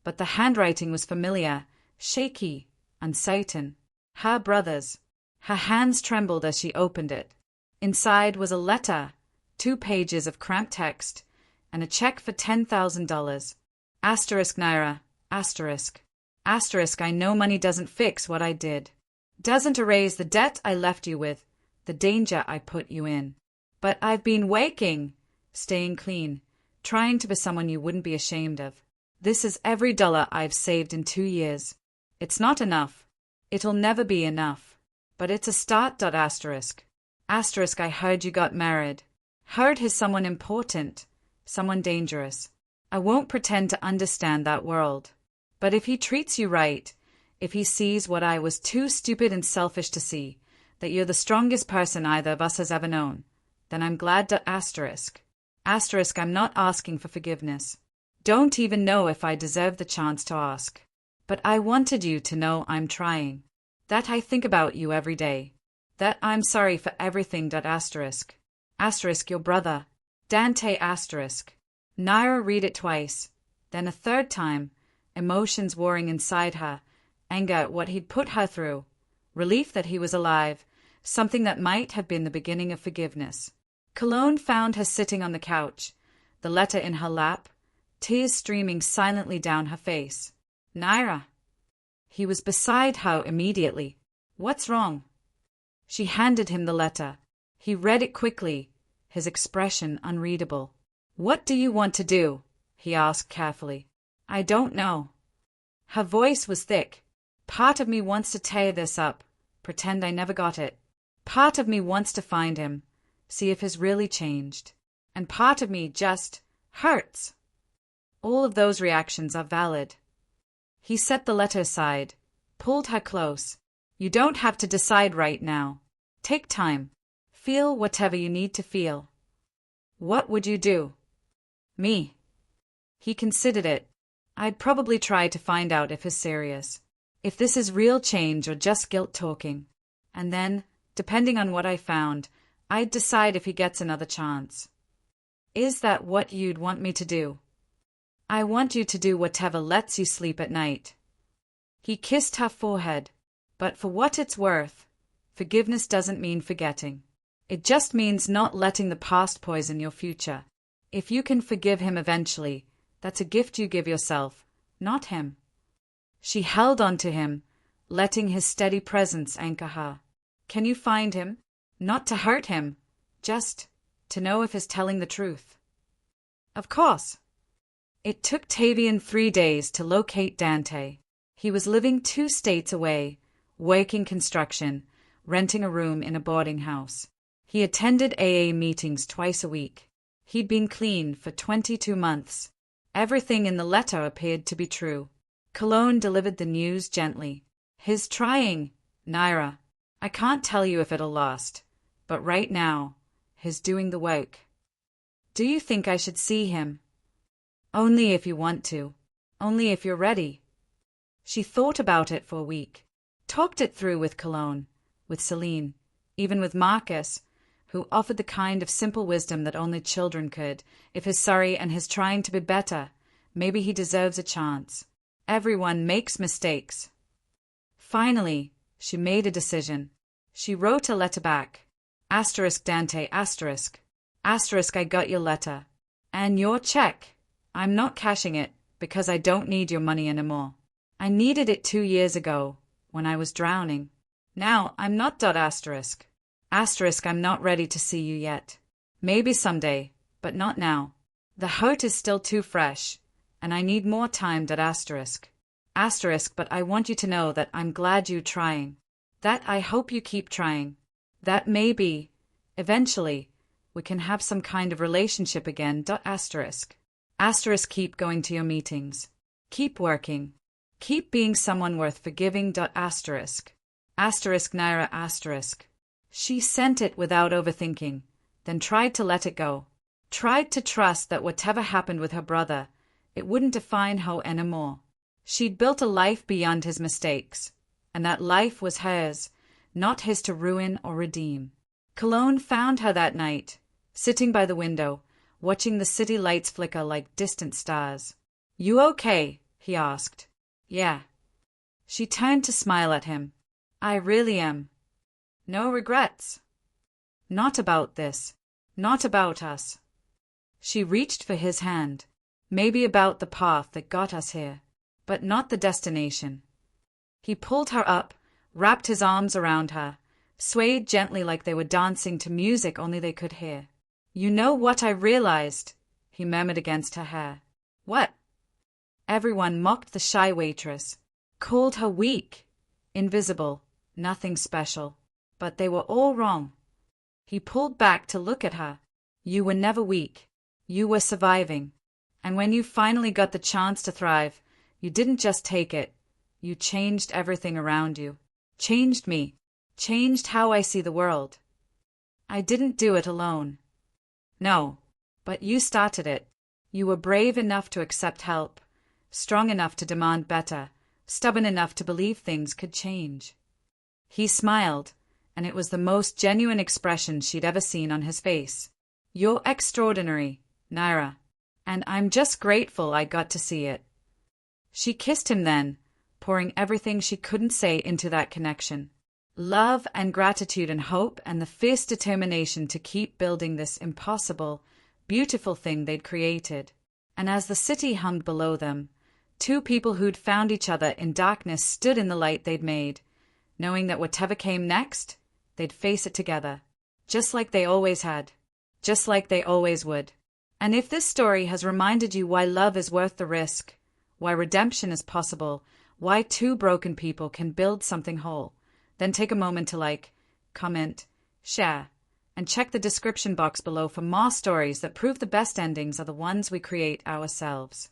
but the handwriting was familiar, shaky, uncertain. Her brother's. Her hands trembled as she opened it. Inside was a letter, 2 pages of cramped text, and a check for $10,000. Asterisk Naira, asterisk. Asterisk I know money doesn't fix what I did. Doesn't erase the debt I left you with, the danger I put you in. But I've been waking, staying clean, trying to be someone you wouldn't be ashamed of. This is every dollar I've saved in 2 years. It's not enough. It'll never be enough. But it's a start. Asterisk. Asterisk I heard you got married. Heard he's someone important, someone dangerous. I won't pretend to understand that world. But if he treats you right, if he sees what I was too stupid and selfish to see, that you're the strongest person either of us has ever known, then I'm glad. Asterisk. Asterisk I'm not asking for forgiveness. Don't even know if I deserve the chance to ask. But I wanted you to know I'm trying. That I think about you every day. That I'm sorry for everything. Asterisk. Asterisk your brother. Dante asterisk. Naira read it twice, then a third time, emotions warring inside her, anger at what he'd put her through, relief that he was alive, something that might have been the beginning of forgiveness. Cologne found her sitting on the couch, the letter in her lap, tears streaming silently down her face. "Naira." He was beside her immediately. "What's wrong?" She handed him the letter. He read it quickly, his expression unreadable. "What do you want to do?" he asked carefully. "I don't know." Her voice was thick. "Part of me wants to tear this up, pretend I never got it. Part of me wants to find him, see if he's really changed. And part of me just hurts." All of those reactions are valid. He set the letter aside, pulled her close. "You don't have to decide right now. Take time. Feel whatever you need to feel." "What would you do?" "Me." He considered it. "I'd probably try to find out if he's serious. If this is real change or just guilt talking. And then, depending on what I found, I'd decide if he gets another chance." "Is that what you'd want me to do?" "I want you to do whatever lets you sleep at night." He kissed her forehead. "But for what it's worth, forgiveness doesn't mean forgetting. It just means not letting the past poison your future. If you can forgive him eventually, That's a gift you give yourself, not him. She held on to him, letting his steady presence anchor her. Can you find him? Not to hurt him, just to know if he's telling the truth. Of course. It took Tavian 3 days to locate Dante. He was living 2 states away, working construction, renting a room in a boarding house. He attended AA meetings twice a week. He'd been clean for 22 months. Everything in the letter appeared to be true. Cologne delivered the news gently. He's trying, Naira. I can't tell you if it'll last, but right now, he's doing the work. Do you think I should see him? Only if you want to. Only if you're ready. She thought about it for a week. Talked it through with Cologne, with Celine, even with Marcus, who offered the kind of simple wisdom that only children could. If he's sorry and he's trying to be better, maybe he deserves a chance. Everyone makes mistakes. Finally, she made a decision. She wrote a letter back. Dante, I got your letter. And your check. I'm not cashing it, because I don't need your money anymore. I needed it 2 years ago, when I was drowning. Now, I'm not. I'm not ready to see you yet. Maybe someday, but not now. The hurt is still too fresh, and I need more time. But I want you to know that I'm glad you're trying. That I hope you keep trying. That maybe, eventually, we can have some kind of relationship again. Keep going to your meetings. Keep working. Keep being someone worth forgiving. Naira. She sent it without overthinking, then tried to let it go. Tried to trust that whatever happened with her brother, it wouldn't define her anymore. She'd built a life beyond his mistakes, and that life was hers, not his to ruin or redeem. Cologne found her that night, sitting by the window, watching the city lights flicker like distant stars. You okay? He asked. Yeah. She turned to smile at him. I really am. No regrets. Not about this. Not about us. She reached for his hand. Maybe about the path that got us here, but not the destination. He pulled her up, wrapped his arms around her, swayed gently like they were dancing to music only they could hear. You know what I realized? He murmured against her hair. What? Everyone mocked the shy waitress, called her weak, invisible, nothing special. But they were all wrong. He pulled back to look at her. You were never weak. You were surviving. And when you finally got the chance to thrive, you didn't just take it. You changed everything around you. Changed me. Changed how I see the world. I didn't do it alone. No, but you started it. You were brave enough to accept help, strong enough to demand better, stubborn enough to believe things could change. He smiled, and it was the most genuine expression she'd ever seen on his face. You're extraordinary, Naira, and I'm just grateful I got to see it. She kissed him then, pouring everything she couldn't say into that connection. Love and gratitude and hope and the fierce determination to keep building this impossible, beautiful thing they'd created. And as the city hummed below them, 2 people who'd found each other in darkness stood in the light they'd made, knowing that whatever came next, they'd face it together, just like they always had, just like they always would. And if this story has reminded you why love is worth the risk, why redemption is possible, why 2 broken people can build something whole, then take a moment to like, comment, share, and check the description box below for more stories that prove the best endings are the ones we create ourselves.